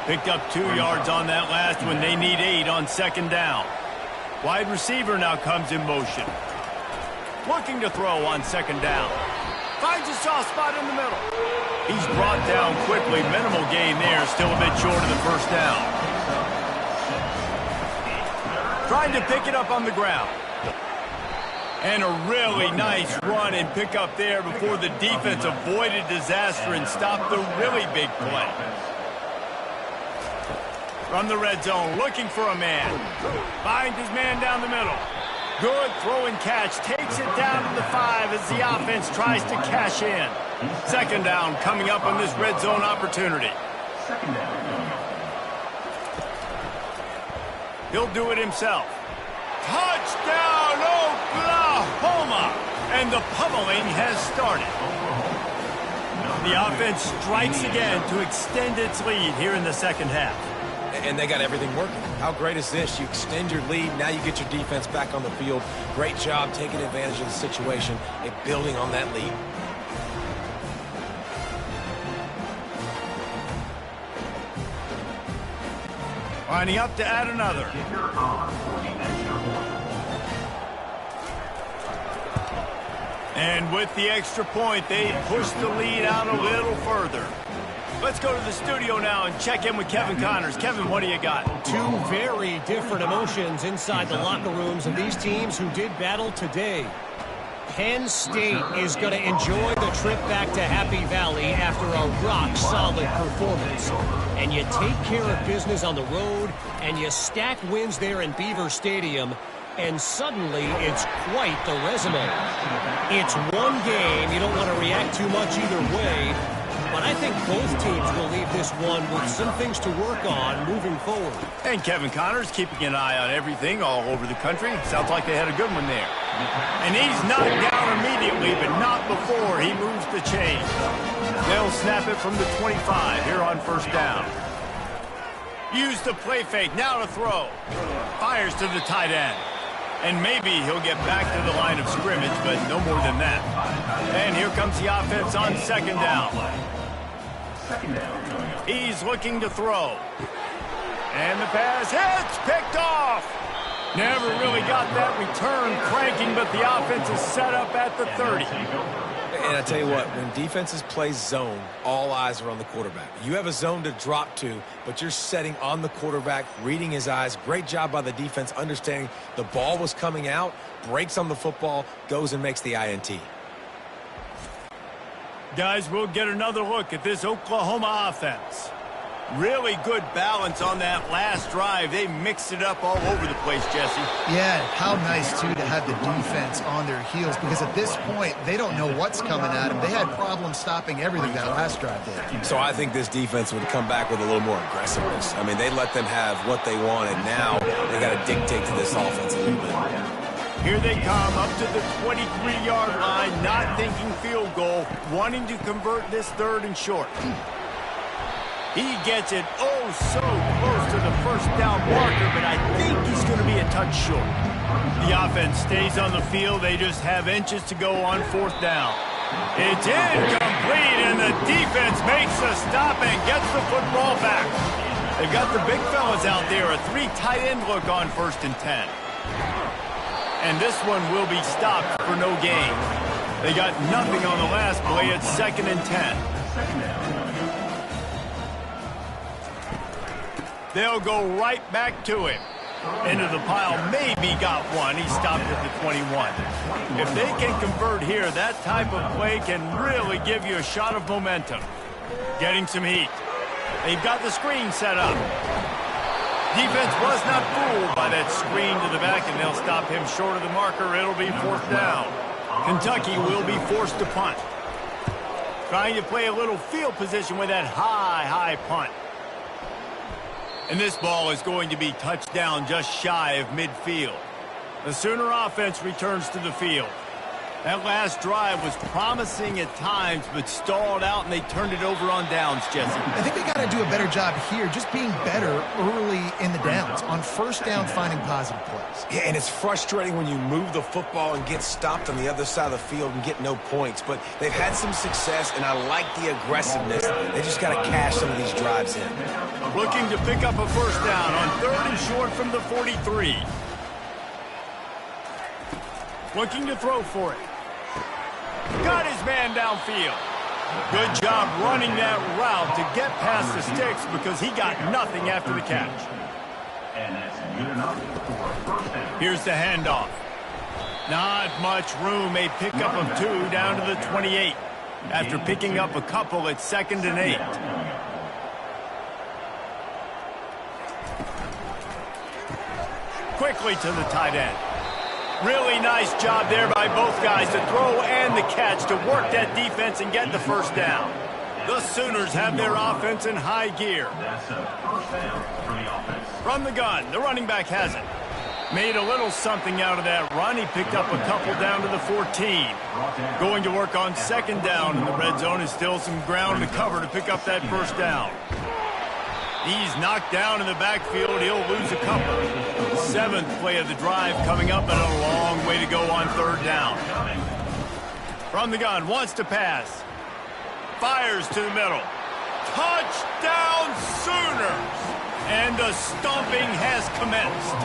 Picked up 2 yards on that last one. They need 8 on 2nd down. Wide receiver now comes in motion. Looking to throw on 2nd down. Finds a soft spot in the middle. He's brought down quickly. Minimal gain there. Still a bit short of the first down. Trying to pick it up on the ground. And a really nice run and pick up there before the defense avoided disaster and stopped the really big play. From the red zone, looking for a man. Finds his man down the middle. Good throw and catch. Takes it down to the 5 as the offense tries to cash in. 2nd down coming up on this red zone opportunity. Second down. He'll do it himself. Touchdown, Oklahoma! And the pummeling has started. The offense strikes again to extend its lead here in the 2nd half. And they got everything working. How great is this? You extend your lead. Now you get your defense back on the field. Great job taking advantage of the situation and building on that lead. Lining up to add another. And with the extra point, they push the lead out a little further. Let's go to the studio now and check in with Kevin Connors. Kevin, what do you got? 2 very different emotions inside the locker rooms of these teams who did battle today. Penn State is going to enjoy the trip back to Happy Valley after a rock-solid performance. And you take care of business on the road, and you stack wins there in Beaver Stadium, and suddenly it's quite the resume. It's one game. You don't want to react too much either way. But I think both teams will leave this one with some things to work on moving forward. And Kevin Connors keeping an eye on everything all over the country. Sounds like they had a good one there. And he's knocked down immediately, but not before he moves the chain. They'll snap it from the 25 here on 1st down. Use the play fake, now to throw. Fires to the tight end. And maybe he'll get back to the line of scrimmage, but no more than that. And here comes the offense on 2nd down. He's looking to throw. And the pass hits, picked off. Never really got that return cranking, but the offense is set up at the 30. And I tell you what, when defenses play zone, all eyes are on the quarterback. You have a zone to drop to, but you're setting on the quarterback, reading his eyes. Great job by the defense, understanding the ball was coming out, breaks on the football, goes and makes the INT. Guys, we'll get another look at this Oklahoma offense. Really good balance on that last drive. They mixed it up all over the place, Jesse. Yeah, how nice, too, to have the defense on their heels, because at this point, they don't know what's coming at them. They had problems stopping everything that last drive did. So I think this defense would come back with a little more aggressiveness. I mean, they let them have what they wanted. Now they got to dictate to this offense a little bit. Here they come up to the 23-yard line, not thinking field goal, wanting to convert this 3rd and short. He gets it so close to the first down marker, but I think he's going going to be a touch short. The offense stays on the field. They just have inches to go on 4th down. It's incomplete, and the defense makes a stop and gets the football back. They've got the big fellas out there, a 3 tight end look on 1st and 10. And this one will be stopped for no gain. They got nothing on the last play. It's 2nd and 10. They'll go right back to him. Into the pile, maybe got one. He stopped at the 21. If they can convert here, that type of play can really give you a shot of momentum. Getting some heat. They've got the screen set up. Defense was not fooled by that screen to the back, and they'll stop him short of the marker. It'll be 4th down. Kentucky will be forced to punt. Trying to play a little field position with that high punt. And this ball is going to be touched down just shy of midfield. The Sooner offense returns to the field. That last drive was promising at times, but stalled out, and they turned it over on downs, Jesse. I think they got to do a better job here, just being better early in the downs, on 1st down, finding positive plays. Yeah, and it's frustrating when you move the football and get stopped on the other side of the field and get no points. But they've had some success, and I like the aggressiveness. They just got to cash some of these drives in. Looking to pick up a 1st down on 3rd and short from the 43. Looking to throw for it. Got his man downfield. Good job running that route to get past the sticks because he got nothing after the catch. And that's good enough for 1st down. Here's the handoff. Not much room. A pickup of 2 down to the 28. After picking up a couple at 2nd and 8. Quickly to the tight end. Really nice job there by both guys to throw and the catch to work that defense and get the 1st down. The Sooners have their offense in high gear. That's a 1st down for the offense. From the gun, the running back has it. Made a little something out of that run. He picked up a couple down to the 14. Going to work on 2nd down, and the red zone is still some ground to cover to pick up that 1st down. He's knocked down in the backfield. He'll lose a couple. 7th play of the drive coming up, and a long way to go on 3rd down. From the gun, wants to pass. Fires to the middle. Touchdown Sooners! And the stomping has commenced.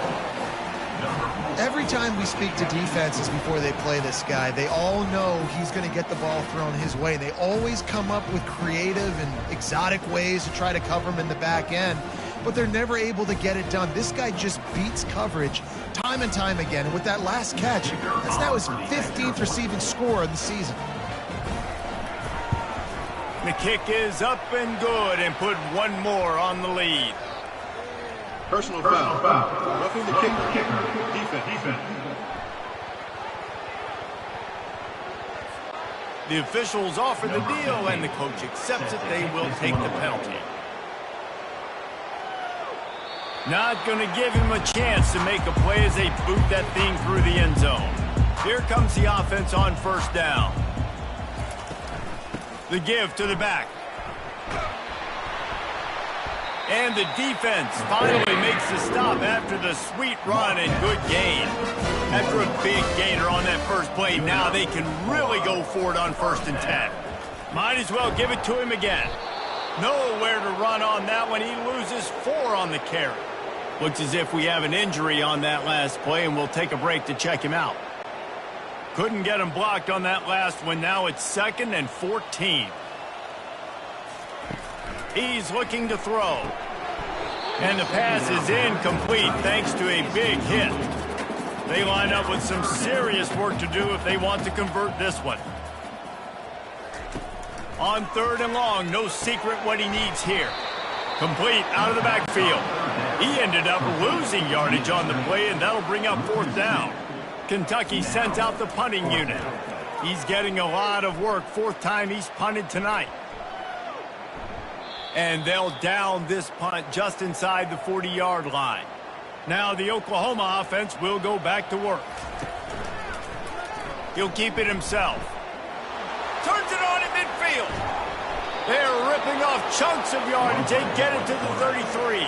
Every time we speak to defenses before they play this guy, they all know he's going to get the ball thrown his way. They always come up with creative and exotic ways to try to cover him in the back end, but they're never able to get it done. This guy just beats coverage time and time again. And with that last catch, that's now his 15th receiving score of the season. The kick is up and good and put one more on the lead. Personal foul. Roughing the kicker. Defense. The officials offer the deal, and the coach accepts it. They will take the penalty. Not going to give him a chance to make a play as they boot that thing through the end zone. Here comes the offense on 1st down. The give to the back. And the defense finally makes the stop after the sweet run and good gain. After a big gainer on that first play, now they can really go for it on 1st and 10. Might as well give it to him again. Nowhere to run on that one. He loses 4 on the carry. Looks as if we have an injury on that last play, and we'll take a break to check him out. Couldn't get him blocked on that last one. Now it's 2nd and 14. He's looking to throw. And the pass is incomplete thanks to a big hit. They line up with some serious work to do if they want to convert this one. On 3rd and long, no secret what he needs here. Complete out of the backfield. He ended up losing yardage on the play, and that'll bring up 4th down. Kentucky sent out the punting unit. He's getting a lot of work. 4th time he's punted tonight. And they'll down this punt just inside the 40-yard line. Now the Oklahoma offense will go back to work. He'll keep it himself. Turns it on at midfield. They're ripping off chunks of yardage. They get it to the 33.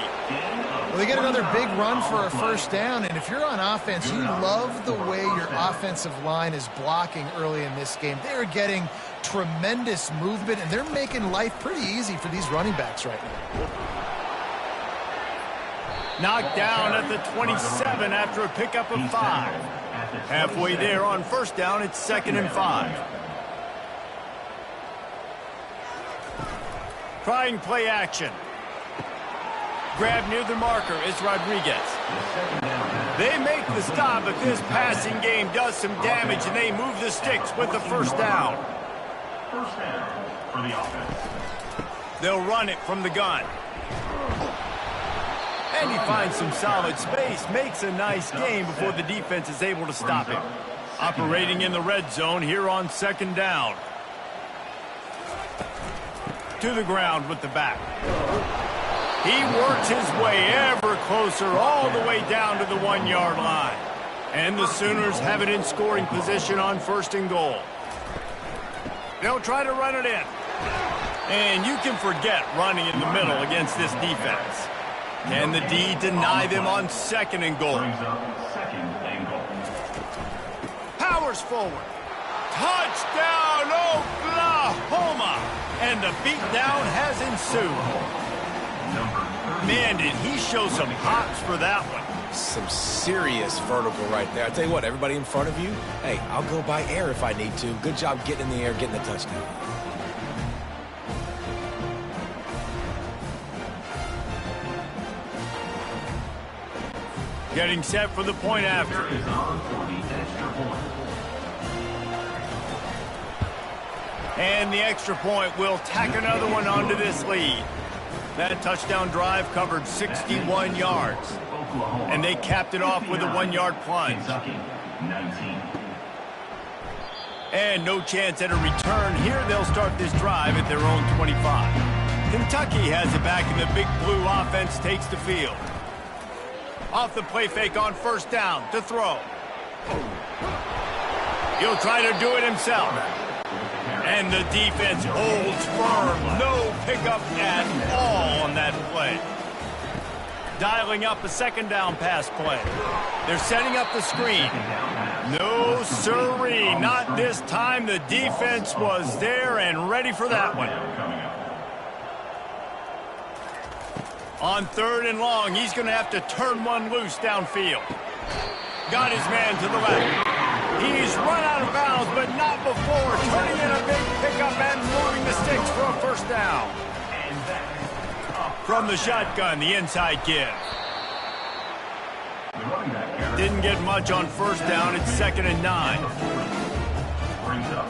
Well, they get another big run for a first down, and if you're on offense, you love the way your offensive line is blocking early in this game. They're getting tremendous movement, and they're making life pretty easy for these running backs right now. Knocked down at the 27 after a pickup of 5. Halfway there on first down, it's 2nd and 5. Trying play action. Grab near the marker is Rodriguez. They make the stop, but this passing game does some damage, and they move the sticks with the first down. First down for the offense. They'll run it from the gun. And he finds some solid space, makes a nice game before the defense is able to stop him. Operating in the red zone here on 2nd down. To the ground with the back. He works his way ever closer all the way down to the 1-yard line. And the Sooners have it in scoring position on 1st and goal. They'll try to run it in. And you can forget running in the middle against this defense. Can the D deny them on 2nd and goal? Powers forward. Touchdown, Oklahoma! And the beatdown has ensued. Man, did he show some hops for that one. Some serious vertical right there. I tell you what, everybody in front of you, hey, I'll go by air if I need to. Good job getting in the air, getting the touchdown. Getting set for the point after. And the extra point will tack another one onto this lead. That touchdown drive covered 61 yards. And they capped it off with a 1-yard plunge. And no chance at a return. Here they'll start this drive at their own 25. Kentucky has it back, and the Big Blue offense takes the field. Off the play fake on first down to throw. He'll try to do it himself. And the defense holds firm. No pickup at all on that play. Dialing up a 2nd down pass play. They're setting up the screen. No siree, not this time. The defense was there and ready for that one. On 3rd and long, he's going to have to turn one loose downfield. Got his man to the left. He's run out of bounds, but not before turning in a big pickup and moving the sticks for a first down. From the shotgun, the inside give. Didn't get much on first down. It's 2nd and 9. Brings up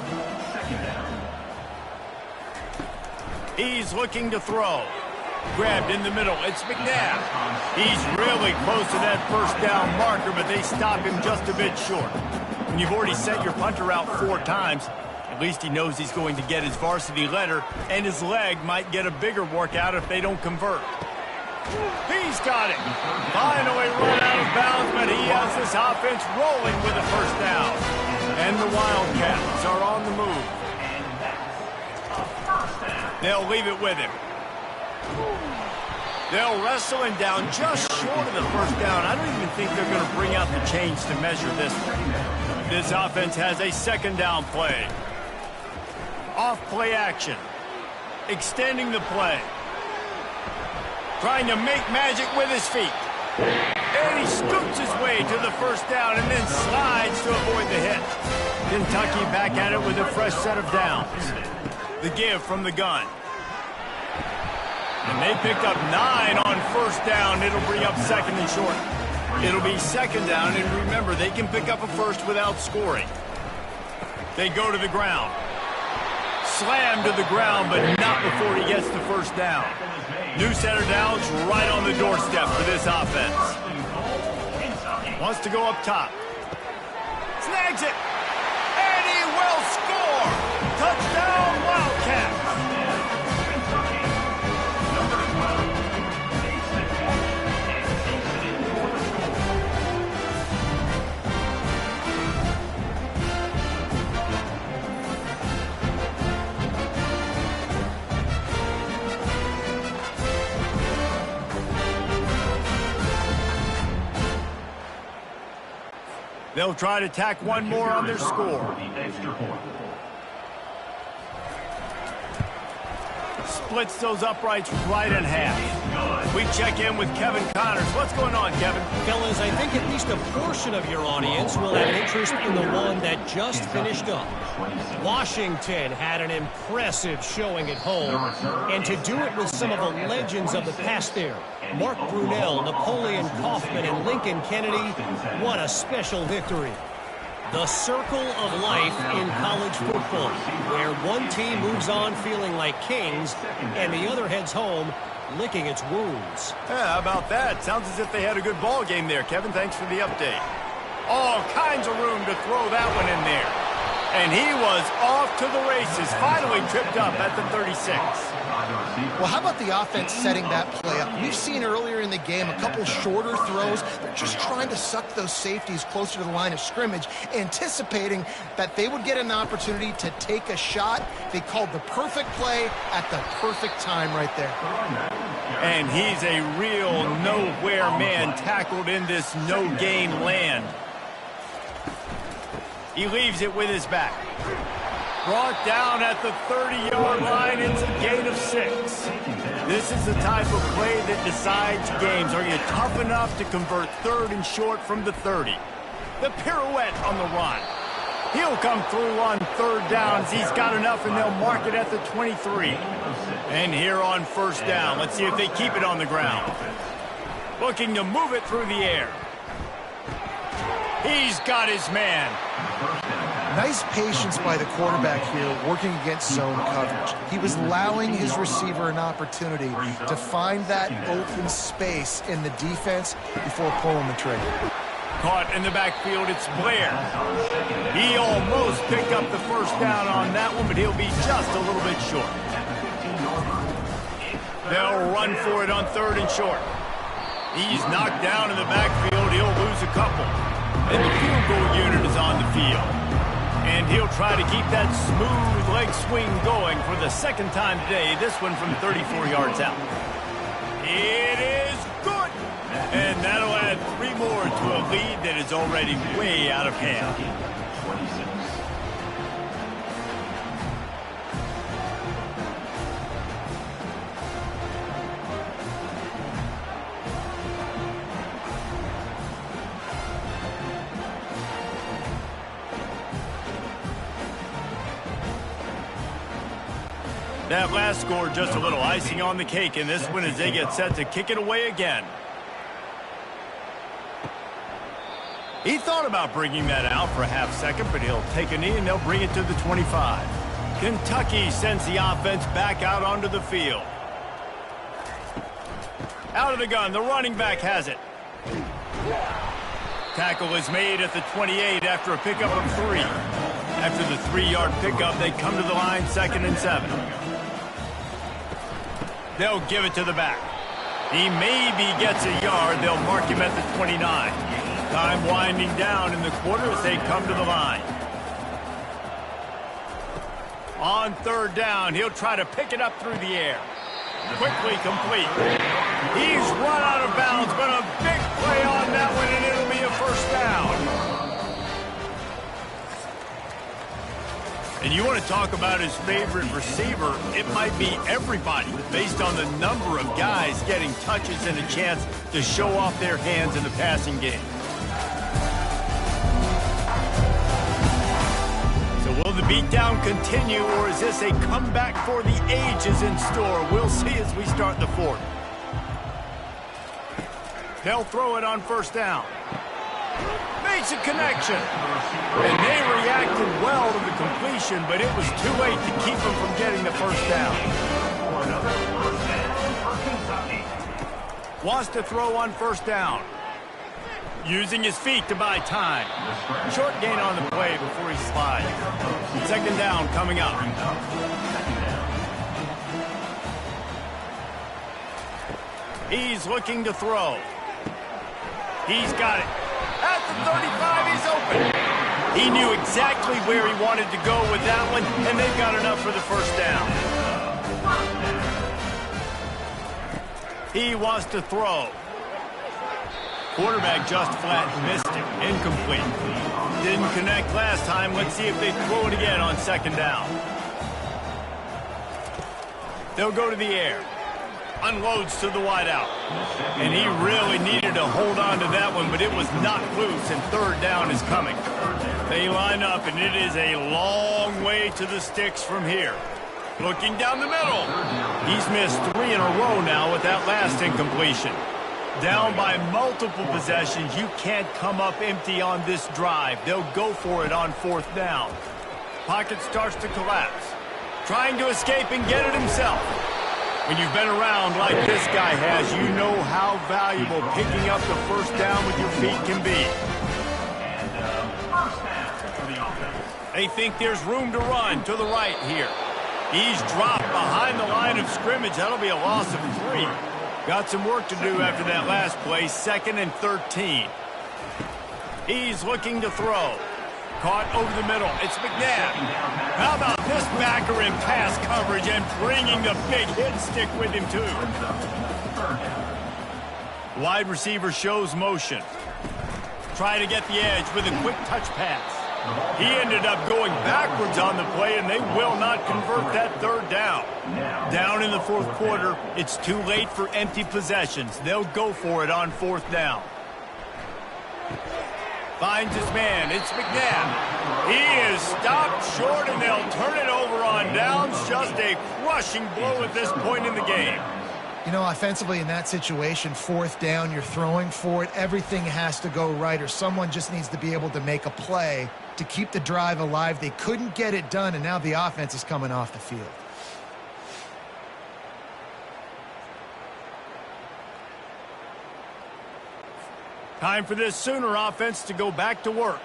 2nd down. He's looking to throw. Grabbed in the middle. It's McNabb. He's really close to that first down marker, but they stop him just a bit short. When you've already sent your punter out 4 times, at least he knows he's going to get his varsity letter, and his leg might get a bigger workout if they don't convert. He's got it. Finally run out of bounds, but he has this offense rolling with a first down. And the Wildcats are on the move. They'll leave it with him. They'll wrestle him down just short of the first down. I don't even think they're going to bring out the chains to measure this one. This offense has a 2nd down play. Off play action. Extending the play. Trying to make magic with his feet. And he scoops his way to the first down and then slides to avoid the hit. Kentucky back at it with a fresh set of downs. The give from the gun. And they picked up 9 on first down. It'll bring up 2nd and short. It'll be 2nd down, and remember, they can pick up a first without scoring. They go to the ground. Slam to the ground, but not before he gets the first down. New set of downs right on the doorstep for this offense. Wants to go up top. Snags it. And he will score. Touchdown, Wildcats. They'll try to tack one more on their score. The extra point. Splits those uprights right in half. We check in with Kevin Connors. What's going on, Kevin? Fellas, I think at least a portion of your audience will have an interest in the one that just finished up. Washington had an impressive showing at home, and to do it with some of the legends of the past there, Mark Brunell, Napoleon Kaufman, and Lincoln Kennedy, what a special victory. The circle of life in college football, where one team moves on feeling like kings, and the other heads home licking its wounds. Yeah, how about that? Sounds as if they had a good ball game there. Kevin, thanks for the update. All kinds of room to throw that one in there. And he was off to the races, finally tripped up at the 36. Well, how about the offense setting that play up? We've seen earlier in the game a couple shorter throws. They're just trying to suck those safeties closer to the line of scrimmage, anticipating that they would get an opportunity to take a shot. They called the perfect play at the perfect time right there. And he's a real nowhere man tackled in this no-gain land. He leaves it with his back. Brought down at the 30-yard line. It's a gain of 6. This is the type of play that decides games. Are you tough enough to convert 3rd and short from the 30? The pirouette on the run. He'll come through on 3rd downs. He's got enough, and they'll mark it at the 23. And here on 1st down, let's see if they keep it on the ground. Looking to move it through the air. He's got his man. Nice patience by the quarterback here, working against zone coverage. He was allowing his receiver an opportunity to find that open space in the defense before pulling the trigger. Caught in the backfield, it's Blair. He almost picked up the 1st down on that one, but he'll be just a little bit short. They'll run for it on 3rd and short. He's knocked down in the backfield. He'll lose a couple. And the field goal unit is on the field. And he'll try to keep that smooth leg swing going for the 2nd time today. This one from 34 yards out. It is good. And that'll add 3 more to a lead that is already way out of hand. That last score just a little icing on the cake in this one as they get set to kick it away again. He thought about bringing that out for a half second, but he'll take a knee and they'll bring it to the 25. Kentucky sends the offense back out onto the field. Out of the gun, the running back has it. Tackle is made at the 28 after a pickup of 3. After the 3-yard pickup, they come to the line 2nd and 7. They'll give it to the back. He maybe gets a yard. They'll mark him at the 29. Time winding down in the quarter as they come to the line. On 3rd down, he'll try to pick it up through the air. Quickly complete. He's run out of bounds, but a big play on that one, and it'll be a 1st down. And you want to talk about his favorite receiver, it might be everybody based on the number of guys getting touches and a chance to show off their hands in the passing game. So will the beatdown continue, or is this a comeback for the ages in store? We'll see as we start the 4th. They'll throw it on 1st down. Makes a connection. And they reacted well to the completion, but it was too late to keep them from getting the 1st down. Wants to throw on 1st down. Using his feet to buy time. Short gain on the play before he slides. 2nd down coming up. He's looking to throw. He's got it. At the 35, he's open. He knew exactly where he wanted to go with that one, and they've got enough for the 1st down. He wants to throw. Quarterback just flat missed it. Incomplete. Didn't connect last time. Let's see if they throw it again on second down. They'll go to the air. Unloads to the wideout. And he really needed to hold on to that one, but it was knocked loose, and third down is coming. They line up, and it is a long way to the sticks from here. Looking down the middle. He's missed 3 in a row now with that last incompletion. Down by multiple possessions, you can't come up empty on this drive. They'll go for it on fourth down. Pocket starts to collapse. Trying to escape and get it himself. When you've been around like this guy has, you know how valuable picking up the first down with your feet can be. They think there's room to run to the right here. He's dropped behind the line of scrimmage. That'll be a loss of 3. Got some work to do after that last play, 2nd and 13. He's looking to throw. Caught over the middle. It's McNabb. How about this backer in pass coverage and bringing the big hit stick with him, too. Wide receiver shows motion. Try to get the edge with a quick touch pass. He ended up going backwards on the play, and they will not convert that third down. Down in the fourth quarter, it's too late for empty possessions. They'll go for it on fourth down. Finds his man. It's McNabb. He is stopped short, and they'll turn it over on downs. Just a crushing blow at this point in the game. You know, offensively in that situation, fourth down, you're throwing for it. Everything has to go right, or someone just needs to be able to make a play to keep the drive alive. They couldn't get it done, and now the offense is coming off the field. Time for this Sooner offense to go back to work.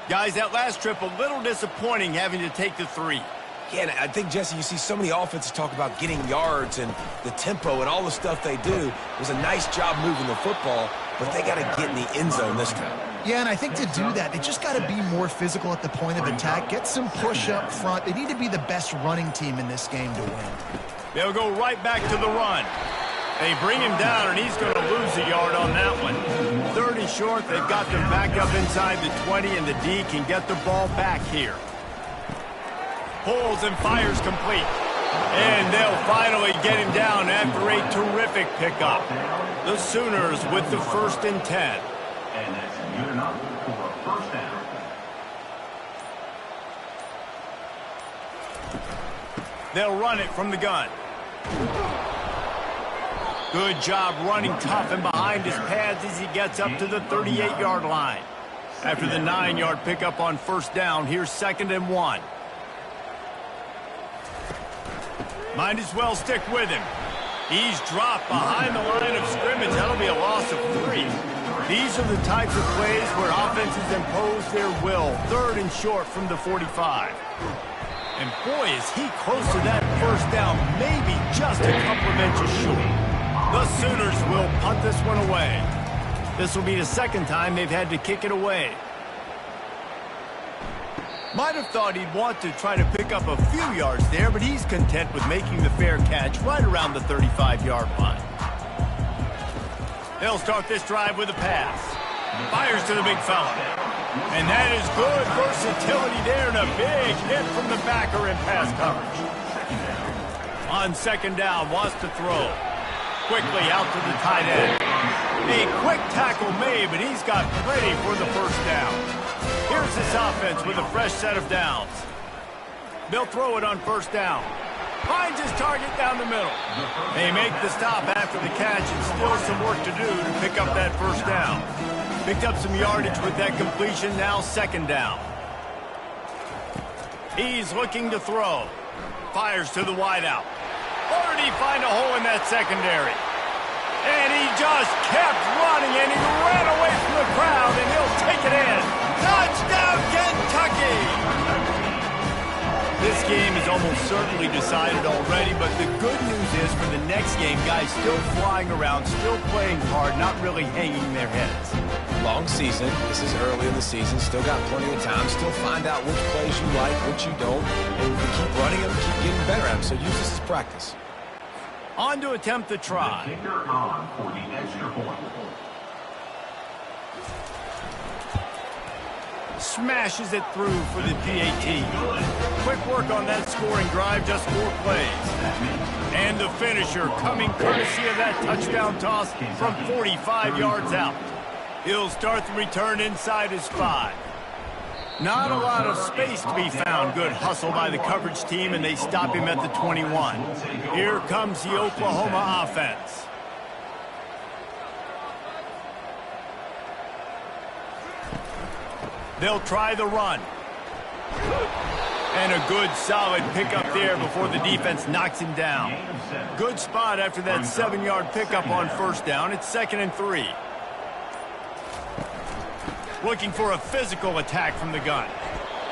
Guys, that last trip, a little disappointing having to take the 3. Yeah, and I think, Jesse, you see so many offenses talk about getting yards and the tempo and all the stuff they do. It was a nice job moving the football, but they got to get in the end zone this time. Yeah, and I think to do that, they just got to be more physical at the point of attack, get some push up front. They need to be the best running team in this game to win. They'll go right back to the run. They bring him down, and he's going to lose a yard on that one. 30 short, they've got them back up inside the 20, and the D can get the ball back here. Pulls and fires complete. And they'll finally get him down after a terrific pickup. The Sooners with the 1st and 10. And that's good enough for a first down. They'll run it from the gun. Good job running tough and behind his pads as he gets up to the 38-yard line. After the 9-yard pickup on first down, here's 2nd and 1. Might as well stick with him. He's dropped behind the line of scrimmage. That'll be a loss of 3. These are the types of plays where offenses impose their will. 3rd and short from the 45. And boy, is he close to that first down, maybe just a couple of inches short. The Sooners will punt this one away. This will be the 2nd time they've had to kick it away. Might have thought he'd want to try to pick up a few yards there, but he's content with making the fair catch right around the 35-yard line. They'll start this drive with a pass. Fires to the big fella. And that is good versatility there, and a big hit from the backer in pass coverage. On 2nd down, wants to throw. Quickly out to the tight end. A quick tackle made, but he's got plenty for the first down. Here's this offense with a fresh set of downs. They'll throw it on first down. Finds his target down the middle. They make the stop after the catch, and still some work to do to pick up that first down. Picked up some yardage with that completion, now 2nd down. He's looking to throw. Fires to the wideout. Or did he find a hole in that secondary? And he just kept running, and he ran away from the crowd, and he'll take it in. Touchdown, Kentucky! This game is almost certainly decided already, but the good news is for the next game, guys still flying around, still playing hard, not really hanging their heads. Long season. This is early in the season. Still got plenty of time. Still find out which plays you like, which you don't, and keep running them, keep getting better at them. So use this as practice. On to attempt the try. The kicker on for the extra point. Smashes it through for the PAT. Quick work on that scoring drive, just 4 plays. And the finisher coming courtesy of that touchdown toss from 45 yards out. He'll start the return inside his 5. Not a lot of space to be found. Good hustle by the coverage team, and they stop him at the 21. Here comes the Oklahoma offense. They'll try the run. And a good solid pickup there before the defense knocks him down. Good spot after that 7-yard pickup on first down. It's 2nd and 3. Looking for a physical attack from the gun.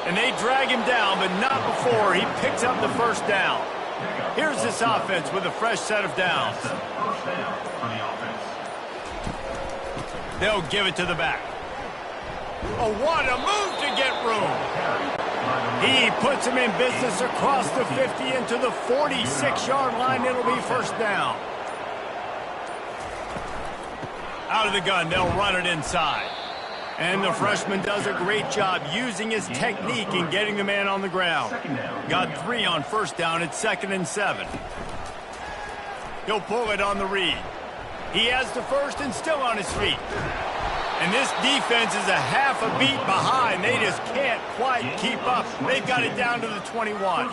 And they drag him down, but not before he picks up the first down. Here's this offense with a fresh set of downs. They'll give it to the back. Oh, what a move to get room. He puts him in business across the 50 into the 46-yard line. It'll be first down. Out of the gun, they'll run it inside. And the freshman does a great job using his technique in getting the man on the ground. Got 3 on first down. It's 2nd and 7. He'll pull it on the read. He has the first and still on his feet. And this defense is a half a beat behind. They just can't quite keep up. They've got it down to the 21.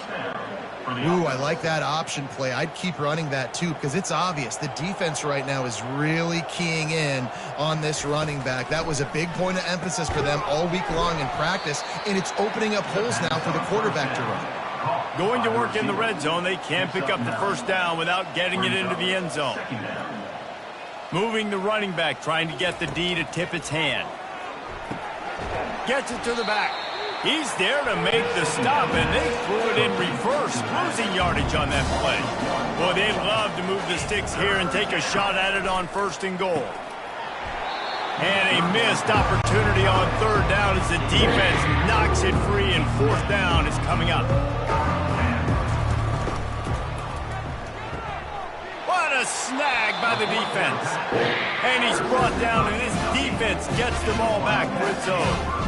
Ooh, I like that option play. I'd keep running that too because it's obvious the defense right now is really keying in on this running back. That was a big point of emphasis for them all week long in practice, and it's opening up holes now for the quarterback to run. Going to work in the red zone. They can't pick up the first down without getting it into the end zone. Moving the running back, trying to get the D to tip its hand. Gets it to the back. He's there to make the stop, and they threw it in reverse, losing yardage on that play. Boy, they love to move the sticks here and take a shot at it on 1st and goal. And a missed opportunity on 3rd down as the defense knocks it free, and 4th down is coming up. What a snag by the defense. And he's brought down, and this defense gets them all back for its own.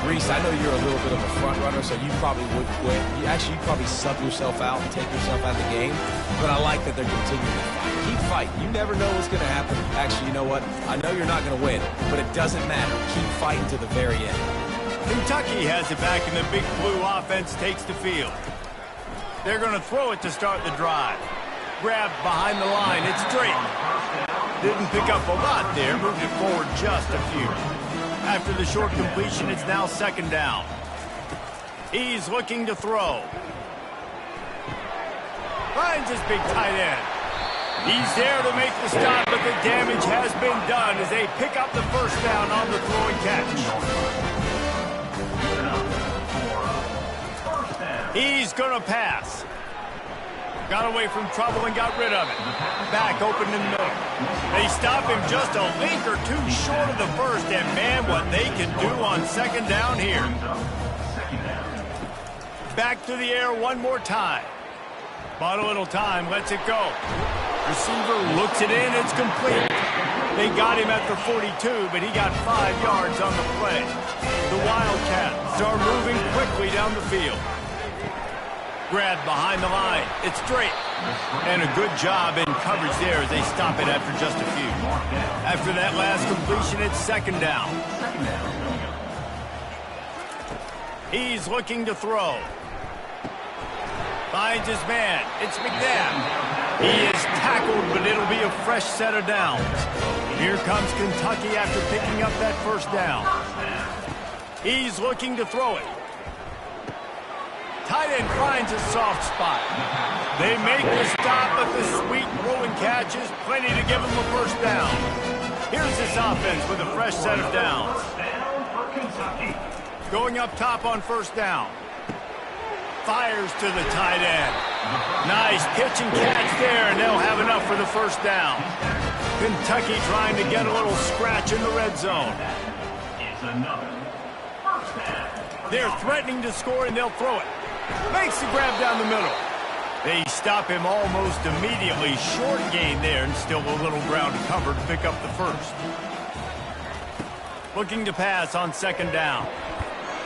Reese, I know you're a little bit of a front runner, so you probably would quit. You'd probably sub yourself out and take yourself out of the game. But I like that they're continuing to fight. Keep fighting. You never know what's going to happen. Actually, you know what? I know you're not going to win, but it doesn't matter. Keep fighting to the very end. Kentucky has it back, and the Big Blue offense takes the field. They're going to throw it to start the drive. Grabbed behind the line. It's straight. Didn't pick up a lot there. Moved it forward just a few. After the short completion, it's now 2nd down. He's looking to throw. Finds his big tight end. He's there to make the stop, but the damage has been done as they pick up the first down on the throw and catch. He's going to pass. Got away from trouble and got rid of it. Back open in the middle. They stop him just a link or two short of the first, and man, what they can do on 2nd down here. Back to the air one more time. Bought a little time, lets it go. Receiver looks it in, it's complete. They got him at the 42, but he got 5 yards on the play. The Wildcats are moving quickly down the field. Grabbed behind the line. It's straight. And a good job in coverage there as they stop it after just a few. After that last completion, it's 2nd down. He's looking to throw. Finds his man. It's McNabb. He is tackled, but it'll be a fresh set of downs. Here comes Kentucky after picking up that first down. He's looking to throw it. Tight end finds a soft spot. They make the stop, but the sweet throw and catch is plenty to give them a first down. Here's this offense with a fresh set of downs. Going up top on 1st down. Fires to the tight end. Nice pitch and catch there, and they'll have enough for the first down. Kentucky trying to get a little scratch in the red zone. They're threatening to score, and they'll throw it. Makes the grab down the middle. They stop him almost immediately. Short gain there, and still a little ground to cover to pick up the first. looking to pass on second down.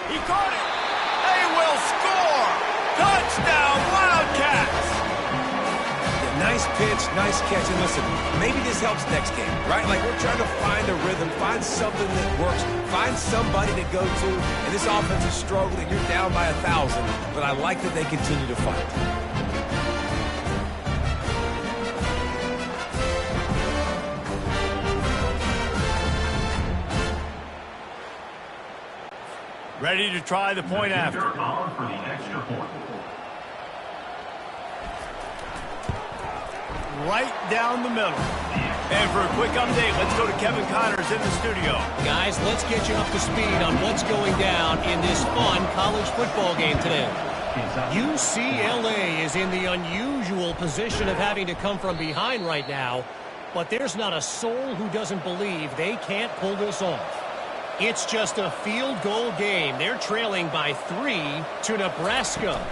He caught it. They will score. Touchdown, Wildcats. Yeah, nice pitch, nice catch. And listen, maybe this helps next game, right? Like we're trying to find a rhythm, find something that works, find somebody to go to. And this offense is struggling. You're down by 1,000, but I like that they continue to fight. Ready to try the point after. For the extra point. Right down the middle. And for a quick update, let's go to Kevin Connors in the studio. Guys, let's get you up to speed on what's going down in this fun college football game today. UCLA is in the unusual position of having to come from behind right now, but there's not a soul who doesn't believe they can't pull this off. It's just a field goal game. They're trailing by 3 to Nebraska.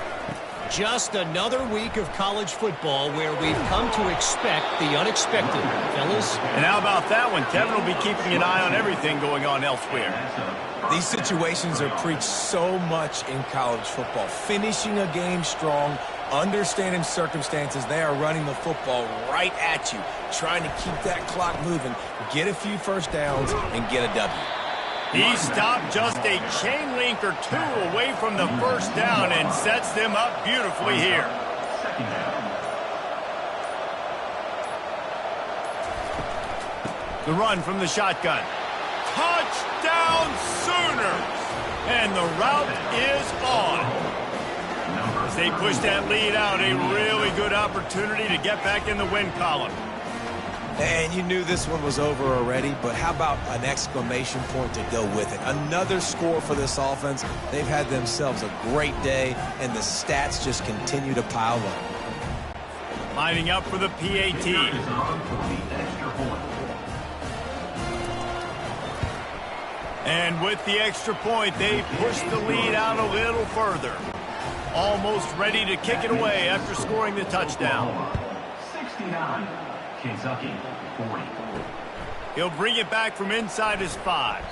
Just another week of college football where we've come to expect the unexpected, fellas. And how about that one? Kevin will be keeping an eye on everything going on elsewhere. These situations are preached so much in college football. Finishing a game strong, understanding circumstances. They are running the football right at you, trying to keep that clock moving, get a few first downs, and get a W. He stopped just a chain link or two away from the first down and sets them up beautifully here. Second down. The run from the shotgun. Touchdown Sooners! And the route is on. As they push that lead out, a really good opportunity to get back in the win column. And you knew this one was over already, but how about an exclamation point to go with it? Another score for this offense. They've had themselves a great day, and the stats just continue to pile up. Lining up for the PAT. Is on for the extra point. And with the extra point, they push the lead out a little further. Almost ready to kick it away after scoring the touchdown. 69. Kentucky 40. He'll bring it back from inside his 5.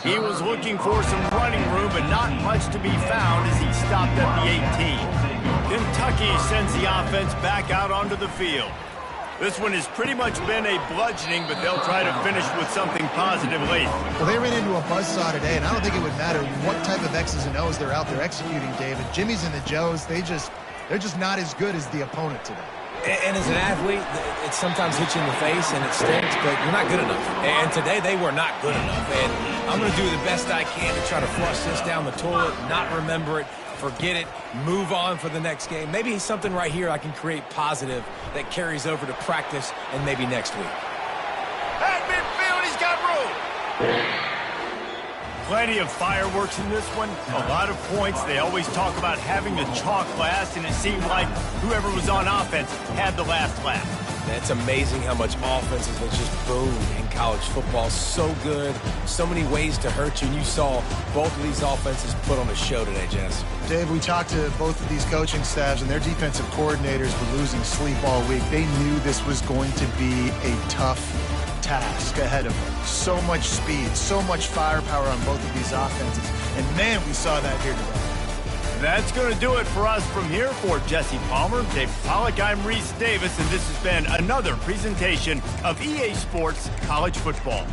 He was looking for some running room, but not much to be found as he stopped at the 18. Kentucky sends the offense back out onto the field. This one has pretty much been a bludgeoning, but they'll try to finish with something positive late. Well, they ran into a buzzsaw today, and I don't think it would matter what type of X's and O's they're out there executing, David. Jimmy's and the Joes, they're just not as good as the opponent today. And as an athlete, it sometimes hits you in the face and it stinks, but you're not good enough. And today they were not good enough. And I'm going to do the best I can to try to flush this down the toilet, not remember it, forget it, move on for the next game. Maybe something right here I can create positive that carries over to practice and maybe next week. At midfield, he's got room. Plenty of fireworks in this one. A lot of points. They always talk about having the chalk last, and it seemed like whoever was on offense had the last laugh. It's amazing how much offenses have just boomed in college football. So good. So many ways to hurt you. And you saw both of these offenses put on a show today, Jess. Dave, we talked to both of these coaching staffs, and their defensive coordinators were losing sleep all week. They knew this was going to be a tough task ahead of them. So much speed, so much firepower on both of these offenses. And, man, we saw that here today. That's going to do it for us from here. For Jesse Palmer, Dave Pollack, I'm Reese Davis, and this has been another presentation of EA Sports College Football.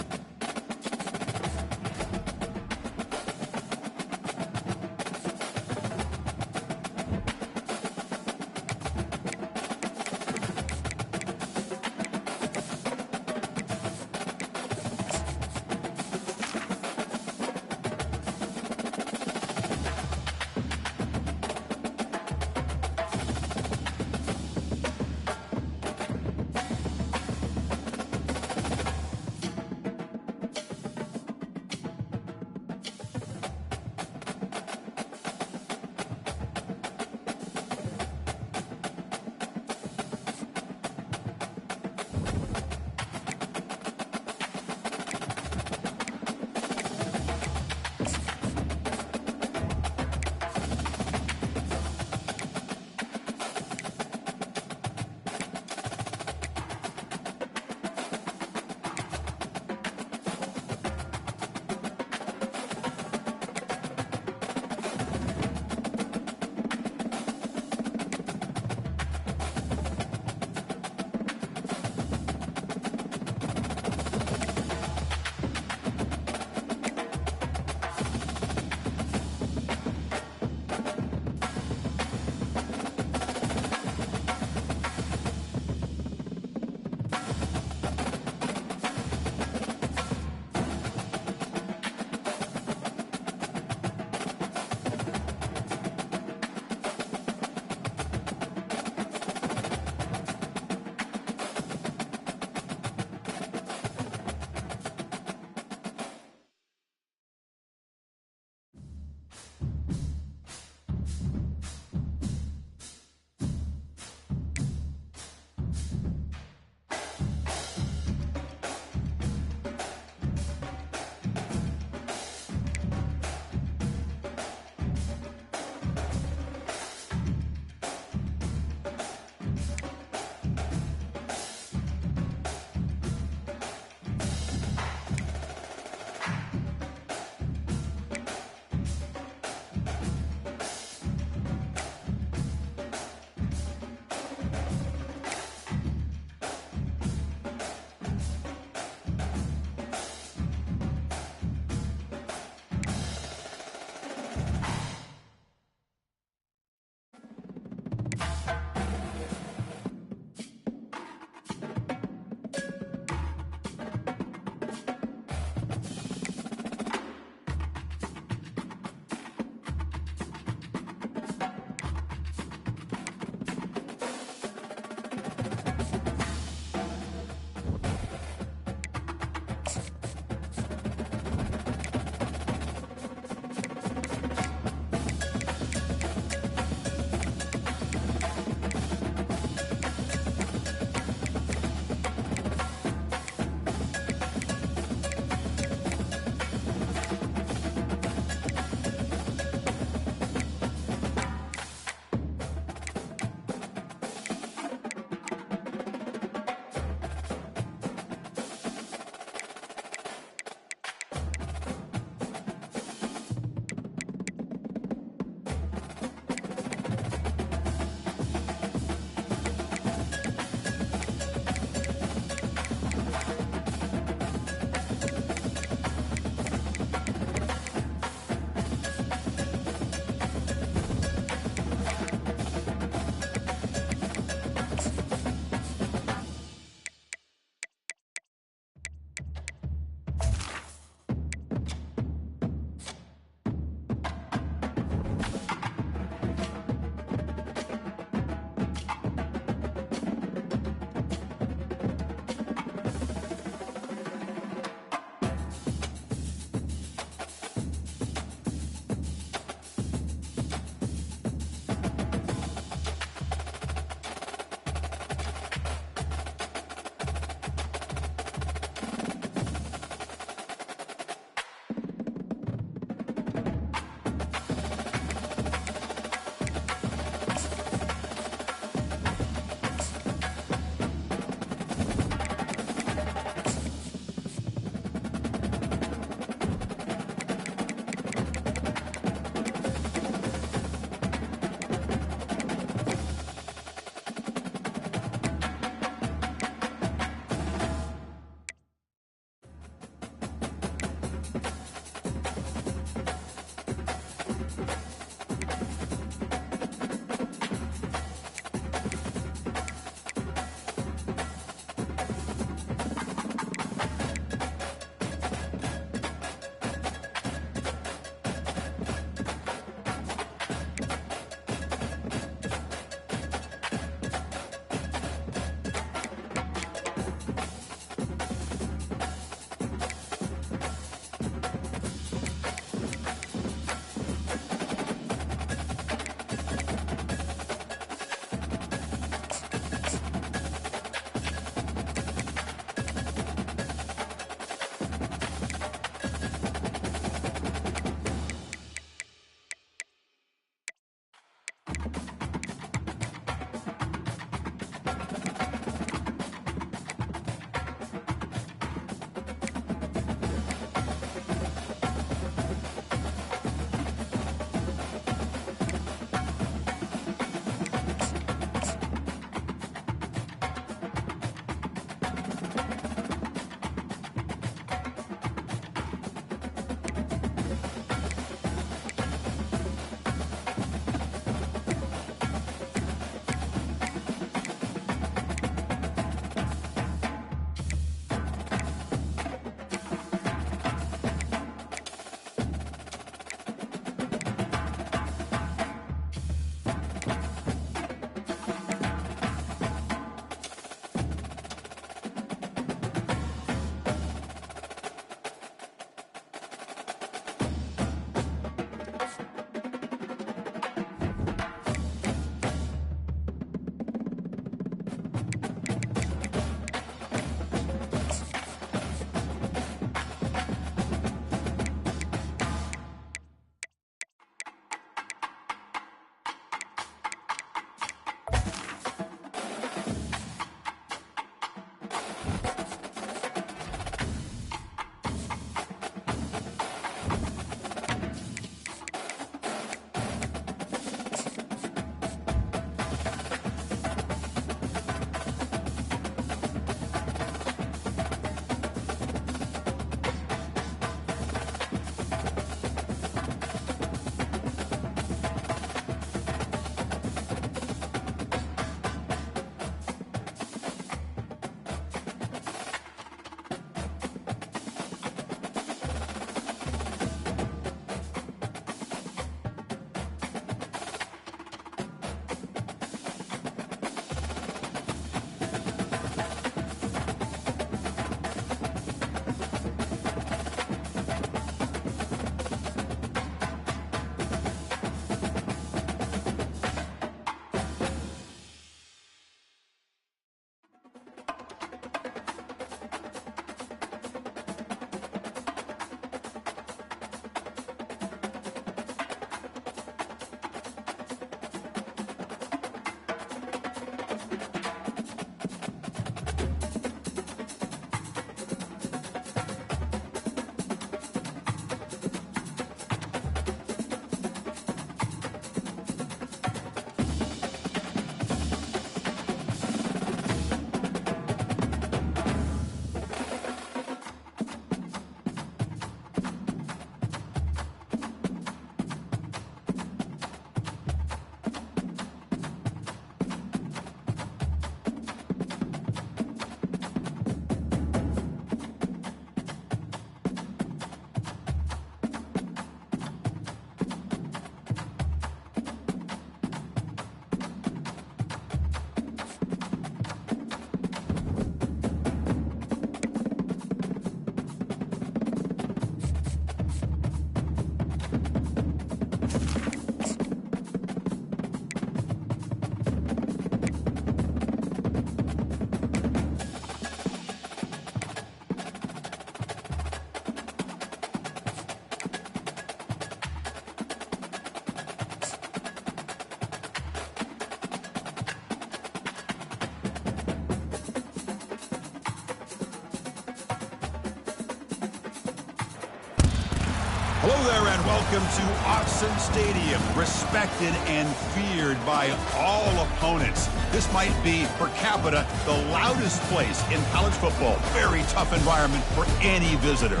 Hello there and welcome to Autzen Stadium, respected and feared by all opponents. This might be, per capita, the loudest place in college football. Very tough environment for any visitor.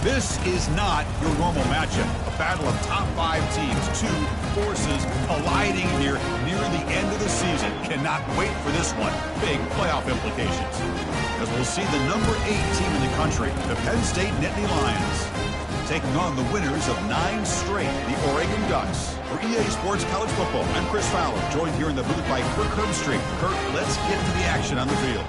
This is not your normal matchup. A battle of top 5 teams, 2 forces colliding here near the end of the season. Cannot wait for this one. Big playoff implications. As we'll see the number 8 team in the country, the Penn State Nittany Lions, taking on the winners of 9 straight, the Oregon Ducks. For EA Sports College Football, I'm Chris Fowler, joined here in the booth by Kirk Herbstreit. Kirk, let's get to the action on the field.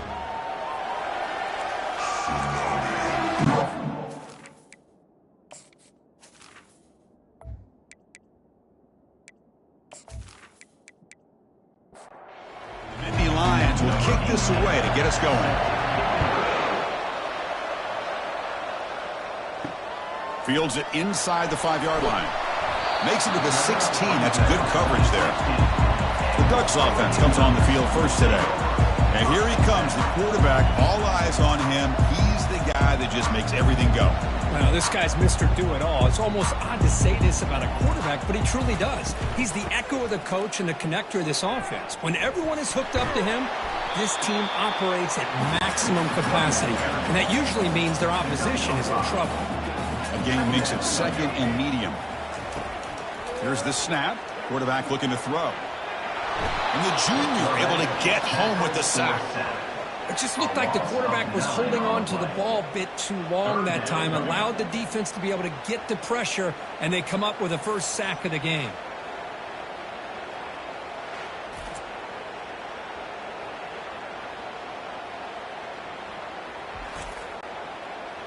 The Nittany Lions will kick this away to get us going. Fields it inside the 5-yard line. Makes it to the 16. That's good coverage there. The Ducks offense comes on the field first today. And here he comes, the quarterback. All eyes on him. He's the guy that just makes everything go. Well, this guy's Mr. Do-It-All. It's almost odd to say this about a quarterback, but he truly does. He's the echo of the coach and the connector of this offense. When everyone is hooked up to him, this team operates at maximum capacity. And that usually means their opposition is in trouble. Game makes it 2nd and medium. Here's the snap. Quarterback looking to throw. And the junior able to get home with the sack. It just looked like the quarterback was holding on to the ball a bit too long that time, allowed the defense to be able to get the pressure, and they come up with the first sack of the game.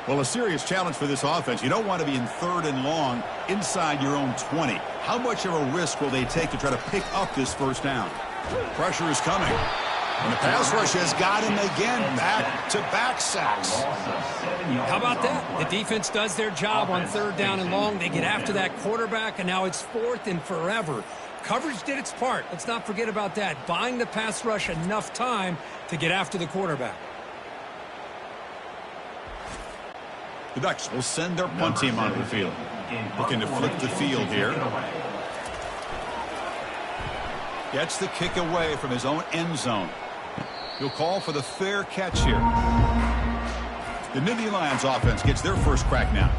Well, a serious challenge for this offense. You don't want to be in 3rd and long inside your own 20. How much of a risk will they take to try to pick up this first down? Pressure is coming. And the pass rush has got him again. Back-to-back sacks. How about that? The defense does their job on 3rd down and long. They get after that quarterback, and now it's 4th and forever. Coverage did its part. Let's not forget about that. Buying the pass rush enough time to get after the quarterback. The Ducks will send their punt team onto the field. Looking to flip the field here. Gets the kick away from his own end zone. He'll call for the fair catch here. The Nittany Lions offense gets their first crack now.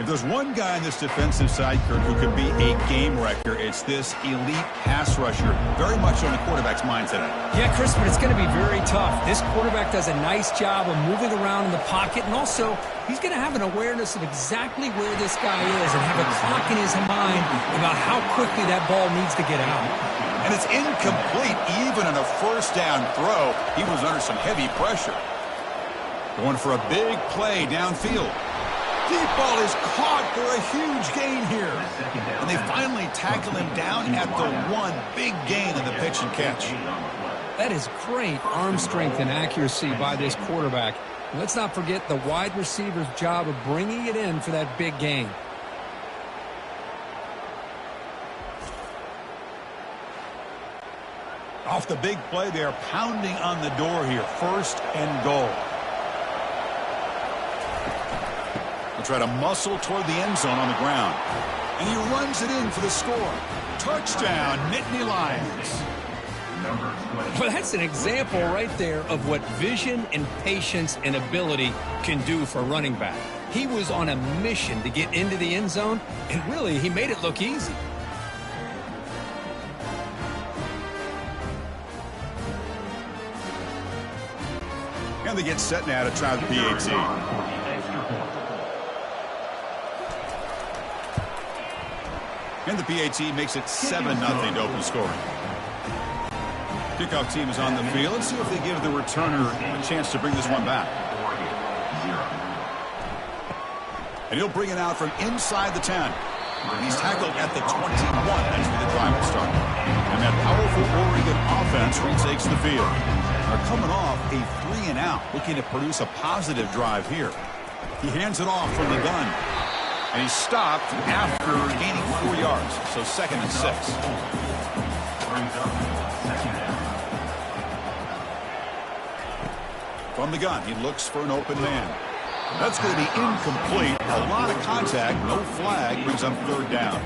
If there's one guy on this defensive side, Kirk, who could be a game wrecker, it's this elite pass rusher. Very much on the quarterback's mind today. Yeah, Chris, but it's going to be very tough. This quarterback does a nice job of moving around in the pocket, and also he's going to have an awareness of exactly where this guy is and have a clock in his mind about how quickly that ball needs to get out. And it's incomplete even on a first down throw. He was under some heavy pressure. Going for a big play downfield. Deep ball is caught for a huge gain here. And they finally tackle him down at the 1. Big gain in the pitch and catch. That is great arm strength and accuracy by this quarterback. Let's not forget the wide receiver's job of bringing it in for that big gain. Off the big play, they are pounding on the door here. 1st and goal. He'll try to muscle toward the end zone on the ground. And he runs it in for the score. Touchdown, Nittany Lions. Well, that's an example right there of what vision and patience and ability can do for a running back. He was on a mission to get into the end zone, and really, he made it look easy. And they get set now to try the PAT. And the PAT makes it 7-0 to open scoring. Kickoff team is on the field. Let's see if they give the returner a chance to bring this one back. And he'll bring it out from inside the 10. He's tackled at the 21. That's where the drive will start. And that powerful Oregon offense retakes the field. They're coming off a 3-and-out, looking to produce a positive drive here. He hands it off from the gun. And he's stopped after gaining 4 yards. So 2nd and 6. From the gun, he looks for an open man. That's going to be incomplete. A lot of contact, no flag, brings up third down.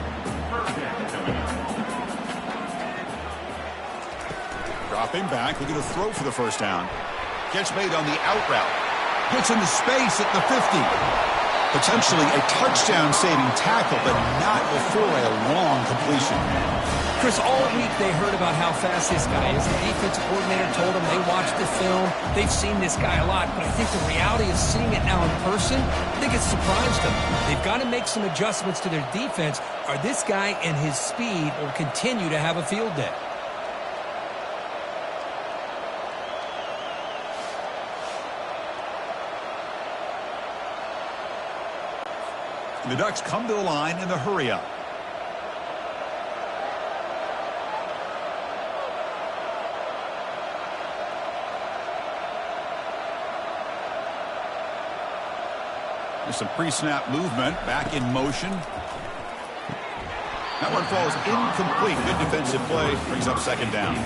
Dropping back, looking to throw for the first down. Catch made on the out route. Gets into space at the 50. Potentially a touchdown-saving tackle, but not before a long completion. Chris, all week they heard about how fast this guy is. The defensive coordinator told them they watched the film. They've seen this guy a lot, but I think the reality of seeing it now in person, I think it's surprised them. They've got to make some adjustments to their defense, or this guy and his speed will continue to have a field day. The Ducks come to the line in the hurry-up. There's some pre-snap movement, back in motion. That one falls incomplete. Good defensive play, brings up second down.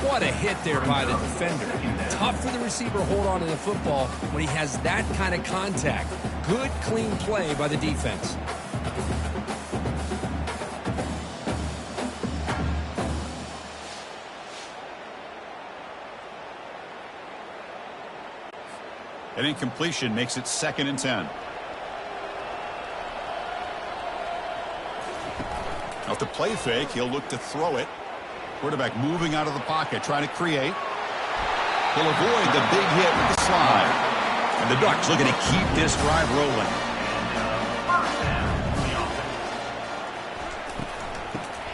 What a hit there by the defender. Tough for the receiver to hold on to the football when he has that kind of contact. Good, clean play by the defense. An incompletion makes it 2nd and 10. Off the play fake, he'll look to throw it. Quarterback moving out of the pocket, trying to create. He'll avoid the big hit with the slide. And the Ducks looking to keep this drive rolling.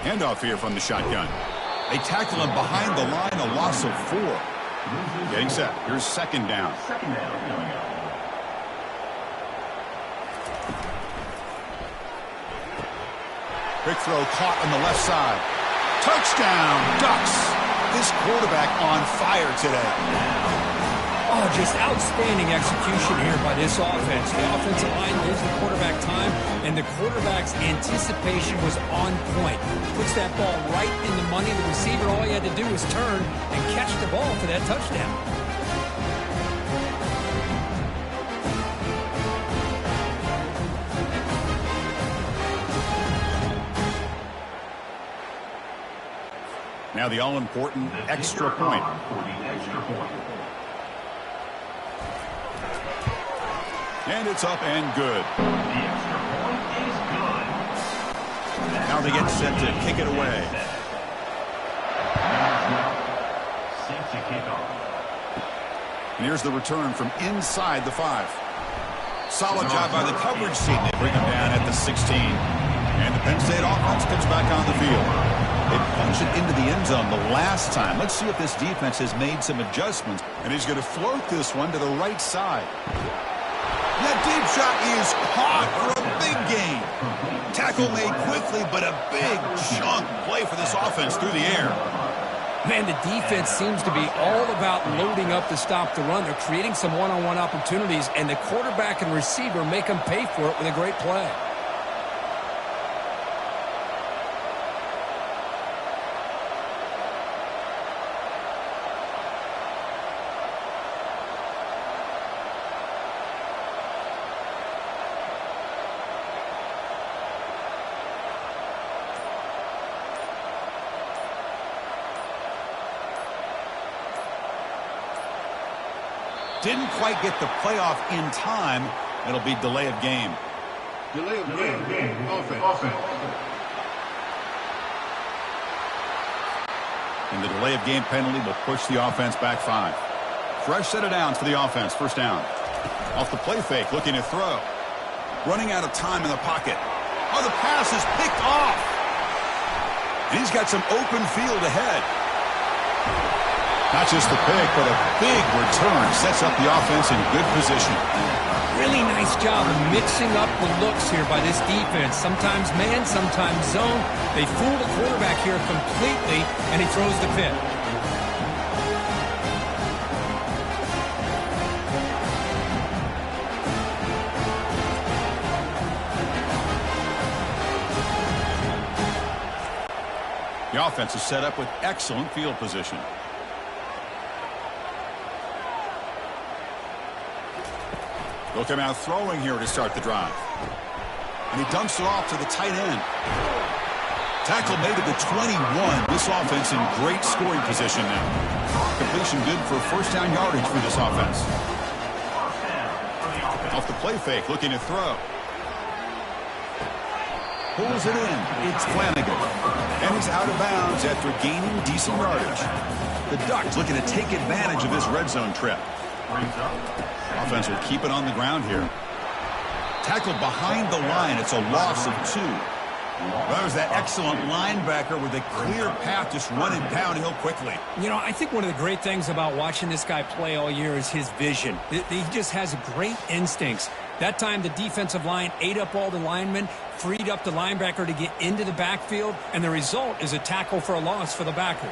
Handoff here from the shotgun. They tackle him behind the line, a loss of 4. Getting set. Here's second down. Quick throw caught on the left side. Touchdown, Ducks. This quarterback on fire today. Oh, just outstanding execution here by this offense. The offensive line gives the quarterback time, and the quarterback's anticipation was on point. Puts that ball right in the money. The receiver, all he had to do was turn and catch the ball for that touchdown. Now the all-important extra point. And it's up and good. The extra point is good. Now they get set to kick it away. Set to kick off. And here's the return from inside the 5. Solid job by the coverage team. They bring him down at the 16. And the Penn State offense comes back on the field. They punched it into the end zone the last time. Let's see if this defense has made some adjustments. And he's going to float this one to the right side. That deep shot is caught for a big gain. Tackle made quickly, but a big chunk play for this offense through the air. Man, the defense seems to be all about loading up to stop the run. They're creating some one-on-one opportunities, and the quarterback and receiver make them pay for it with a great play. Didn't quite get the playoff in time. It'll be delay of game. Delay of game. Offense. And the delay of game penalty will push the offense back 5. Fresh set of downs for the offense. First down. Off the play fake, looking to throw. Running out of time in the pocket. Oh, the pass is picked off. And he's got some open field ahead. Not just the pick, but a big return sets up the offense in good position. Really nice job of mixing up the looks here by this defense. Sometimes man, sometimes zone. They fool the quarterback here completely, and he throws the pick. The offense is set up with excellent field position. They'll come out throwing here to start the drive. And he dumps it off to the tight end. Tackle made at the 21. This offense in great scoring position now. Completion good for first down yardage for this offense. Off the play fake, looking to throw. Pulls it in. It's Flanagan. And he's out of bounds after gaining decent yardage. The Ducks looking to take advantage of this red zone trip. Offense will keep it on the ground here. Tackled behind the line. It's a loss of 2. That was that excellent linebacker with a clear path just running downhill quickly. You know, I think one of the great things about watching this guy play all year is his vision. He just has great instincts. That time the defensive line ate up all the linemen, freed up the linebacker to get into the backfield, and the result is a tackle for a loss for the backer.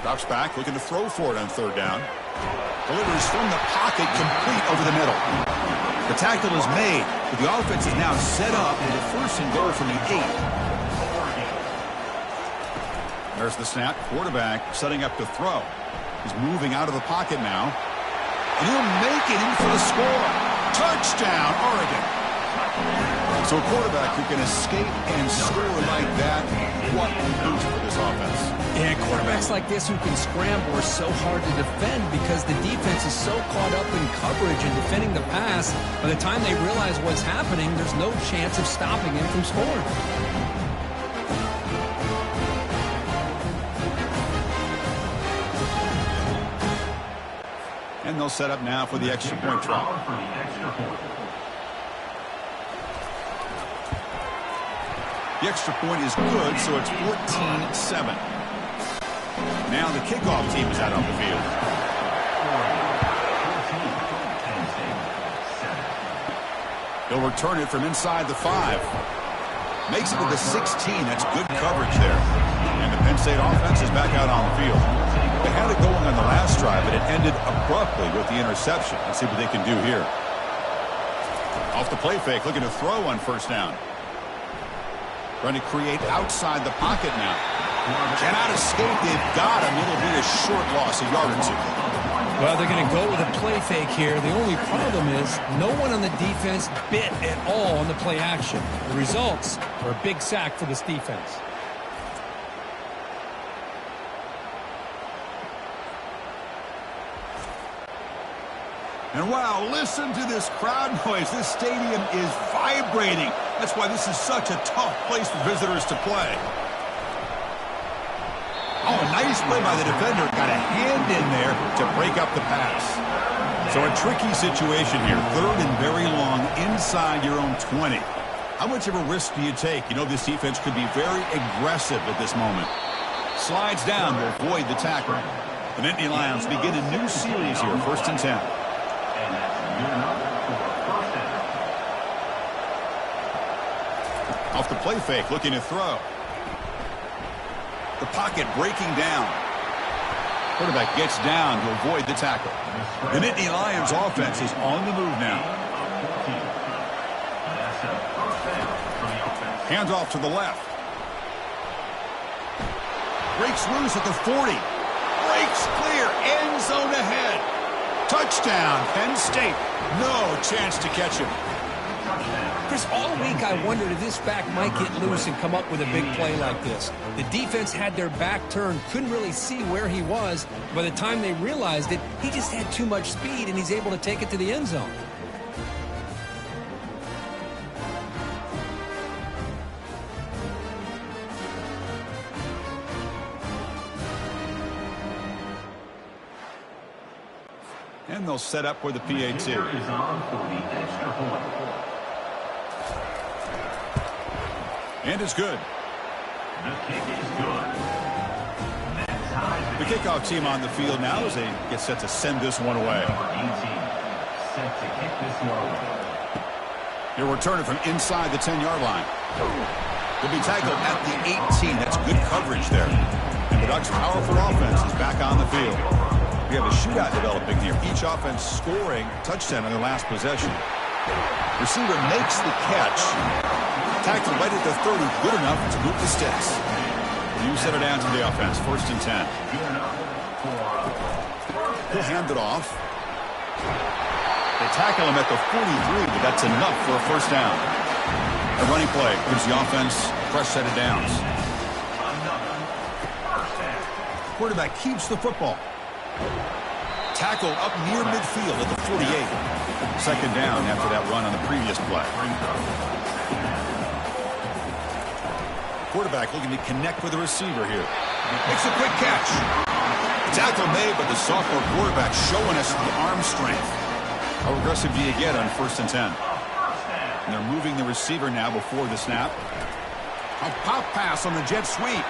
Drops back, looking to throw for it on third down. Delivers from the pocket, complete over the middle. The tackle is made, but the offense is now set up with a first and goal from the 8. There's the snap. Quarterback setting up to throw. He's moving out of the pocket now. And he'll make it in for the score. Touchdown, Oregon. So a quarterback who can escape and score like that, what a boost for this offense. Yeah, quarterbacks like this who can scramble are so hard to defend because the defense is so caught up in coverage and defending the pass. By the time they realize what's happening, there's no chance of stopping him from scoring. And they'll set up now for the extra point try. The extra point is good, so it's 14-7. Now the kickoff team is out on the field. He'll return it from inside the 5. Makes it to the 16. That's good coverage there. And the Penn State offense is back out on the field. They had it going on the last drive, but it ended abruptly with the interception. Let's see what they can do here. Off the play fake, looking to throw on first down. Trying to create outside the pocket now. Cannot escape. They've got him. It'll be a short loss, a yard or 2. Well, they're going to go with a play fake here. The only problem is no one on the defense bit at all on the play action. The results are a big sack for this defense. And wow, listen to this crowd noise. This stadium is vibrating. That's why this is such a tough place for visitors to play. Oh, a nice play by the defender. Got a hand in there to break up the pass. So a tricky situation here. Third and very long inside your own 20. How much of a risk do you take? You know this defense could be very aggressive at this moment. Slides down to avoid the tackle. The Nittany Lions begin a new series here, 1st and 10. Off the play fake, looking to throw. The pocket breaking down. Quarterback gets down to avoid the tackle. The Nittany Lions offense is on the move now. Hands off to the left. Breaks loose at the 40. Breaks clear. End zone ahead. Touchdown, Penn State. No chance to catch him. Chris, all week I wondered if this back might get loose and come up with a big play like this. The defense had their back turned, couldn't really see where he was. By the time they realized it, he just had too much speed, and he's able to take it to the end zone. And they'll set up for the PAT. And it's good. The kickoff team on the field now as they get set to send this one away. He'll return it from inside the 10-yard line. He'll be tackled at the 18. That's good coverage there. And the Ducks' powerful offense is back on the field. We have a shootout developing here. Each offense scoring a touchdown on their last possession. Receiver makes the catch. Tackled right at the 30. Good enough to move the sticks. You set it down to the offense. 1st and 10. He'll hand it off. They tackle him at the 43, but that's enough for a first down. A running play gives the offense a fresh set of downs. Quarterback keeps the football. Tackle up near midfield at the 48. Second down after that run on the previous play. Quarterback looking to connect with the receiver here. Makes a quick catch. Tackle made, but the sophomore quarterback showing us the arm strength. How aggressive do you get on 1st and 10? And they're moving the receiver now before the snap. A pop pass on the jet sweep.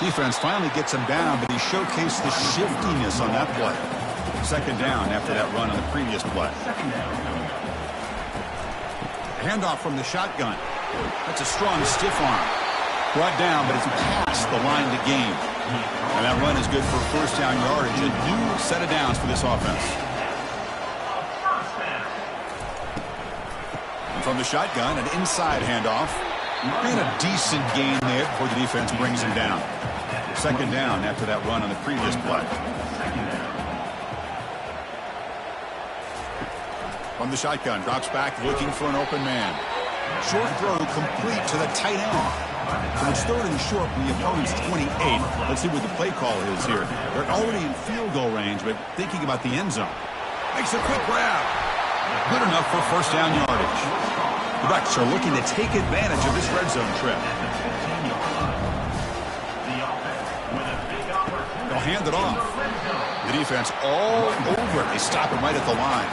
Defense finally gets him down, but he showcased the shiftiness on that play. Second down after that run on the previous play. Handoff from the shotgun. That's a strong stiff arm. Brought down, but it's past the line to gain. And that run is good for first down yardage. A new set of downs for this offense. And from the shotgun, an inside handoff. And a decent gain there before the defense brings him down. Second down after that run on the previous play. From the shotgun, drops back looking for an open man. Short throw complete to the tight end. So it's 3rd and short from the opponent's 28. Let's see what the play call is here. They're already in field goal range, but thinking about the end zone. Makes a quick grab. Good enough for first down yardage. The Bucs are looking to take advantage of this red zone trip. They'll hand it off. The defense all over it. They stop him right at the line.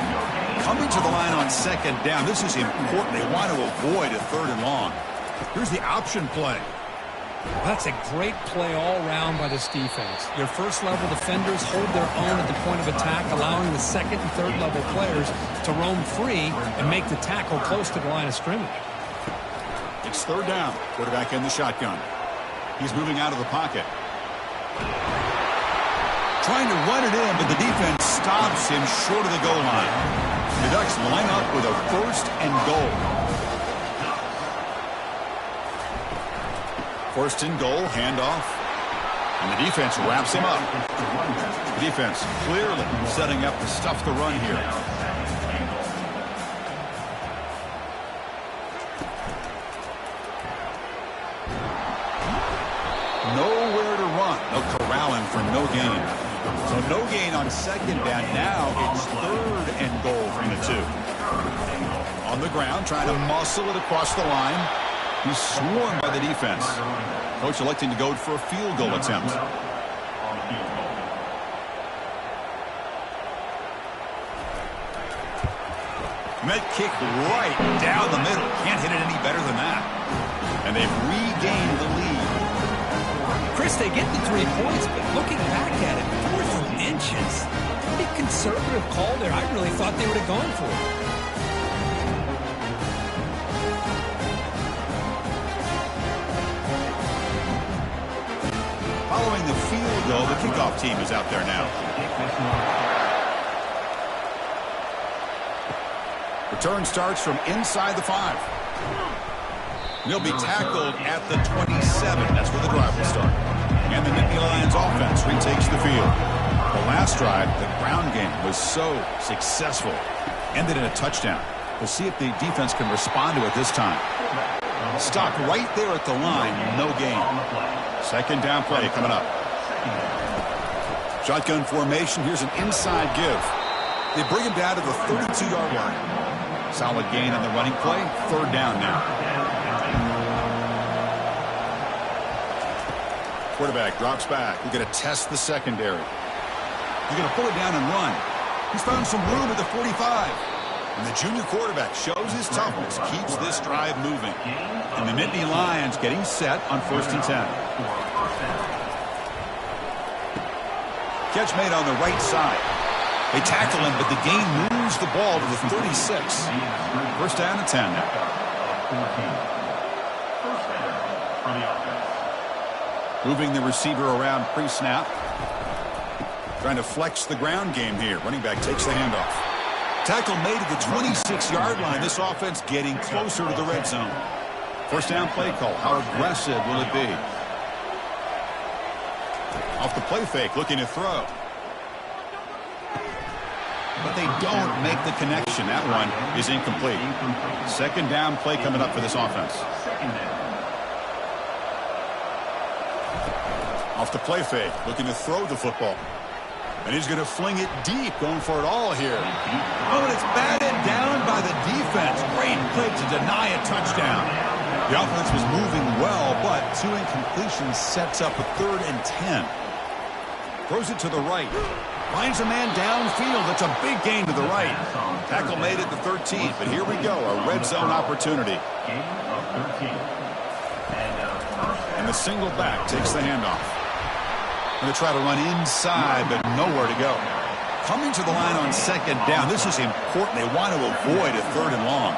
Coming to the line on second down. This is important. They want to avoid a 3rd and long. Here's the option play. Well, that's a great play all around by this defense. Your first-level defenders hold their own at the point of attack, allowing the second and third-level players to roam free and make the tackle close to the line of scrimmage. It's 3rd down. Quarterback in the shotgun. He's moving out of the pocket. Trying to run it in, but the defense stops him short of the goal line. The Ducks line up with a 1st and goal. 1st and goal, handoff. And the defense wraps him up. The defense clearly setting up to stuff the run here. Nowhere to run. They'll corral him for no gain. So no gain on second down. Now it's 3rd and goal from the 2. On the ground, trying to muscle it across the line. He's swarmed by the defense. Coach electing to go for a field goal attempt. Met kick right down the middle. Can't hit it any better than that. And they've regained the lead. Chris, they get the 3 points, but looking back at it, 4th inches. Pretty conservative call there. I really thought they would have gone for it. Following the field goal, the kickoff team is out there now. Return starts from inside the 5. He'll be tackled at the 27. That's where the drive will start. And the Nittany Lions offense retakes the field. The last drive, the ground game, was so successful. Ended in a touchdown. We'll see if the defense can respond to it this time. Stopped right there at the line. No gain. Second down play coming up. Shotgun formation. Here's an inside give. They bring him down to the 32-yard line. Solid gain on the running play. 3rd down now. Quarterback drops back. We're going to test the secondary. He's going to pull it down and run. He's found some room at the 45. And the junior quarterback shows his toughness, keeps this drive moving. And the Nittany Lions getting set on 1st and 10. Catch made on the right side. They tackle him, but the gain moves the ball to the 36. First down and 10 now. Moving the receiver around pre-snap. Trying to flex the ground game here. Running back takes the handoff. Tackle made at the 26-yard line. This offense getting closer to the red zone. First down play call. How aggressive will it be? Off the play fake, looking to throw. but they don't make the connection. That one is incomplete. Second down play coming up for this offense. Off the play fake, looking to throw the football. And he's going to fling it deep, going for it all here. Oh, and it's batted down by the defense. Great play to deny a touchdown. The offense was moving well, but 2 incompletions sets up a 3rd and 10. Throws it to the right. Finds a man downfield. That's a big gain to the right. Tackle made at the 13, but here we go, a red zone opportunity. And the single back takes the handoff. Going to try to run inside, but nowhere to go. Coming to the line on second down. This is important. They want to avoid a 3rd and long.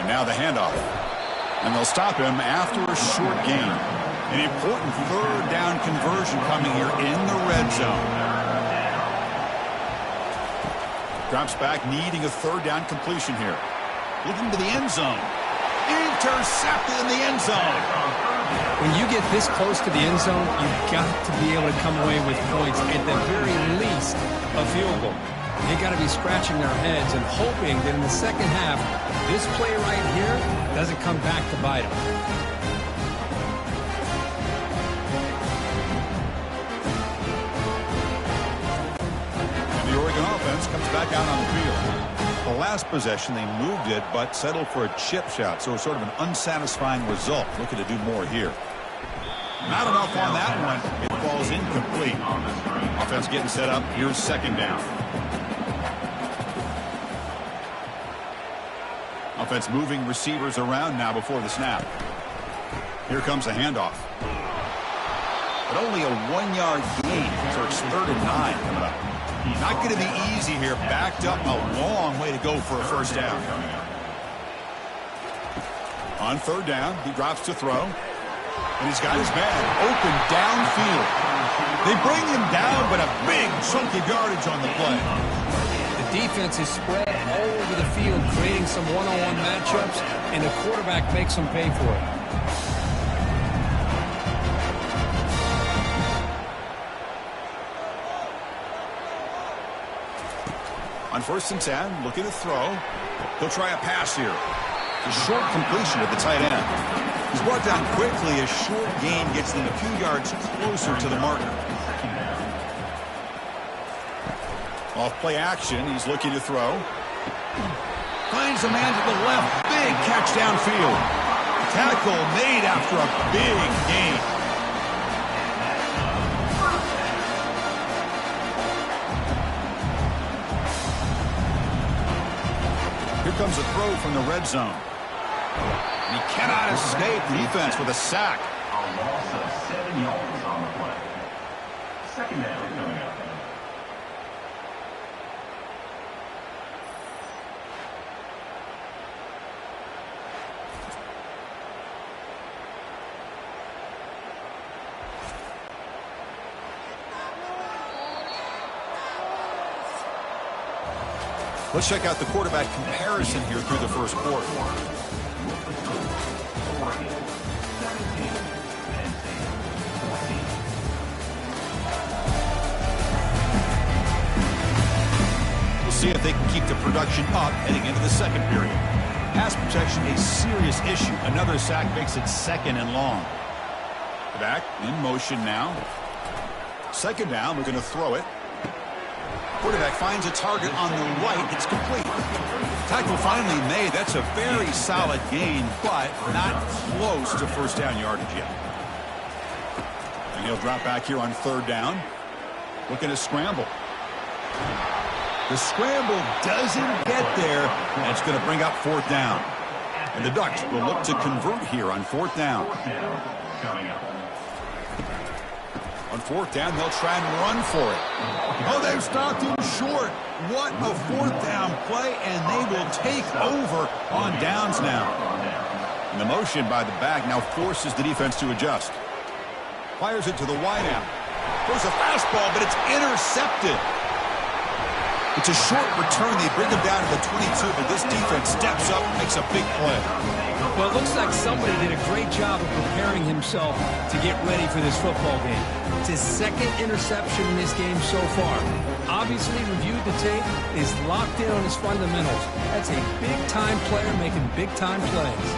And now the handoff. And they'll stop him after a short gain. An important 3rd down conversion coming here in the red zone. Drops back, needing a 3rd down completion here. Looking to the end zone. Intercepted in the end zone. When you get this close to the end zone, you've got to be able to come away with points, at the very least a field goal. They got to be scratching their heads and hoping that in the second half, this play right here doesn't come back to bite them. And the Oregon offense comes back out on the field. The last possession, they moved it, but settled for a chip shot, so it's sort of an unsatisfying result. Looking to do more here. Not enough on that one. It falls incomplete. Offense getting set up. Here's second down. Offense moving receivers around now before the snap. Here comes the handoff. But only a 1-yard gain, so it's 3rd and 9 coming up. Not going to be easy here. Backed up a long way to go for a first down. On 3rd down, he drops to throw. And he's got his man open downfield. They bring him down, but a big chunk of yardage on the play. The defense is spread all over the field, creating some one-on-one matchups, and the quarterback makes them pay for it. On 1st and 10, looking to throw. He'll try a pass here. A short completion at the tight end. He's brought down quickly. A short gain gets them a few yards closer to the marker. Off play action, he's looking to throw. Finds a man to the left. Big catch downfield. Tackle made after a big gain. Here comes a throw from the red zone. And he cannot escape the defense with a sack. A loss of 7 yards on the play. Second down coming up. Let's check out the quarterback comparison here through the first quarter. We'll see if they can keep the production up heading into the second period. Pass protection, a serious issue. Another sack makes it 2nd and long. The back in motion now. Second down, we're going to throw it. Quarterback finds a target on the right. It's complete. Tackle finally made. That's a very solid gain, but not close to first down yardage yet. And he'll drop back here on 3rd down. Looking to scramble. The scramble doesn't get there. That's going to bring up 4th down. And the Ducks will look to convert here on 4th down. On 4th down, they'll try and run for it. Oh, they've stopped him short. What a 4th down play, and they will take over on downs now. And the motion by the back now forces the defense to adjust. Fires it to the wideout. Throws a fastball, but it's intercepted. It's a short return. They bring him down to the 22, but this defense steps up and makes a big play. Well, it looks like somebody did a great job of preparing himself to get ready for this football game. It's his 2nd interception in this game so far. obviously reviewed the tape, is locked in on his fundamentals. That's a big-time player making big-time plays.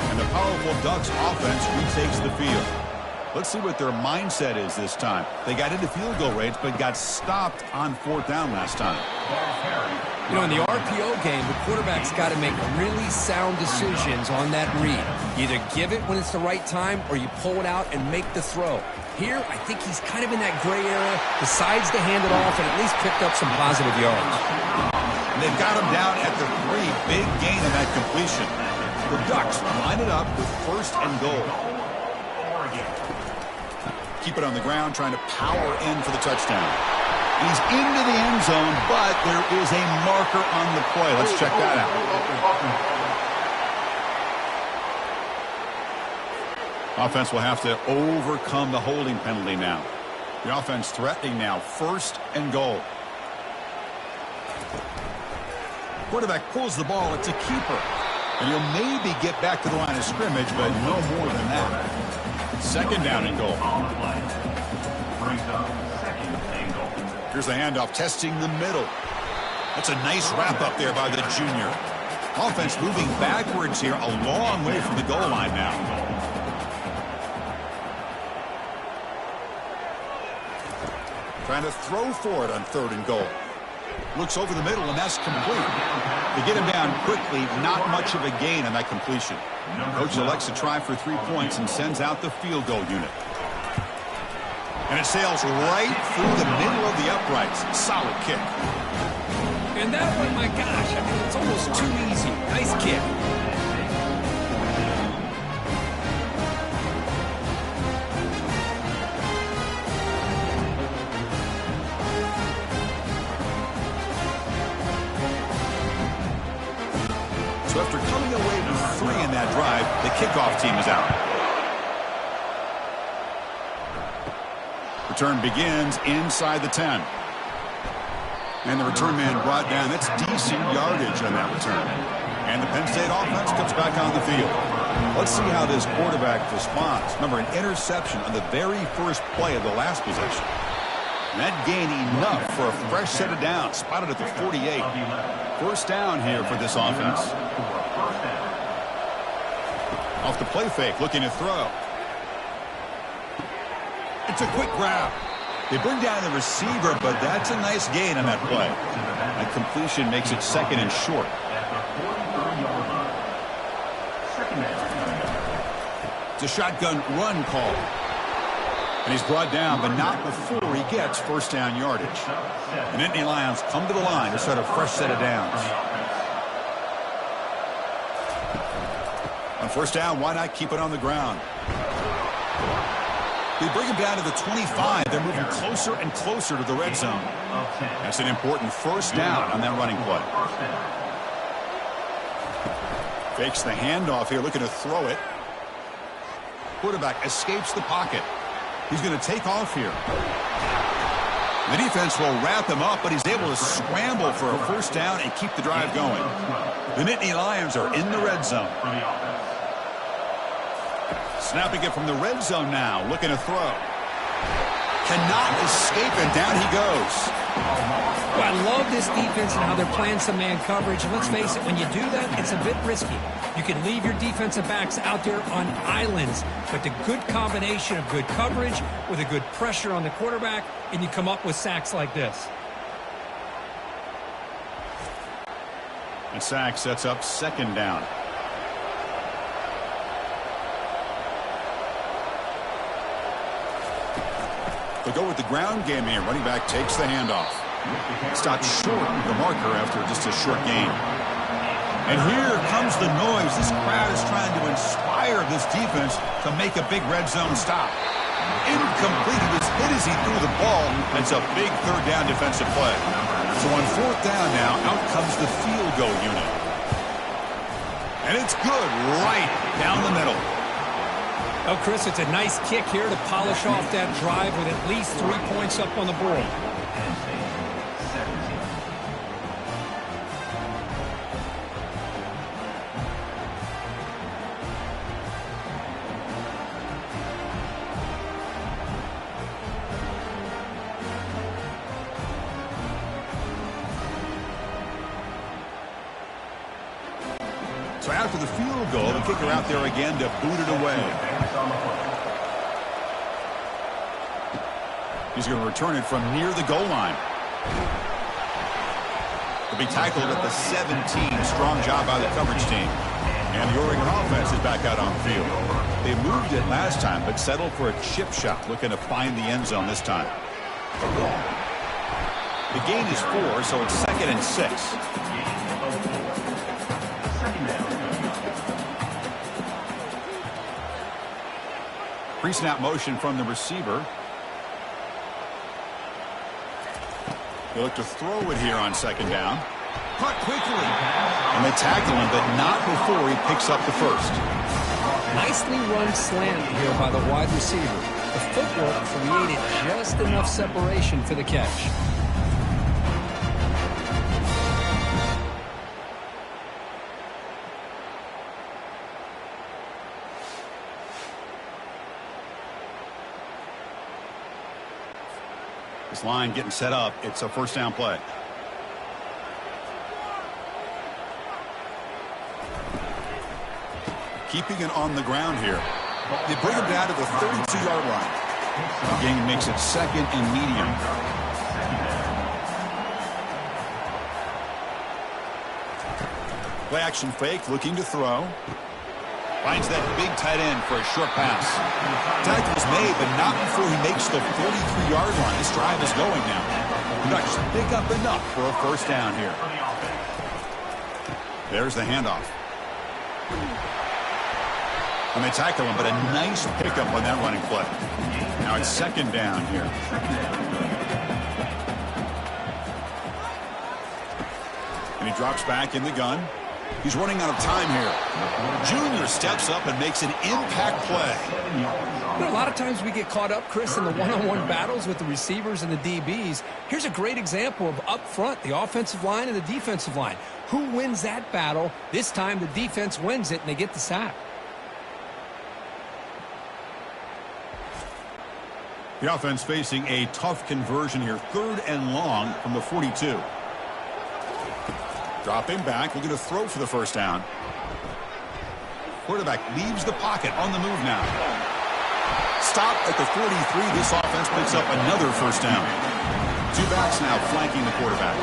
And the powerful Ducks offense retakes the field. Let's see what their mindset is this time. They got into field goal range, but got stopped on 4th down last time. You know, in the RPO game, the quarterback's got to make really sound decisions on that read. You either give it when it's the right time or you pull it out and make the throw. Here, I think he's kind of in that gray area, decides to hand it off and at least picked up some positive yards. And they've got him down at the 3. Big gain in that completion. The Ducks line it up with 1st and goal. Keep it on the ground, trying to power in for the touchdown. He's into the end zone, but there is a marker on the play. Let's check that out. Offense will have to overcome the holding penalty now. The offense threatening now, 1st and goal. Quarterback pulls the ball. It's a keeper. And he'll maybe get back to the line of scrimmage, but no more than that. 2nd down and goal. Here's the handoff, testing the middle. That's a nice wrap up there by the junior. Offense moving backwards here, a long way from the goal line now. Trying to throw for it on 3rd and goal. Looks over the middle, and that's complete. They get him down quickly, not much of a gain on that completion. Coach elects to try for 3 points and sends out the field goal unit. And it sails right through the middle of the uprights. Solid kick. And that one, my gosh, I mean, it's almost too easy. Nice kick. So after coming away with 3 in that drive, the kickoff team is out. Return begins inside the 10. And the return man brought down. That's decent yardage on that return. And the Penn State offense comes back on the field. Let's see how this quarterback responds. Remember, an interception on the very first play of the last possession. And that gained enough for a fresh set of downs. Spotted at the 48. 1st down here for this offense. Off the play fake, looking to throw. It's a quick grab. They bring down the receiver, but that's a nice gain on that play. That completion makes it 2nd and short. It's a shotgun run call. And he's brought down, but not before he gets 1st down yardage. And Nittany Lions come to the line to set a fresh set of downs. On 1st down, why not keep it on the ground? They bring him down to the 25. They're moving closer and closer to the red zone. That's an important 1st down on that running play. Fakes the handoff here, looking to throw it. Quarterback escapes the pocket. He's going to take off here. The defense will wrap him up, but he's able to scramble for a 1st down and keep the drive going. The Nittany Lions are in the red zone. Snapping it from the red zone now, looking to throw. Cannot escape, and down he goes. Well, I love this defense and how they're playing some man coverage. And let's face it, when you do that, it's a bit risky. You can leave your defensive backs out there on islands, but the good combination of good coverage with a good pressure on the quarterback, and you come up with sacks like this. And sack sets up 2nd down. They go with the ground game here. Running back takes the handoff. Stopped short of the marker after just a short gain. And here comes the noise. This crowd is trying to inspire this defense to make a big red zone stop. Incomplete. He was hit as he threw the ball. That's a big 3rd down defensive play. So on 4th down now, out comes the field goal unit. And it's good right down the middle. Oh, Chris, it's a nice kick here to polish off that drive with at least 3 points up on the board. So after the field goal, the kicker out there again to boot it away. He's going to return it from near the goal line. He'll be tackled at the 17. Strong job by the coverage team. And the Oregon offense is back out on the field. They moved it last time, but settled for a chip shot, looking to find the end zone this time. The gain is 4, so it's 2nd and 6. Pre-snap motion from the receiver. They look to throw it here on 2nd down. Caught quickly. And they tackle him, but not before he picks up the first. Nicely run slant here by the wide receiver. The footwork created just enough separation for the catch. This line getting set up. It's a 1st down play. Keeping it on the ground here. They bring him down to the 32-yard line. The game makes it 2nd and medium. Play action fake, looking to throw. Finds that big tight end for a short pass. Tackle is made, but not before he makes the 43-yard line. This drive is going now. The Ducks pick up enough for a 1st down here. There's the handoff. And they tackle him, but a nice pickup on that running play. Now it's 2nd down here. And he drops back in the gun. He's running out of time here. Junior steps up and makes an impact play. A lot of times we get caught up, Chris, in the one-on-one battles with the receivers and the DBs. Here's a great example of up front, the offensive line and the defensive line. Who wins that battle? This time the defense wins it and they get the sack. The offense facing a tough conversion here. 3rd and long from the 42. Dropping back, looking to throw for the 1st down. Quarterback leaves the pocket, on the move now. Stop at the 43. This offense picks up another 1st down. 2 backs now flanking the quarterback.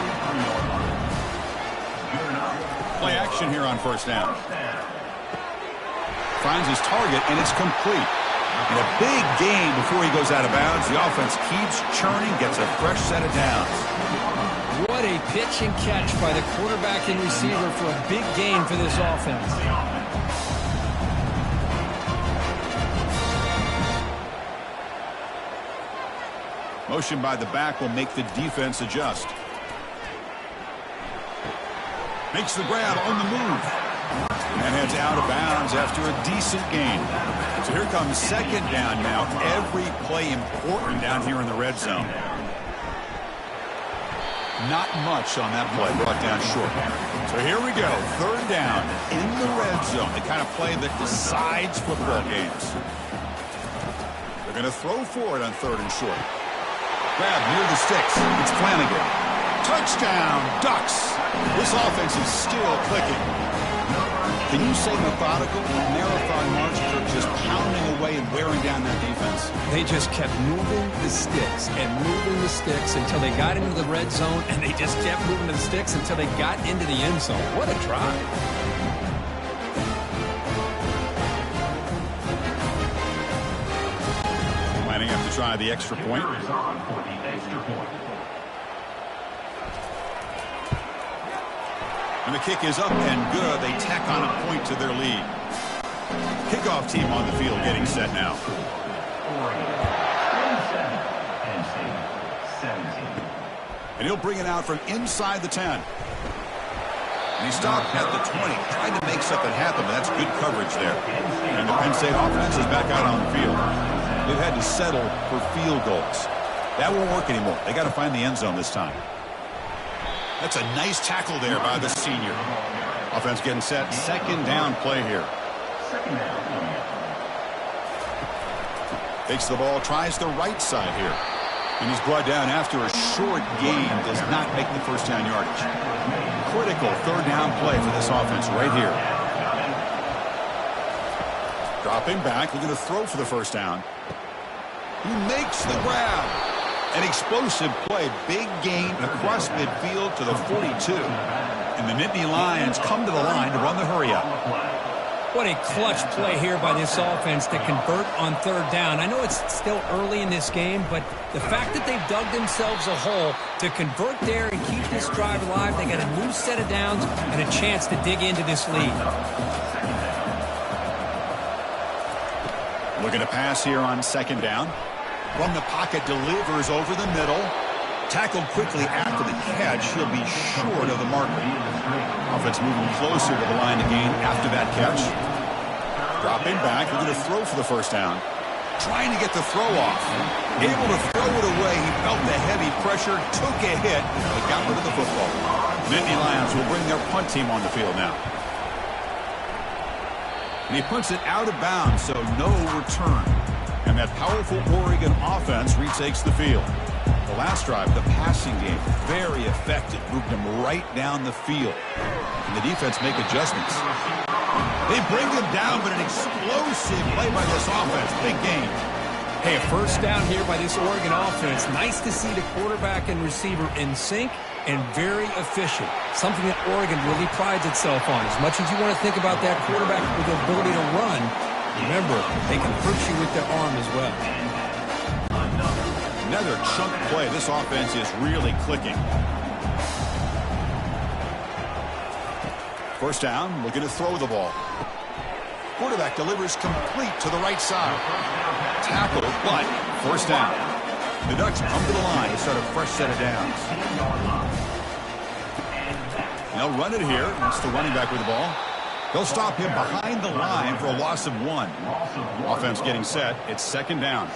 Play action here on 1st down. Finds his target, and it's complete. And a big gain before he goes out of bounds. The offense keeps churning, gets a fresh set of downs. What a pitch and catch by the quarterback and receiver for a big gain for this offense. Motion by the back will make the defense adjust. Makes the grab on the move. And heads out of bounds after a decent gain. So here comes 2nd down now. Every play important down here in the red zone. Not much on that play, brought down short. So here we go, 3rd down in the red zone. The kind of play that decides football games. They're going to throw for it on 3rd and short. Grab near the sticks. It's Flanagan. Touchdown, Ducks. This offense is still clicking. Can you say methodical? Marathon march, just pounding away and wearing down that defense. They just kept moving the sticks and moving the sticks until they got into the red zone, and they just kept moving the sticks until they got into the end zone. What a drive. Lining up to try the extra point. And the kick is up and good. They tack on a point to their lead. Kickoff team on the field getting set now. And he'll bring it out from inside the 10. And he stopped at the 20, trying to make something happen, but that's good coverage there. And the Penn State offense is back out on the field. They've had to settle for field goals. That won't work anymore. They got to find the end zone this time. That's a nice tackle there by the senior. Offense getting set. 2nd down play here. Takes the ball, tries the right side here. And he's brought down after a short gain. Does not make the 1st down yardage. Critical 3rd down play for this offense right here. Dropping back, looking to throw for the first down. He makes the grab. An explosive play, big gain across midfield to the 42. And the Nittany Lions come to the line to run the hurry-up. What a clutch play here by this offense to convert on third down. I know it's still early in this game, but the fact that they've dug themselves a hole to convert there and keep this drive alive, they got a new set of downs and a chance to dig into this lead. Looking to pass here on second down. From the pocket, delivers over the middle. Tackled quickly after the catch. He'll be short of the marker. Offense moving closer to the line to gain after that catch. Dropping back, looking to throw for the first down. Trying to get the throw off. Able to throw it away. He felt the heavy pressure, took a hit, but got rid of the football. Nittany Lions will bring their punt team on the field now. And he punts it out of bounds, so no return. And that powerful Oregon offense retakes the field. The last drive, the passing game, very effective. Moved them right down the field. And the defense make adjustments. They bring them down, but an explosive play by this offense. Big game. Hey, a first down here by this Oregon offense. Nice to see the quarterback and receiver in sync and very efficient. Something that Oregon really prides itself on. As much as you want to think about that quarterback with the ability to run, remember, they can hurt you with their arm as well. Another chunk play. This offense is really clicking. First down, looking to throw the ball. Quarterback delivers complete to the right side. Tackle, but first down. The Ducks come to the line to start a fresh set of downs. They'll run it here. It's the running back with the ball. They'll stop him behind the line for a loss of 1. Offense getting set. It's second down.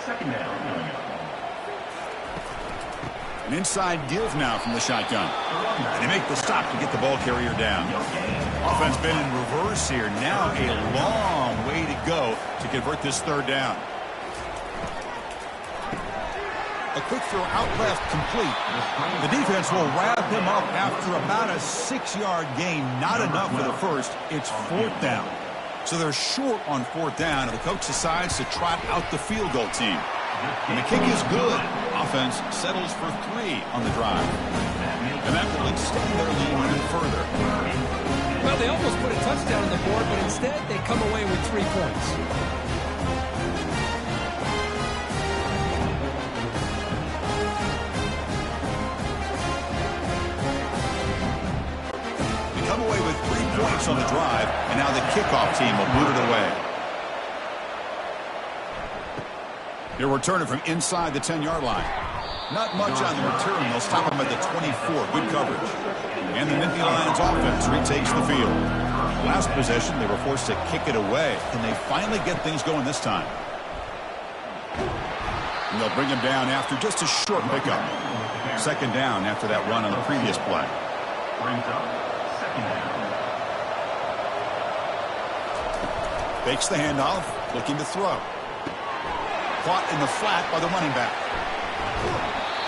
An inside give now from the shotgun. And they make the stop to get the ball carrier down. Offense been in reverse here. Now a long way to go to convert this third down. A quick throw out left, complete. The defense will wrap him up after about a 6-yard gain. Not enough for the first. It's fourth down. So they're short on fourth down, and the coach decides to trot out the field goal team. And the kick is good. Offense settles for 3 on the drive. And that will extend their lead even further. Well, they almost put a touchdown on the board, but instead they come away with 3 points. They come away with 3 points on the drive, and now the kickoff team will boot it away. They're returning from inside the 10-yard line. Not much on the return. They'll stop them at the 24. Good coverage. And the Nittany Lions offense retakes the field. Last possession, they were forced to kick it away. Can they finally get things going this time? And they'll bring him down after just a short pickup. Second down after that run on the previous play. Fakes the handoff, looking to throw. Caught in the flat by the running back.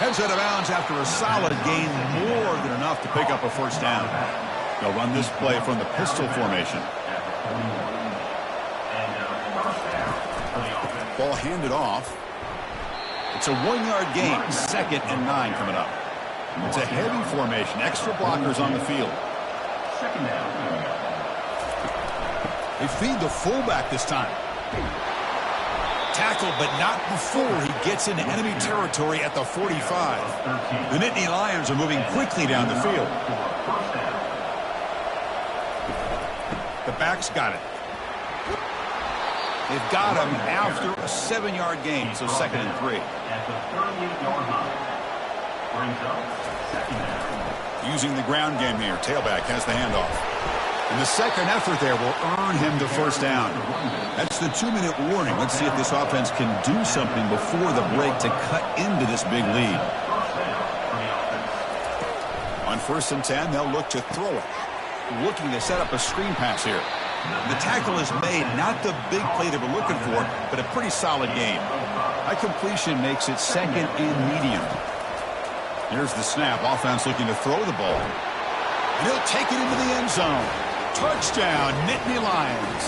Heads out of bounds after a solid gain, more than enough to pick up a first down. They'll run this play from the pistol formation. Ball handed off. It's a 1-yard gain, 2nd and 9 coming up. It's a heavy formation, extra blockers on the field. They feed the fullback this time. Tackle, but not before he gets into enemy territory at the 45. The Nittany Lions are moving quickly down the field. The back's got it. They've got him after a 7-yard gain, so 2nd and 3. Using the ground game here. Tailback has the handoff. And the second effort there will earn him the first down. That's the 2-minute warning. Let's see if this offense can do something before the break to cut into this big lead. On 1st and 10, they'll look to throw it. Looking to set up a screen pass here. The tackle is made, not the big play they were looking for, but a pretty solid game. High completion makes it 2nd and medium. Here's the snap. Offense looking to throw the ball. And he'll take it into the end zone. Touchdown, Nittany Lions.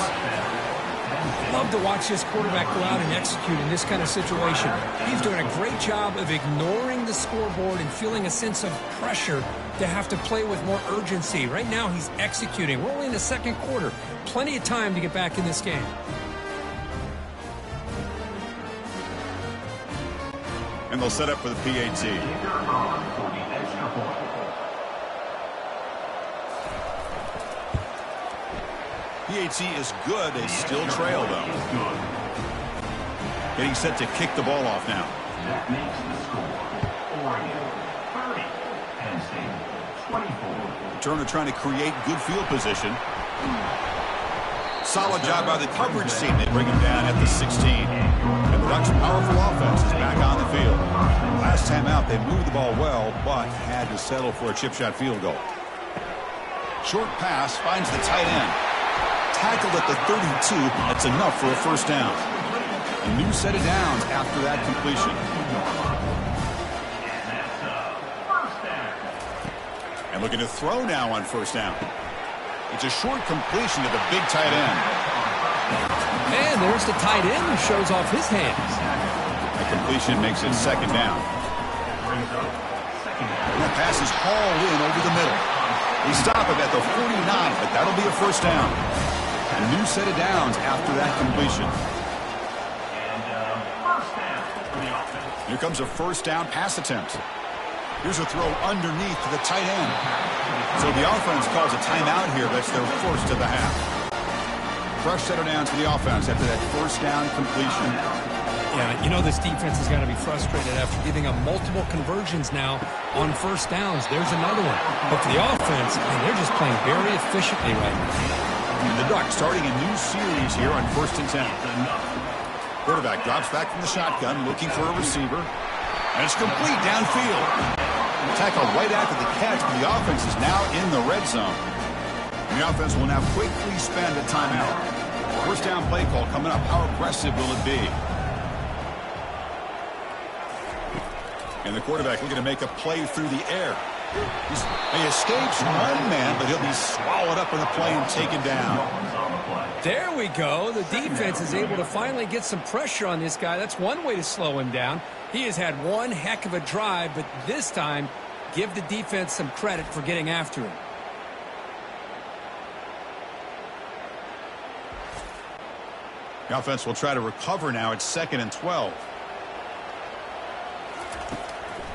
love to watch this quarterback go out and execute in this kind of situation. He's doing a great job of ignoring the scoreboard and feeling a sense of pressure to have to play with more urgency. Right now, he's executing. We're only in the second quarter. Plenty of time to get back in this game. And they'll set up for the PAT. PAT is good. They still trail, though. Getting set to kick the ball off now. That makes the score Oregon 30, Penn State 24. Turner trying to create good field position. Solid job by the coverage team. They bring him down at the 16. And the Ducks' powerful offense is back on the field. Last time out, they moved the ball well, but had to settle for a chip shot field goal. Short pass finds the tight end. Tackled at the 32. That's enough for a first down. A new set of downs after that completion. And looking to throw now on first down. It's a short completion to the big tight end. And there's the tight end who shows off his hands. The completion makes it second down. And that pass is hauled in over the middle. They stop it at the 49, but that'll be a first down. A new set of downs after that completion. Here comes a first down pass attempt. Here's a throw underneath to the tight end. So the offense calls a timeout here. That's their first of the half. Fresh set of downs for the offense after that first down completion. Yeah, you know this defense has got to be frustrated after giving up multiple conversions now on first downs. There's another one. But for the offense, man, they're just playing very efficiently right now. And the Ducks starting a new series here on 1st and 10. Quarterback drops back from the shotgun, looking for a receiver. And it's complete downfield. Tackled right after the catch, but the offense is now in the red zone. And the offense will now quickly spend a timeout. First down play call coming up. How aggressive will it be? And the quarterback looking to make a play through the air. He escapes one man, but he'll be swallowed up in the play and taken down. There we go. The defense is able to finally get some pressure on this guy. That's one way to slow him down. He has had one heck of a drive, but this time, give the defense some credit for getting after him. The offense will try to recover now. It's 2nd and 12.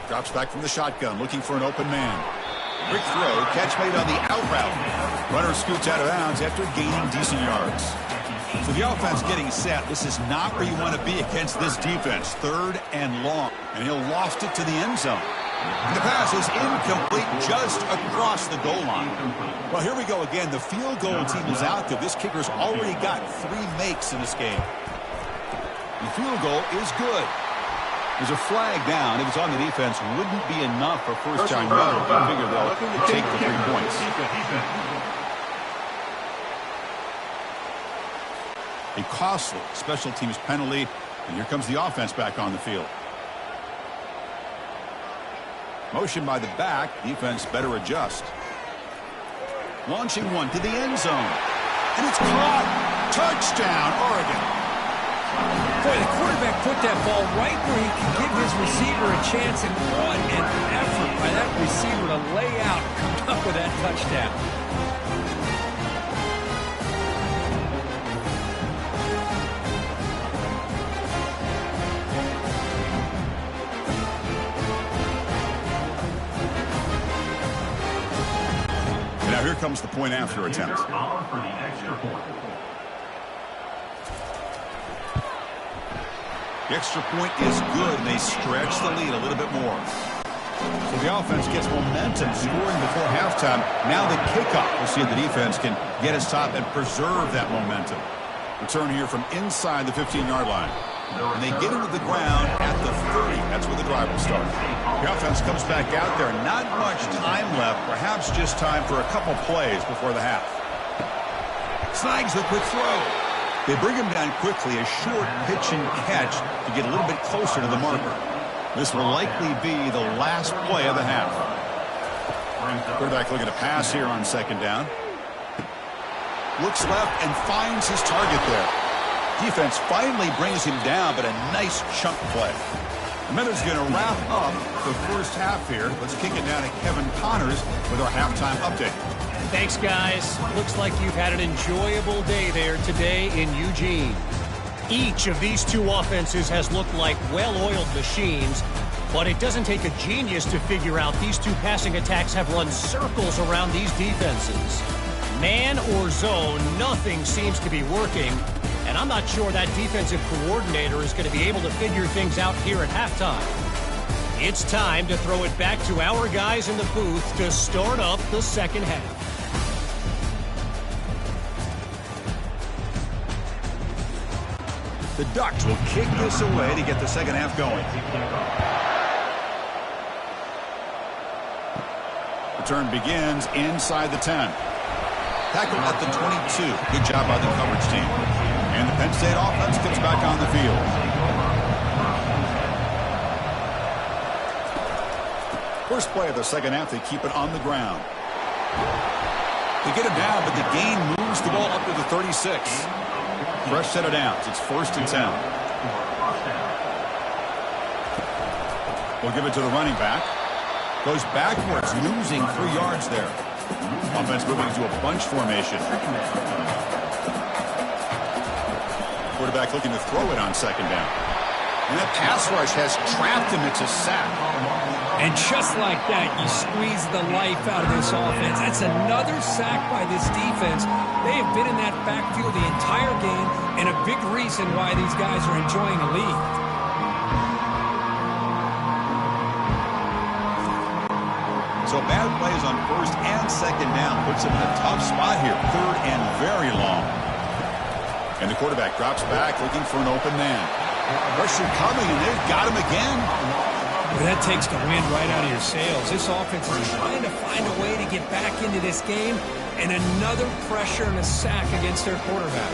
Drops back from the shotgun, looking for an open man. Quick throw, catch made on the out route. Runner scoots out of bounds after gaining decent yards. So the offense getting set. This is not where you want to be against this defense. 3rd and long. And he'll loft it to the end zone. And the pass is incomplete just across the goal line. Well, here we go again. The field goal team is out there. This kicker's already got 3 makes in this game. The field goal is good. There's a flag down. If it's on the defense, wouldn't be enough for first time run. I figure they'll take the 3 points. A costly special teams penalty. And here comes the offense back on the field. Motion by the back. Defense better adjust. Launching one to the end zone. And it's caught. Touchdown, Oregon. Boy, the quarterback put that ball right where he can give his receiver a chance, and what an effort by that receiver to lay out and come up with that touchdown. And now here comes the point after attempt. For the extra point. The extra point is good, and they stretch the lead a little bit more. So the offense gets momentum, scoring before halftime. Now the kickoff. We'll see if the defense can get his top and preserve that momentum. Return here from inside the 15-yard line. And they get into the ground at the 30. That's where the drive will start. The offense comes back out there. Not much time left. Perhaps just time for a couple plays before the half. Snags the quick throw. They bring him down quickly, a short pitch and catch to get a little bit closer to the marker. This will likely be the last play of the half. Quarterback looking to pass here on 2nd down. Looks left and finds his target there. Defense finally brings him down, but a nice chunk play. And then it's going to wrap up the first half here. Let's kick it down to Kevin Connors with our halftime update. Thanks, guys. Looks like you've had an enjoyable day there today in Eugene. Each of these two offenses has looked like well-oiled machines, but it doesn't take a genius to figure out these two passing attacks have run circles around these defenses. Man or zone, nothing seems to be working, and I'm not sure that defensive coordinator is going to be able to figure things out here at halftime. It's time to throw it back to our guys in the booth to start up the second half. The Ducks will kick this away to get the second half going. The turn begins inside the 10. Tackle at the 22. Good job by the coverage team. And the Penn State offense gets back on the field. First play of the second half, they keep it on the ground. They get it down, but the gain moves the ball up to the 36. Fresh set of downs. It's 1st and 10. We'll give it to the running back. Goes backwards, losing 3 yards there. Offense moving into a bunch formation. Quarterback looking to throw it on second down. And that pass rush has trapped him. It's a sack. And just like that, you squeeze the life out of this offense. That's another sack by this defense. They have been in that backfield the entire game, and a big reason why these guys are enjoying a lead. So bad plays on 1st and 2nd down puts them in a tough spot here. 3rd and very long. And the quarterback drops back looking for an open man. Pressure coming, and they've got him again. Well, that takes the wind right out of your sails. This offense is trying to find a way to get back into this game, and another pressure and a sack against their quarterback.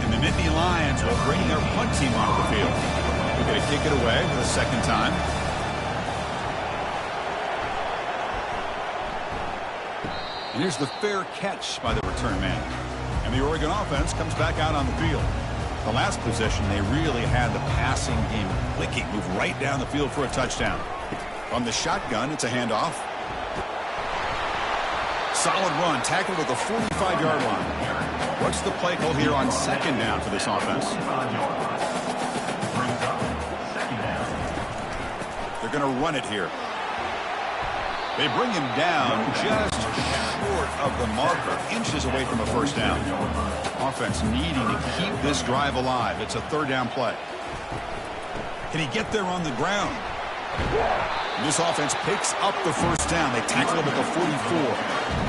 And the Nittany Lions will bring their punt team onto the field. They're going to kick it away for the second time. And here's the fair catch by the return man. And the Oregon offense comes back out on the field. The last possession, they really had the passing game clicking. Move right down the field for a touchdown. From the shotgun, it's a handoff. Solid run, tackled at the 45-yard line. What's the play call here on second down for this offense? They're going to run it here. They bring him down just short of the marker, inches away from a first down. Offense needing to keep this drive alive. It's a 3rd down play. Can he get there on the ground? And this offense picks up the first down. They tackle him at the 44.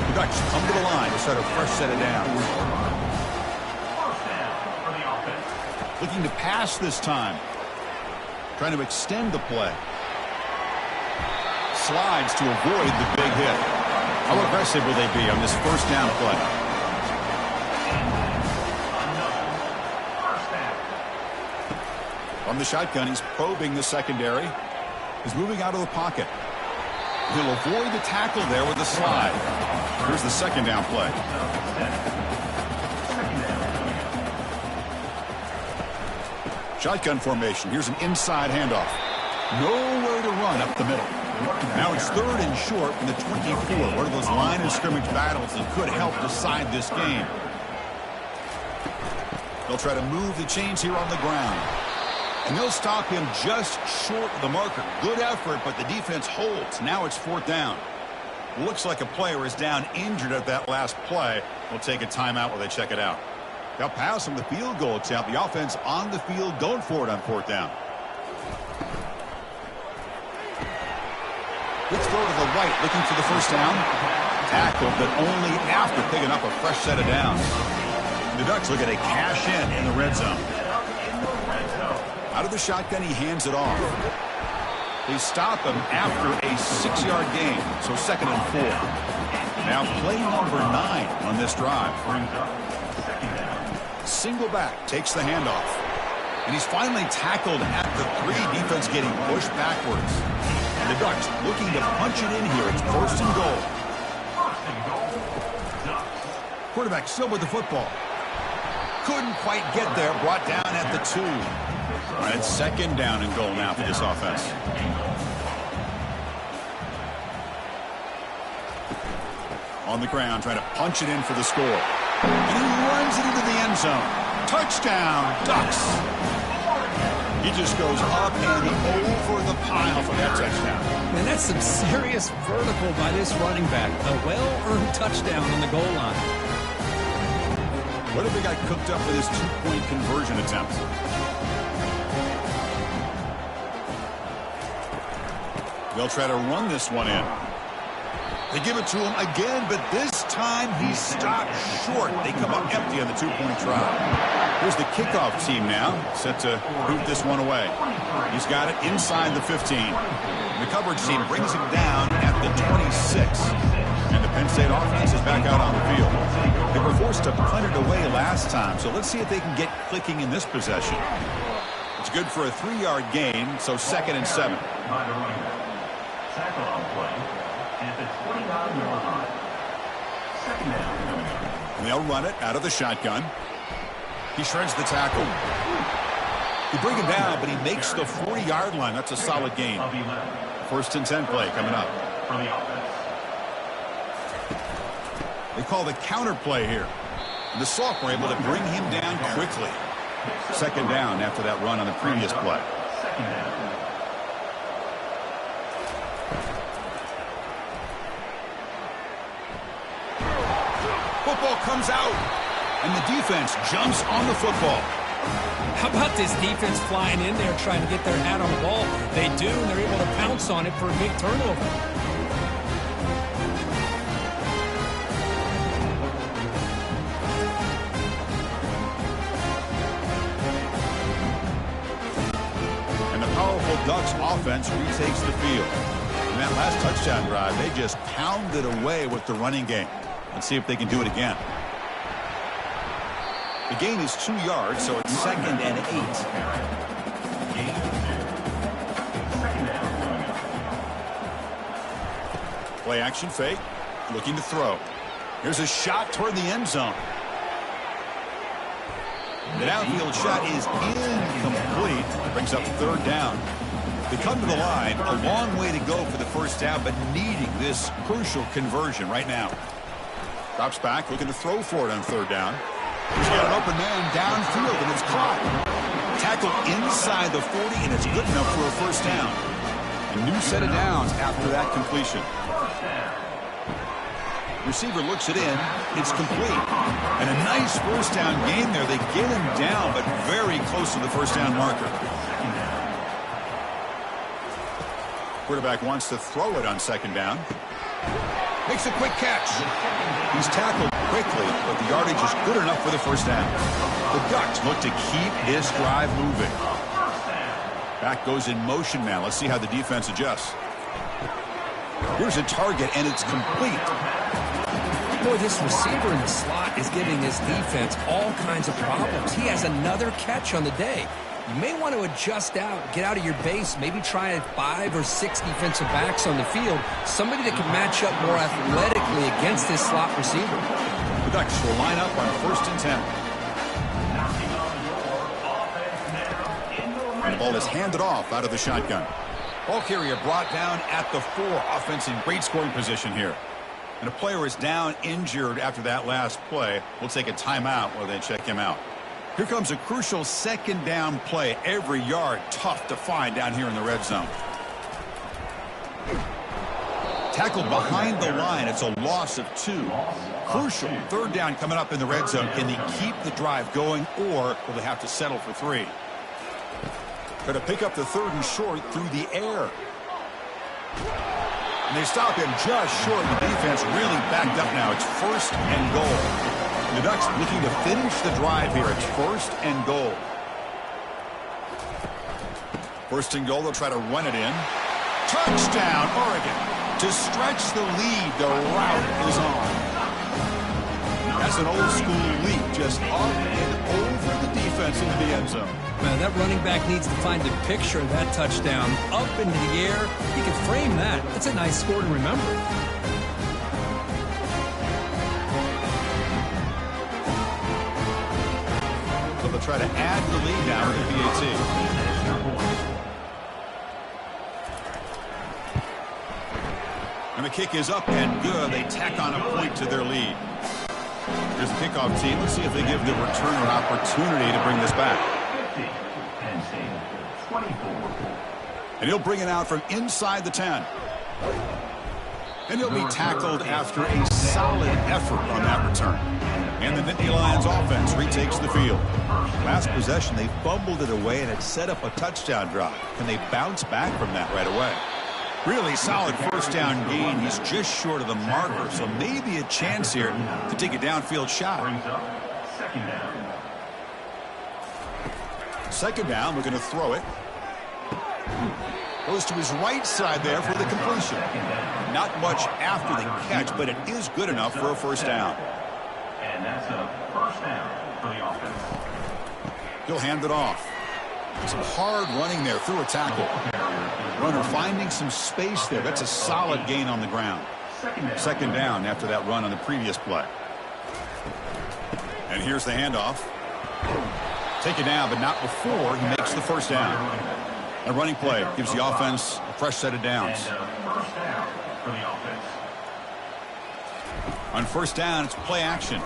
The Ducks come to the line to start a fresh set of downs. Looking to pass this time. Trying to extend the play. Slides to avoid the big hit. How aggressive will they be on this first down play? From the shotgun, he's probing the secondary. He's moving out of the pocket. He'll avoid the tackle there with the slide. Here's the second down play. Shotgun formation. Here's an inside handoff. Nowhere to run up the middle. Now it's 3rd and short from the 24. One of those line of scrimmage battles that could help decide this game. They'll try to move the chains here on the ground. And they'll stop him just short of the marker. Good effort, but the defense holds. Now it's 4th down. Looks like a player is down injured at that last play. We'll take a timeout while they check it out. They'll pass from the field goal attempt. The offense on the field going for it on 4th down. Let's throw to the right, looking for the first down. Tackle, but only after picking up a fresh set of downs. The Ducks look at a cash in the red zone. Out of the shotgun, he hands it off. They stop him after a 6-yard gain, so 2nd and 4. Now play number 9 on this drive. Single back takes the handoff. And he's finally tackled at the 3. Defense getting pushed backwards. And the Ducks looking to punch it in here. It's 1st and goal. Quarterback still with the football. Couldn't quite get there. Brought down at the 2. All right, it's 2nd down and goal now for this offense. On the ground, trying to punch it in for the score. And he runs it into the end zone. Touchdown, Ducks. He just goes up and over the pile for that touchdown. Man, that's some serious vertical by this running back. A well-earned touchdown on the goal line. What have they got cooked up for this 2-point conversion attempt? They'll try to run this one in. They give it to him again, but this time he stopped short. They come up empty on the 2-point try. Here's the kickoff team now, set to boot this one away. He's got it inside the 15. The coverage team brings him down at the 26. And the Penn State offense is back out on the field. They were forced to punt it away last time, so let's see if they can get clicking in this possession. It's good for a 3-yard gain, so 2nd and 7. Tackle on play at the 29-yard line. 2nd down. And they'll run it out of the shotgun. He shreds the tackle. They bring him down, but he makes the 40-yard line. That's a solid gain. 1st and 10 play coming up. They call the counter play here. And the Soft were able to bring him down quickly. 2nd down after that run on the previous play. 2nd down. Football comes out, and the defense jumps on the football. How about this defense flying in there trying to get their hat on the ball? They do, and they're able to pounce on it for a big turnover. And the powerful Ducks offense retakes the field. In that last touchdown drive, they just pounded away with the running game. Let's see if they can do it again. The gain is 2 yards, so it's 2nd and 8. Play action fake. Looking to throw. Here's a shot toward the end zone. The downfield shot is incomplete. Brings up 3rd down. They come to the line. A long way to go for the 1st down, but needing this crucial conversion right now. Drops back, looking to throw for it on 3rd down. He's got an open man downfield, and it's caught. Tackle inside the 40, and it's good enough for a 1st down. A new set of downs after that completion. Receiver looks it in. It's complete. And a nice 1st down gain there. They get him down, but very close to the 1st down marker. Quarterback wants to throw it on 2nd down. Makes a quick catch. He's tackled quickly, but the yardage is good enough for the 1st down. The Ducks look to keep this drive moving. Back goes in motion now. Let's see how the defense adjusts. Here's a target, and it's complete. Boy, this receiver in the slot is giving this defense all kinds of problems. He has another catch on the day. You may want to adjust out, get out of your base, maybe try 5 or 6 defensive backs on the field, somebody that can match up more athletically against this slot receiver. The Ducks will line up on 1st and 10. The ball is handed off out of the shotgun. Ball carrier brought down at the 4. Offense in great scoring position here. And a player is down injured after that last play. We'll take a timeout while they check him out. Here comes a crucial 2nd down play. Every yard tough to find down here in the red zone. Tackled behind the line. It's a loss of 2. Crucial 3rd down coming up in the red zone. Can they keep the drive going, or will they have to settle for 3? Going to pick up the 3rd and short through the air. And they stop him just short. The defense really backed up now. It's 1st and goal. The Ducks looking to finish the drive here. It's 1st and goal. 1st and goal. They'll try to run it in. Touchdown, Oregon. To stretch the lead, the route is on. That's an old-school leap, just up and over the defense into the end zone. Man, that running back needs to find a picture of that touchdown. Up into the air. He can frame that. That's a nice score to remember. So they'll try to add the lead now with the PAT. And the kick is up and good. They tack on a point to their lead. Here's the kickoff team. Let's see if they give the returner an opportunity to bring this back. And he'll bring it out from inside the 10. And he'll be tackled after a solid effort on that return. And the Nittany Lions offense retakes the field. Last possession, they fumbled it away, and it set up a touchdown drive. Can they bounce back from that right away? Really solid first down gain. He's just short of the marker, so maybe a chance here to take a downfield shot. Second down, we're going to throw it. Goes to his right side there for the completion. Not much after the catch, but it is good enough for a first down. And that's a first down for the offense. He'll hand it off. Some hard running there through a tackle. Runner finding some space there. That's a solid gain on the ground. Second down after that run on the previous play. And here's the handoff. Taken down, but not before he makes the first down. A running play gives the offense a fresh set of downs. First down for the offense. On first down, it's play action.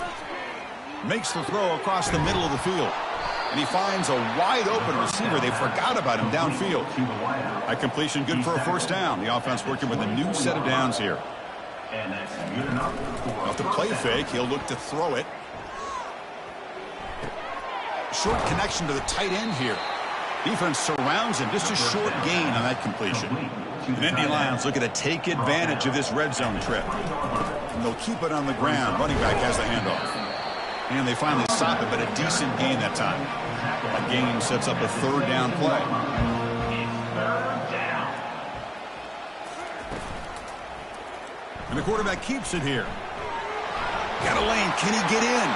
Makes the throw across the middle of the field. And he finds a wide open receiver. They forgot about him downfield. That completion good for a first down. The offense working with a new set of downs here. And that's good enough. Off the play fake, he'll look to throw it. Short connection to the tight end here. Defense surrounds him. Just a short gain on that completion. The Nittany Lions looking to take advantage of this red zone trip. And they'll keep it on the ground. Running back has the handoff. And they finally stop it, but a decent gain that time. That gain sets up a third down play. And the quarterback keeps it here. Got a lane. Can he get in?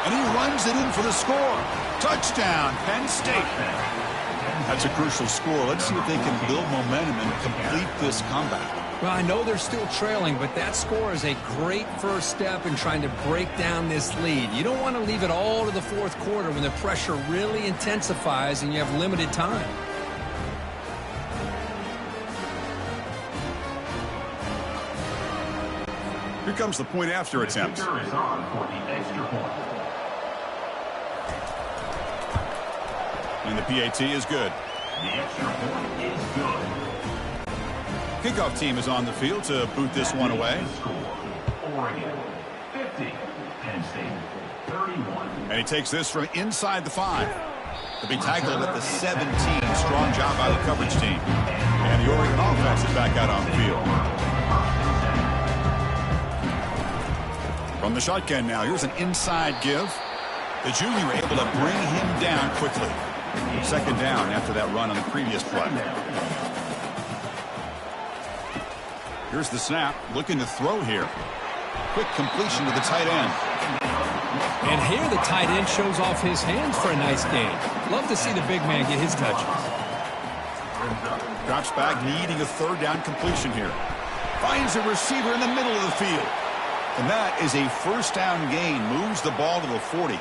And he runs it in for the score. Touchdown, Penn State. That's a crucial score. Let's see if they can build momentum and complete this comeback. Well, I know they're still trailing, but that score is a great first step in trying to break down this lead. You don't want to leave it all to the fourth quarter when the pressure really intensifies and you have limited time. Here comes the point after attempt. Is on for the extra point. And the PAT is good. The extra point is good. Kickoff team is on the field to boot this one away. Oregon 50, Penn State 31. And he takes this from inside the 5. To be tackled at the 17. Strong job by the coverage team. And the Oregon offense is back out on the field. From the shotgun now, here's an inside give. The junior able to bring him down quickly. Second down after that run on the previous play. Here's the snap, looking to throw here. Quick completion to the tight end. And here the tight end shows off his hands for a nice gain. Love to see the big man get his touches. Drops back, needing a third down completion here. Finds a receiver in the middle of the field. And that is a first down gain. Moves the ball to the 40.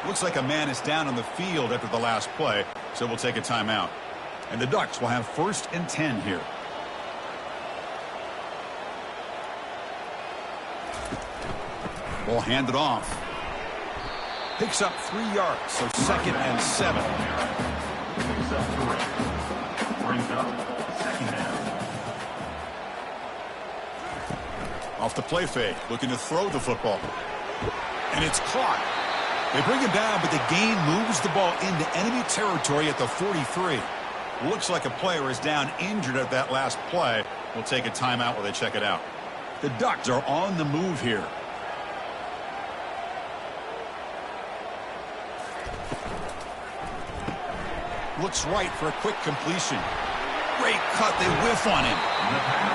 Looks like a man is down on the field after the last play, so we'll take a timeout. And the Ducks will have first and 10 here. Ball handed off. Picks up 3 yards, so second and 7. Brings up second down. Off the play fake, looking to throw the football. And it's caught. They bring him down, but the gain moves the ball into enemy territory at the 43. Looks like a player is down injured at that last play. We'll take a timeout while they check it out. The Ducks are on the move here. Looks right for a quick completion. Great cut. They whiff on him.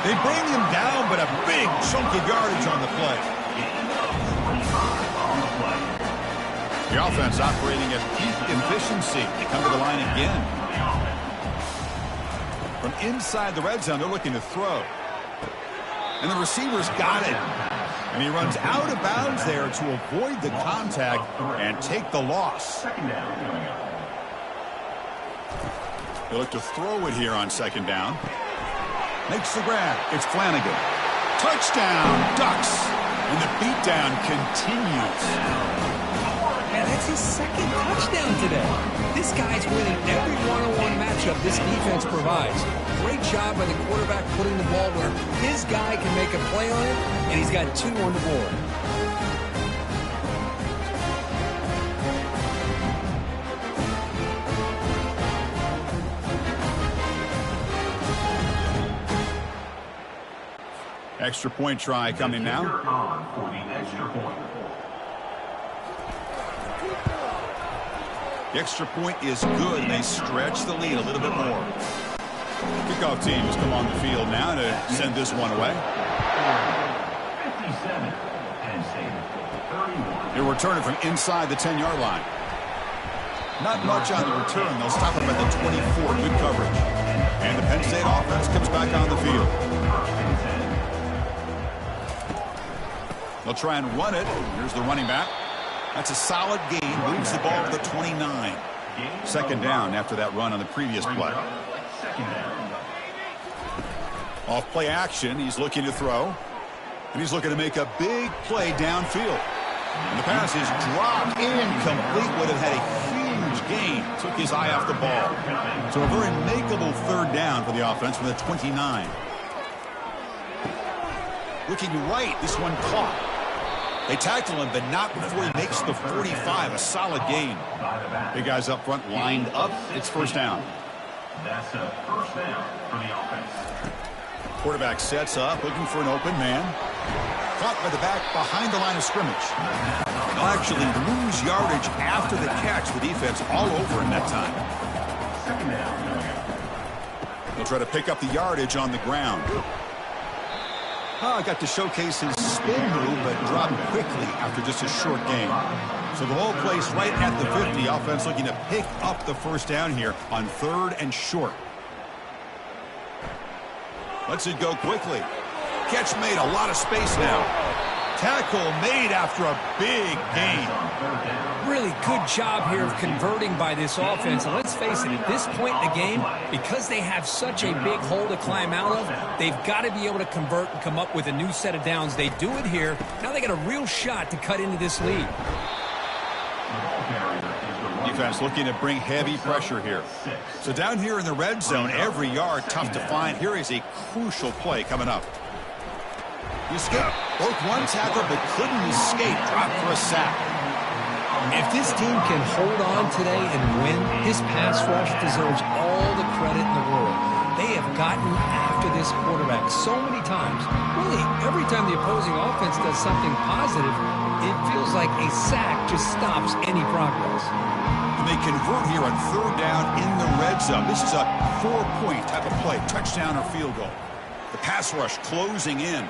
They bring him down, but a big chunk of yardage on the play. The offense operating at peak efficiency. They come to the line again. From inside the red zone, they're looking to throw. And the receiver's got it. And he runs out of bounds there to avoid the contact and take the loss. They look to throw it here on second down. Makes the grab. It's Flanagan. Touchdown, Ducks. And the beatdown continues. Man, that's his second touchdown today. This guy's winning every one-on-one matchup this defense provides. Great job by the quarterback putting the ball where his guy can make a play on it, and he's got 2 on the board. Extra point try coming now. For the extra point. The extra point is good. They stretch the lead a little bit more. Kickoff team has come on the field now to send this one away. 57. Penn State. 31. They'll return it from inside the 10-yard line. Not much on the return. They'll stop them at the 24. Good coverage. And the Penn State offense comes back on the field. They'll try and run it. Here's the running back. That's a solid gain. Moves the ball to the 29. Second down after that run on the previous play. Off play action. He's looking to throw. And he's looking to make a big play downfield. And the pass is dropped incomplete. Would have had a huge gain. Took his eye off the ball. So a very makeable third down for the offense from the 29. Looking right. This one caught. They tackle him, but not before he makes the 45. A solid gain. Big guys up front lined up. It's first down. That's a first down for the offense. Quarterback sets up, looking for an open man. Caught by the back behind the line of scrimmage. They'll actually lose yardage after the catch. The defense all over in that time. Second down. They'll try to pick up the yardage on the ground. Got to showcase his spin move, but dropped quickly after just a short gain. So the ball placed right at the 50. Offense looking to pick up the first down here on 3rd and short. Lets it go quickly. Catch made, a lot of space now. Tackle made after a big gain. Really good job here of converting by this offense. And let's face it, at this point in the game, because they have such a big hole to climb out of, they've got to be able to convert and come up with a new set of downs. They do it here. Now they got a real shot to cut into this lead. Defense looking to bring heavy pressure here. So down here in the red zone, every yard tough to find. Here is a crucial play coming up. He escaped. Broke one tackle, but couldn't escape. Dropped for a sack. If this team can hold on today and win, his pass rush deserves all the credit in the world. They have gotten after this quarterback so many times. Really, every time the opposing offense does something positive, it feels like a sack just stops any progress. And they convert here on 3rd down in the red zone. This is a 4-point type of play, touchdown or field goal. The pass rush closing in.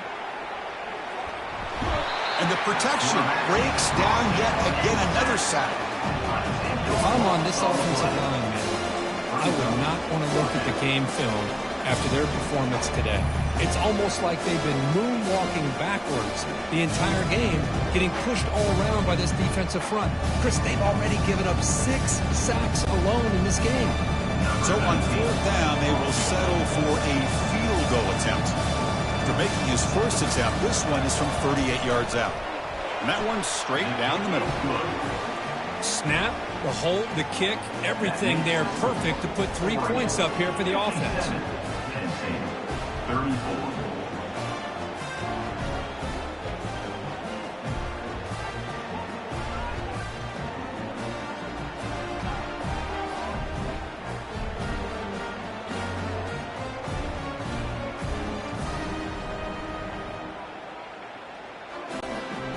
And the protection breaks down yet again, another sack. If I'm on this offensive line, man, I would not want to look at the game film after their performance today. It's almost like they've been moonwalking backwards the entire game, getting pushed all around by this defensive front. Chris, they've already given up 6 sacks alone in this game. So on 4th down, they will settle for a field goal attempt. After making his first attempt, this one is from 38 yards out. And that one's straight down the middle. Snap, the hold, the kick, everything there perfect to put 3 points up here for the offense. 34.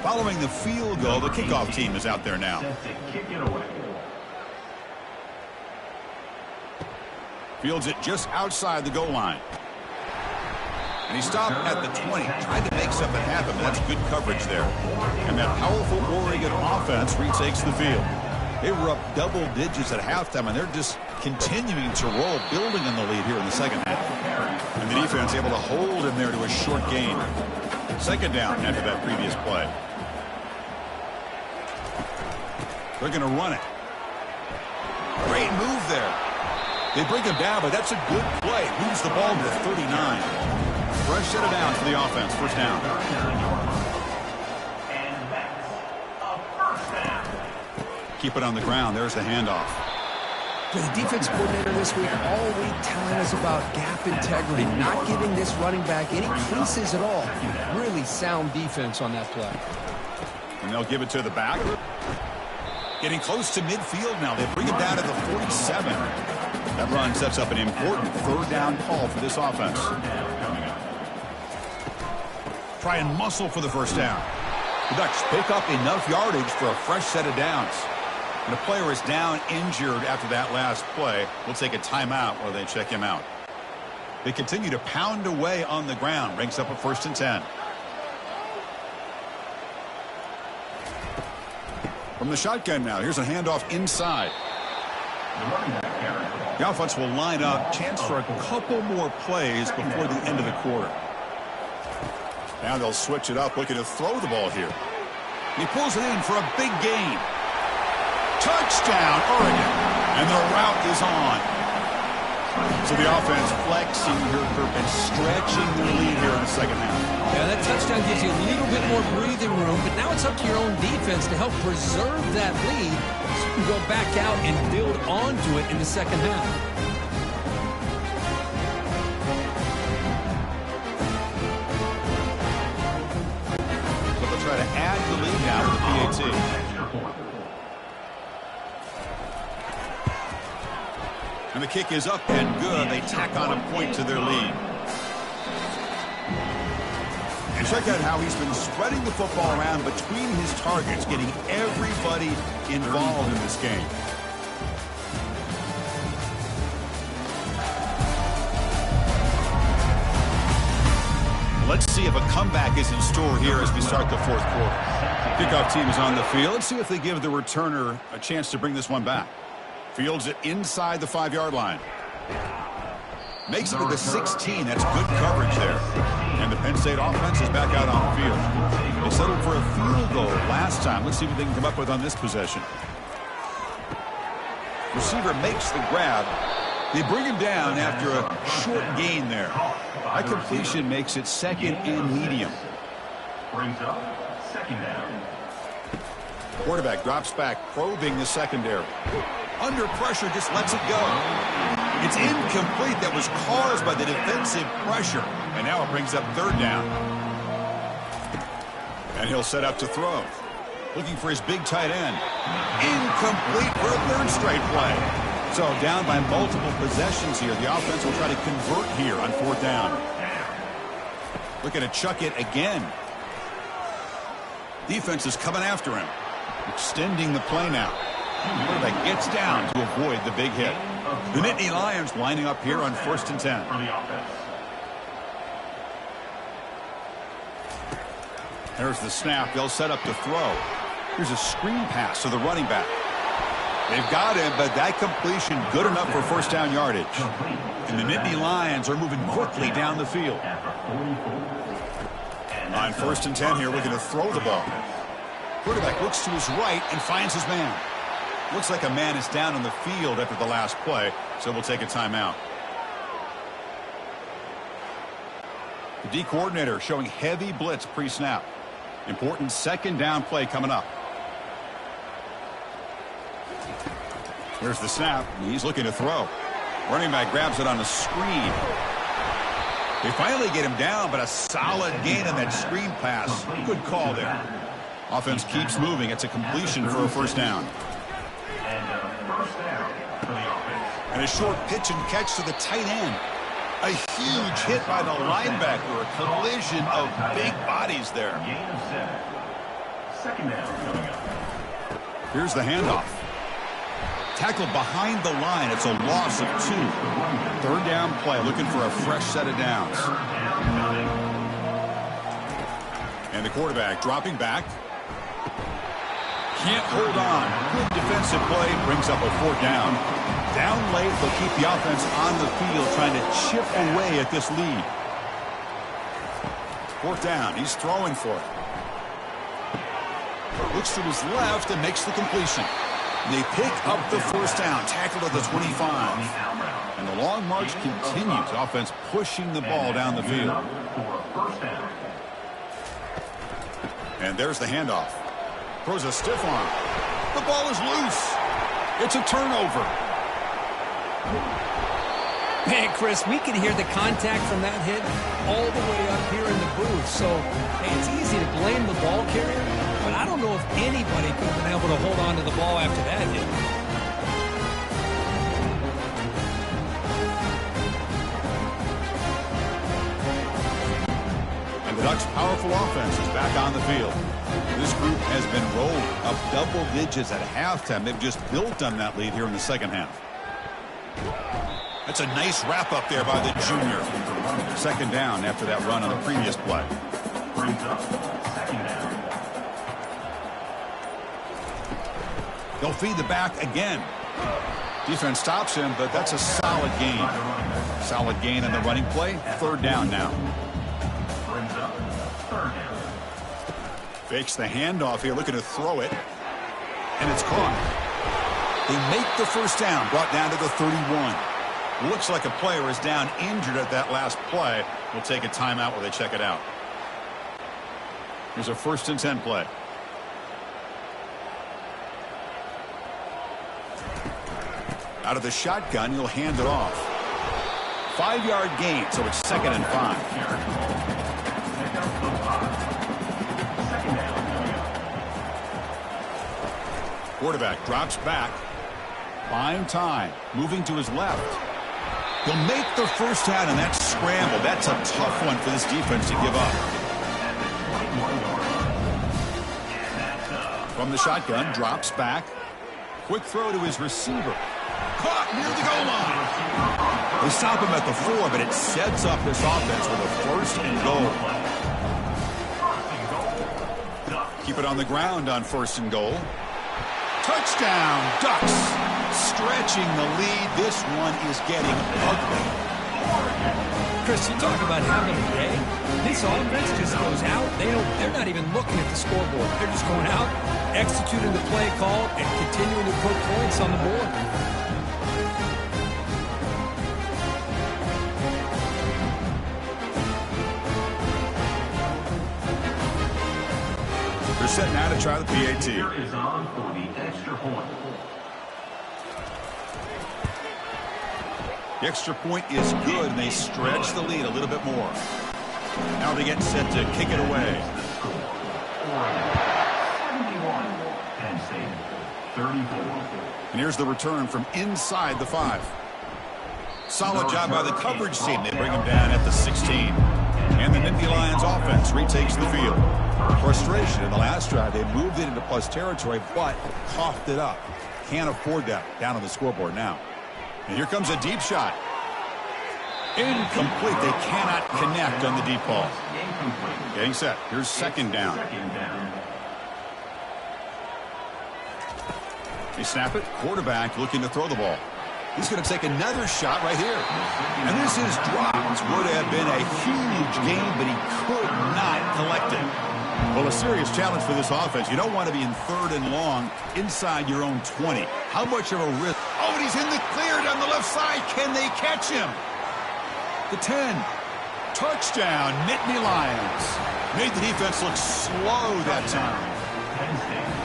Following the field goal, the kickoff team is out there now. Fields it just outside the goal line. And he stopped at the 20, tried to make something happen, but that's good coverage there. And that powerful Oregon offense retakes the field. They were up double digits at halftime, and they're just continuing to roll, building on the lead here in the second half. And the defense able to hold him there to a short gain. Second down after that previous play. They're going to run it. Great move there. They bring him down, but that's a good play. Moves the ball to the 39. Fresh set of downs for the offense. First down. And that's a first down. Keep it on the ground. There's the handoff. The defense coordinator this week all week telling us about gap integrity, not giving this running back any creases at all. Really sound defense on that play. And they'll give it to the back. Getting close to midfield now. They bring him down to the 47. That run sets up an important third down call for this offense. Try and muscle for the first down. The Ducks pick up enough yardage for a fresh set of downs. And the player is down injured after that last play. We'll take a timeout while they check him out. They continue to pound away on the ground. Brings up a 1st and 10. From the shotgun now, here's a handoff inside. The offense will line up. Chance for a couple more plays before the end of the quarter. Now they'll switch it up, looking to throw the ball here. He pulls it in for a big gain. Touchdown, Oregon. And the route is on. So the offense flexing her and stretching the lead here in the second half. Yeah, that touchdown gives you a little bit more breathing room, but now it's up to your own defense to help preserve that lead so you can go back out and build onto it in the second half. So they'll try to add the lead now with the PAT. And the kick is up and good. They tack on a point to their lead. And check out how he's been spreading the football around between his targets, getting everybody involved in this game. Let's see if a comeback is in store here as we start the fourth quarter. Kickoff team is on the field. Let's see if they give the returner a chance to bring this one back. Fields it inside the 5-yard line. Makes it to the 16. That's good coverage there. And the Penn State offense is back out on the field. They settled for a field goal last time. Let's see what they can come up with on this possession. Receiver makes the grab. They bring him down after a short gain there. That completion makes it 2nd and medium. Brings up 2nd down. Quarterback drops back, probing the secondary. Under pressure, just lets it go. It's incomplete. That was caused by the defensive pressure. And now it brings up 3rd down. And he'll set up to throw. Looking for his big tight end. Incomplete for a 3rd straight play. So down by multiple possessions here. The offense will try to convert here on 4th down. Looking to chuck it again. Defense is coming after him. Extending the play now. Quarterback gets down to avoid the big hit. The Nittany Lions lining up here on 1st and 10. There's the snap. They'll set up to throw. Here's a screen pass to the running back. They've got him, but that completion good enough for 1st down yardage. And the Nittany Lions are moving quickly down the field. On 1st and 10 here, looking to throw the ball. Quarterback looks to his right and finds his man. Looks like a man is down on the field after the last play, so we'll take a timeout. The D coordinator showing heavy blitz pre-snap. Important 2nd down play coming up. Here's the snap. He's looking to throw. Running back grabs it on the screen. They finally get him down, but a solid gain on that screen pass. Good call there. Offense keeps moving. It's a completion for a 1st down. And a short pitch and catch to the tight end. A huge hit by the linebacker. A collision of big bodies there. Here's the handoff. Tackled behind the line. It's a loss of 2. 3rd down play. Looking for a fresh set of downs. And the quarterback dropping back. Can't hold on. Good defensive play brings up a 4th down. Down late, they'll keep the offense on the field trying to chip away at this lead. 4th down. He's throwing for it. Looks to his left and makes the completion. They pick up the 1st down, tackled at the 25. And the long march continues. Offense pushing the ball down the field. And there's the handoff. Throws a stiff arm. The ball is loose. It's a turnover. Man, Chris, we could hear the contact from that hit all the way up here in the booth. So, hey, it's easy to blame the ball carrier, but I don't know if anybody could have been able to hold on to the ball after that hit. And the Ducks' powerful offense is back on the field. This group has been rolled up double digits at halftime. They've just built on that lead here in the second half. That's a nice wrap up there by the junior. 2nd down after that run on the previous play. They'll feed the back again. Defense stops him, but that's a solid gain. Solid gain on the running play. 3rd down now. Fakes the handoff here, looking to throw it. And it's caught. They make the 1st down, brought down to the 31. Looks like a player is down injured at that last play. We'll take a timeout while they check it out. Here's a 1st and 10 play. Out of the shotgun, he'll hand it off. 5-yard gain, so it's 2nd and 5. Quarterback drops back. Buying time. Moving to his left. He'll make the 1st down, and that scramble. That's a tough one for this defense to give up. From the shotgun, drops back. Quick throw to his receiver. Caught near the goal line. They stop him at the 4, but it sets up this offense with a 1st and goal. Keep it on the ground on 1st and goal. Touchdown, Ducks. Stretching the lead. This one is getting ugly. Chris, you talk about having a day. This offense just goes out. They're not even looking at the scoreboard. They're just going out, executing the play call, and continuing to put points on the board. They're setting out to try the PAT. Is on for the extra point. The extra point is good, and they stretch the lead a little bit more. Now they get set to kick it away. 71. Penn State, 34. And here's the return from inside the 5. Solid job by the coverage team. They bring him down at the 16. And the Nittany Lions offense retakes the field. Frustration in the last drive. They moved it into plus territory, but coughed it up. Can't afford that down on the scoreboard now. And here comes a deep shot. Incomplete. They cannot connect on the deep ball. Getting set. Here's 2nd down. They snap it. Quarterback looking to throw the ball. He's going to take another shot right here. And this is dropped. Would have been a huge game, but he could not collect it. Well, a serious challenge for this offense. You don't want to be in 3rd and long inside your own 20. How much of a risk? Oh, and he's in the clear down the left side. Can they catch him? The 10. Touchdown, Nittany Lions. Made the defense look slow that time.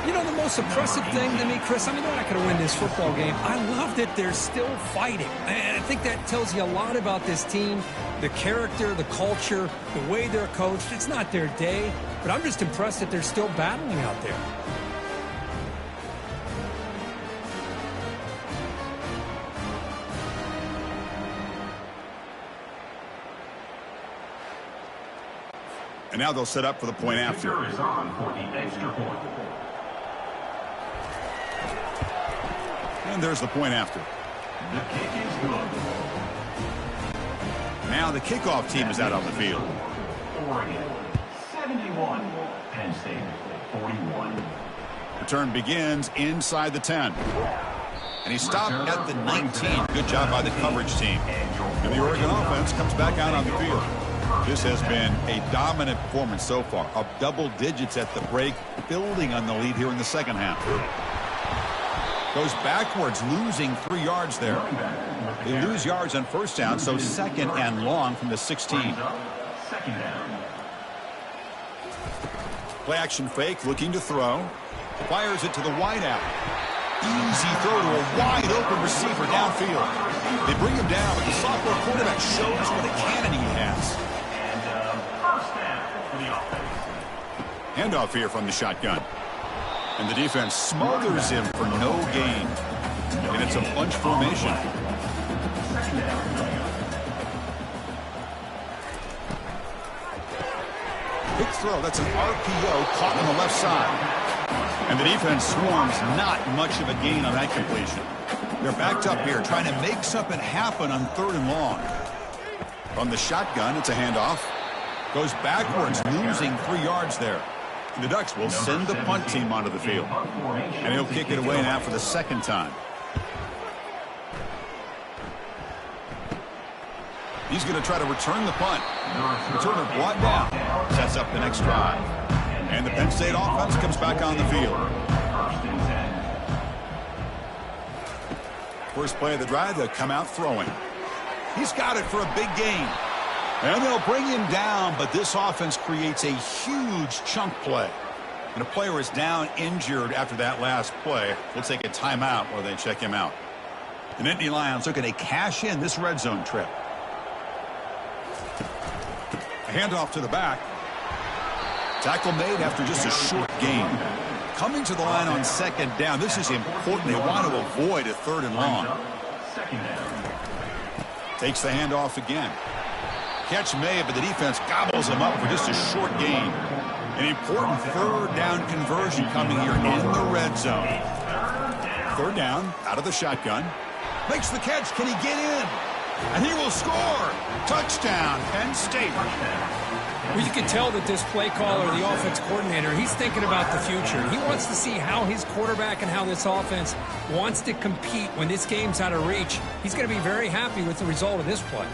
You know, the most impressive thing to me, Chris, I mean, they're not going to win this football game. I love that they're still fighting. And I think that tells you a lot about this team, the character, the culture, the way they're coached. It's not their day, but I'm just impressed that they're still battling out there. And now they'll set up for the point after. Is on for the extra point. And there's the point after. The kick is good. Now the kickoff team is out on the field. Oregon, 71. Penn State, 41. Return begins inside the 10. And he stopped at the 19. Good job by the coverage team. And the Oregon offense comes back out on the field. This has been a dominant performance so far. Up double digits at the break, building on the lead here in the second half. Goes backwards, losing 3 yards there. They lose yards on first down, so second and long from the 16. Play action fake, looking to throw. Fires it to the wideout. Easy throw to a wide open receiver downfield. They bring him down, but the sophomore quarterback shows what a cannon he has. Handoff here from the shotgun. And the defense smothers him for no gain. And it's a bunch formation. Big throw. That's an RPO caught on the left side. And the defense swarms, not much of a gain on that completion. They're backed up here, trying to make something happen on 3rd and long. From the shotgun, it's a handoff. Goes backwards, losing 3 yards there. And the Ducks will send the punt team onto the field. And he'll kick it away now for the 2nd time. He's going to try to return the punt. Returner brought down. Sets up the next drive. And the Penn State offense comes back on the field. First play of the drive, they'll come out throwing. He's got it for a big gain. And they'll bring him down, but this offense creates a huge chunk play. And a player is down injured after that last play. We'll take a timeout while they check him out. The Nittany Lions looking to cash in this red zone trip. A handoff to the back. Tackle made after just a short gain. Coming to the line on 2nd down. This is important. They want to avoid a 3rd and long. Takes the handoff again. Catch made, but the defense gobbles him up for just a short gain. An important 3rd down conversion coming here in the red zone. 3rd down, out of the shotgun. Makes the catch. Can he get in? And he will score. Touchdown, Penn State. Well, you can tell that this play caller, the offense coordinator, he's thinking about the future. He wants to see how his quarterback and how this offense wants to compete when this game's out of reach. He's going to be very happy with the result of this play.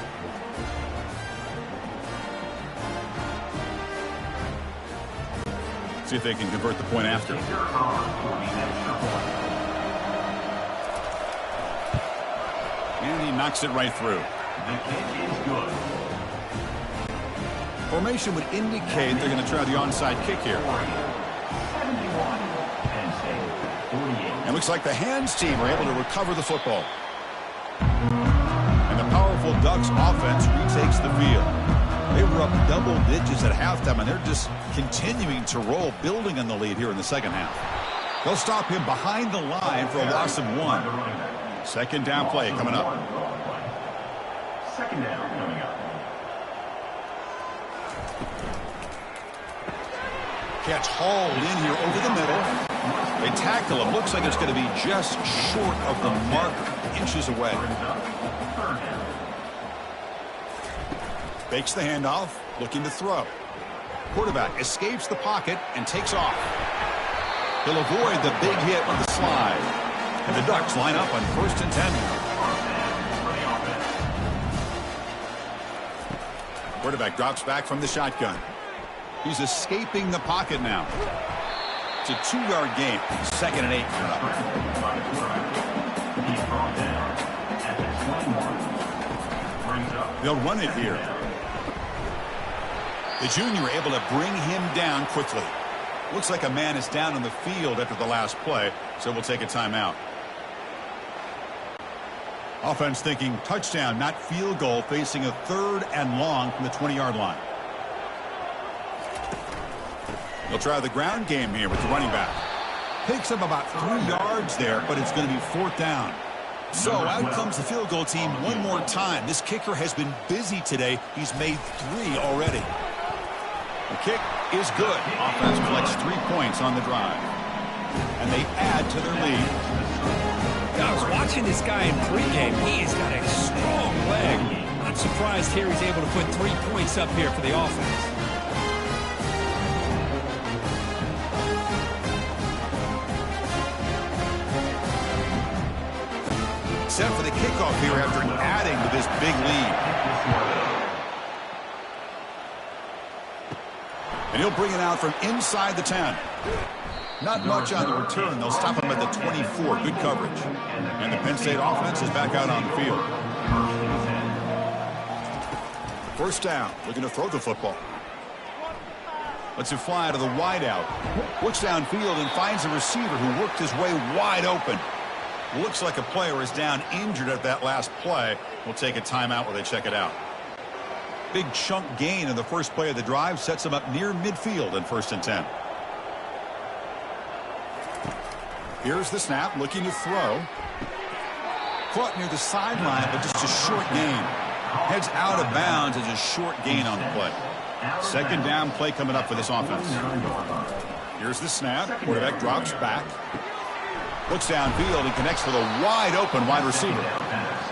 See if they can convert the point after. And he knocks it right through. The kick is good. Formation would indicate they're going to try the onside kick here. 71, Penn State, 48. And looks like the hands team are able to recover the football. And the powerful Ducks offense retakes the field. They were up double digits at halftime, and they're just continuing to roll, building on the lead here in the second half. They'll stop him behind the line for a loss of 1. 2nd down play coming up. 2nd down coming up. Catch hauled in here over the middle. They tackle him. Looks like it's going to be just short of the mark, inches away. Fakes the handoff, looking to throw. Quarterback escapes the pocket and takes off. He'll avoid the big hit with the slide. And the Ducks line up on 1st and 10. Quarterback drops back from the shotgun. He's escaping the pocket now. It's a 2-yard gain. 2nd and 8 coming up. They'll run it here. The junior able to bring him down quickly. Looks like a man is down on the field after the last play, so we'll take a timeout. Offense thinking touchdown, not field goal, facing a 3rd and long from the 20-yard line. They'll try the ground game here with the running back. Picks up about 3 yards there, but it's going to be 4th down. So out comes the field goal team one more time. This kicker has been busy today. He's made 3 already. The kick is good. Offense collects 3 points on the drive. And they add to their lead. I was watching this guy in pregame. He has got a strong leg. Not surprised here he's able to put 3 points up here for the offense. kickoff here after adding to this big lead. And he'll bring it out from inside the 10. Not much on the return. They'll stop him at the 24. Good coverage. And the Penn State offense is back out on the field. First down. Looking to throw the football. Lets it fly to the wideout. Looks downfield and finds a receiver who worked his way wide open. Looks like a player is down injured at that last play. We'll take a timeout while they check it out. Big chunk gain in the first play of the drive sets him up near midfield in 1st and 10. Here's the snap, looking to throw. Caught near the sideline, but just a short gain. Heads out of bounds as a short gain on the play. 2nd down play coming up for this offense. Here's the snap. Quarterback drops back. Looks downfield and connects with a wide open wide receiver.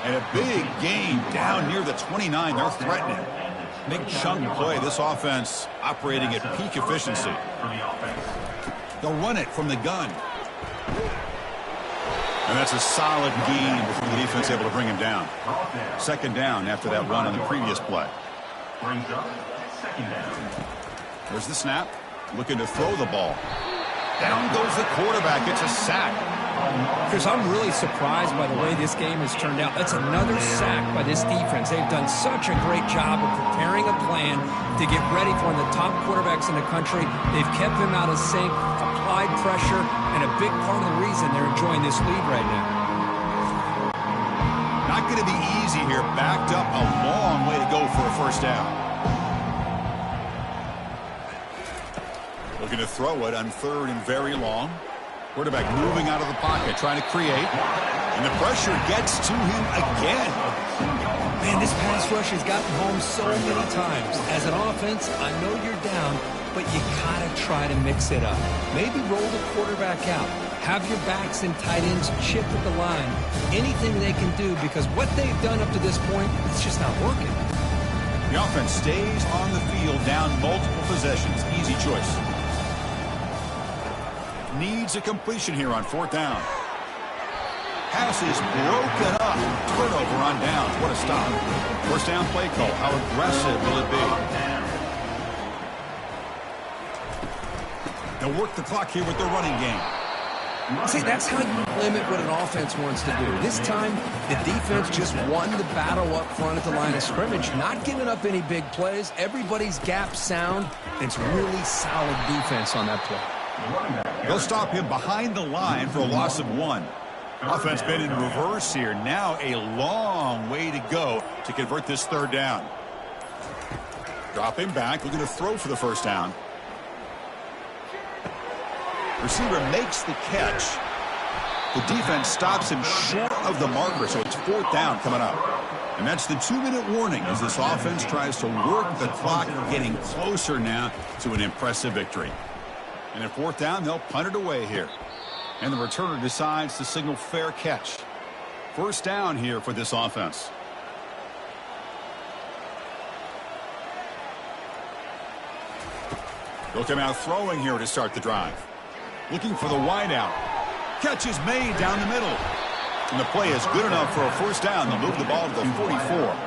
And a big gain down near the 29. They're threatening. Big chunk play. This offense operating at peak efficiency. They'll run it from the gun. And that's a solid gain before the defense able to bring him down. 2nd down after that run on the previous play. There's the snap. Looking to throw the ball. Down goes the quarterback. It's a sack. Chris, I'm really surprised by the way this game has turned out. That's another sack by this defense. They've done such a great job of preparing a plan to get ready for one of the top quarterbacks in the country. They've kept him out of sync, applied pressure, and a big part of the reason they're enjoying this lead right now. Not going to be easy here. Backed up a long way to go for a 1st down. Looking to throw it on 3rd and very long. Quarterback moving out of the pocket, trying to create. And the pressure gets to him again. Man, this pass rush has gotten home so many times. As an offense, I know you're down, but you gotta try to mix it up. Maybe roll the quarterback out. Have your backs and tight ends chip at the line. Anything they can do, because what they've done up to this point, it's just not working. The offense stays on the field, down multiple possessions. Easy choice. Needs a completion here on 4th down. Pass is broken up. Turnover on downs. What a stop. 1st down play call. How aggressive will it be? They'll work the clock here with the running game. See, that's how you limit what an offense wants to do. This time, the defense just won the battle up front at the line of scrimmage, not giving up any big plays. Everybody's gap sound. It's really solid defense on that play. They'll stop him behind the line for a loss of 1. Offense been in reverse here. Now a long way to go to convert this 3rd down. Drop him back. Looking to throw for the 1st down. Receiver makes the catch. The defense stops him short of the marker, so it's 4th down coming up. And that's the 2-minute warning as this offense tries to work the clock, getting closer now to an impressive victory. And at 4th down, they'll punt it away here. And the returner decides to signal fair catch. 1st down here for this offense. They'll come out throwing here to start the drive. Looking for the wideout. Catch is made down the middle. And the play is good enough for a 1st down. They'll move the ball to the 44.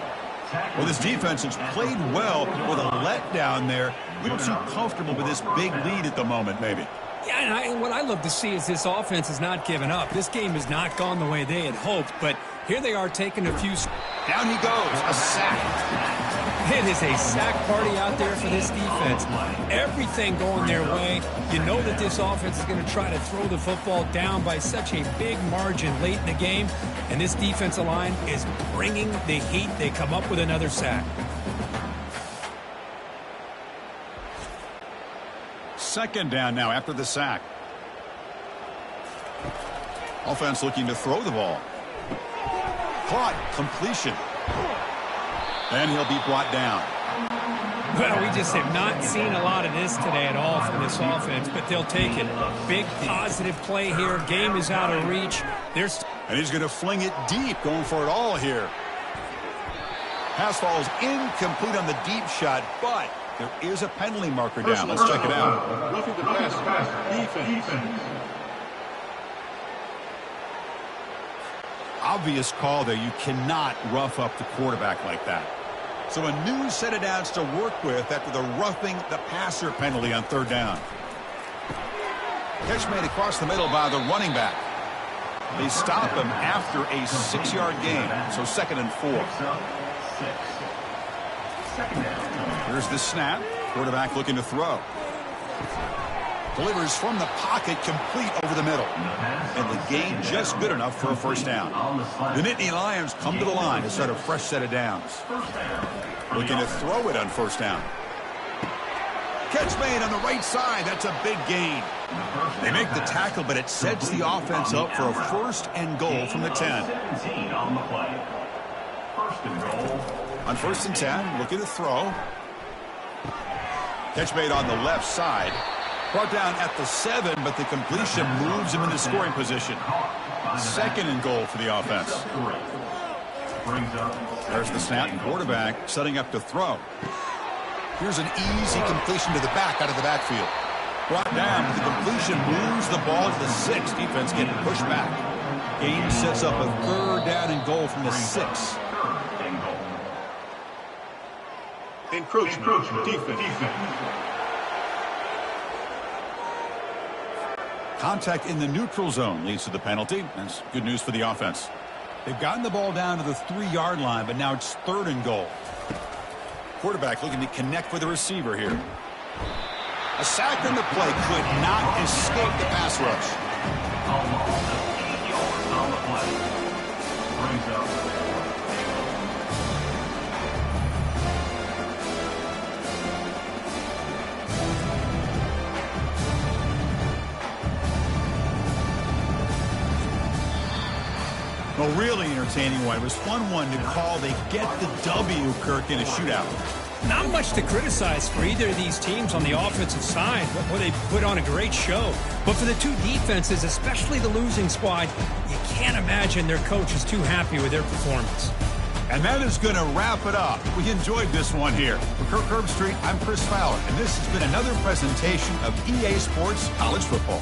Well, this defense has played well with a letdown there. A little too comfortable with this big lead at the moment, maybe. Yeah, and what I love to see is this offense has not given up. This game has not gone the way they had hoped, but here they are taking a few. Down he goes, a sack. It is a sack party out there for this defense. Everything going their way. You know that this offense is going to try to throw the football down by such a big margin late in the game, and this defensive line is bringing the heat. They come up with another sack. 2nd down now after the sack. Offense looking to throw the ball. Caught, completion. And he'll be brought down. Well, we just have not seen a lot of this today at all from this offense, but they'll take it. Big positive play here. Game is out of reach. And he's going to fling it deep, going for it all here. Pass falls incomplete on the deep shot, but there is a penalty marker down. Let's check it out. Roughing the passer. Defense. obvious call there. You cannot rough up the quarterback like that. So a new set of downs to work with after the roughing the passer penalty on third down. Catch made across the middle by the running back. They stop him after a 6-yard gain, so 2nd and 4. Here's the snap. Quarterback looking to throw. Delivers from the pocket, complete over the middle. And the gain just good enough for a first down. The Nittany Lions come to the line to start a fresh set of downs. Looking to throw it on first down. Catch made on the right side. That's a big gain. They make the tackle, but it sets the offense up for a 1st and goal from the 10. On 1st and 10, looking to throw. Catch made on the left side. Brought down at the 7, but the completion moves him into scoring position. 2nd and goal for the offense. There's the snap, and quarterback setting up to throw. Here's an easy completion to the back out of the backfield. Brought down, but the completion moves the ball to the 6. Defense getting pushed back. Game sets up a 3rd down and goal from the 6. Encroachment. Defense. Contact in the neutral zone leads to the penalty. That's good news for the offense. They've gotten the ball down to the 3-yard line, but now it's 3rd and goal. Quarterback looking to connect with the receiver here. A sack on the play could not escape the pass rush. A really entertaining one. It was fun one to call. They get the W, Kirk, in a shootout. Not much to criticize for either of these teams on the offensive side. Well, they put on a great show. But for the two defenses, especially the losing squad, you can't imagine their coach is too happy with their performance. And that is going to wrap it up. We enjoyed this one here. For Kirk Herbstreit, I'm Chris Fowler, and this has been another presentation of EA Sports College Football.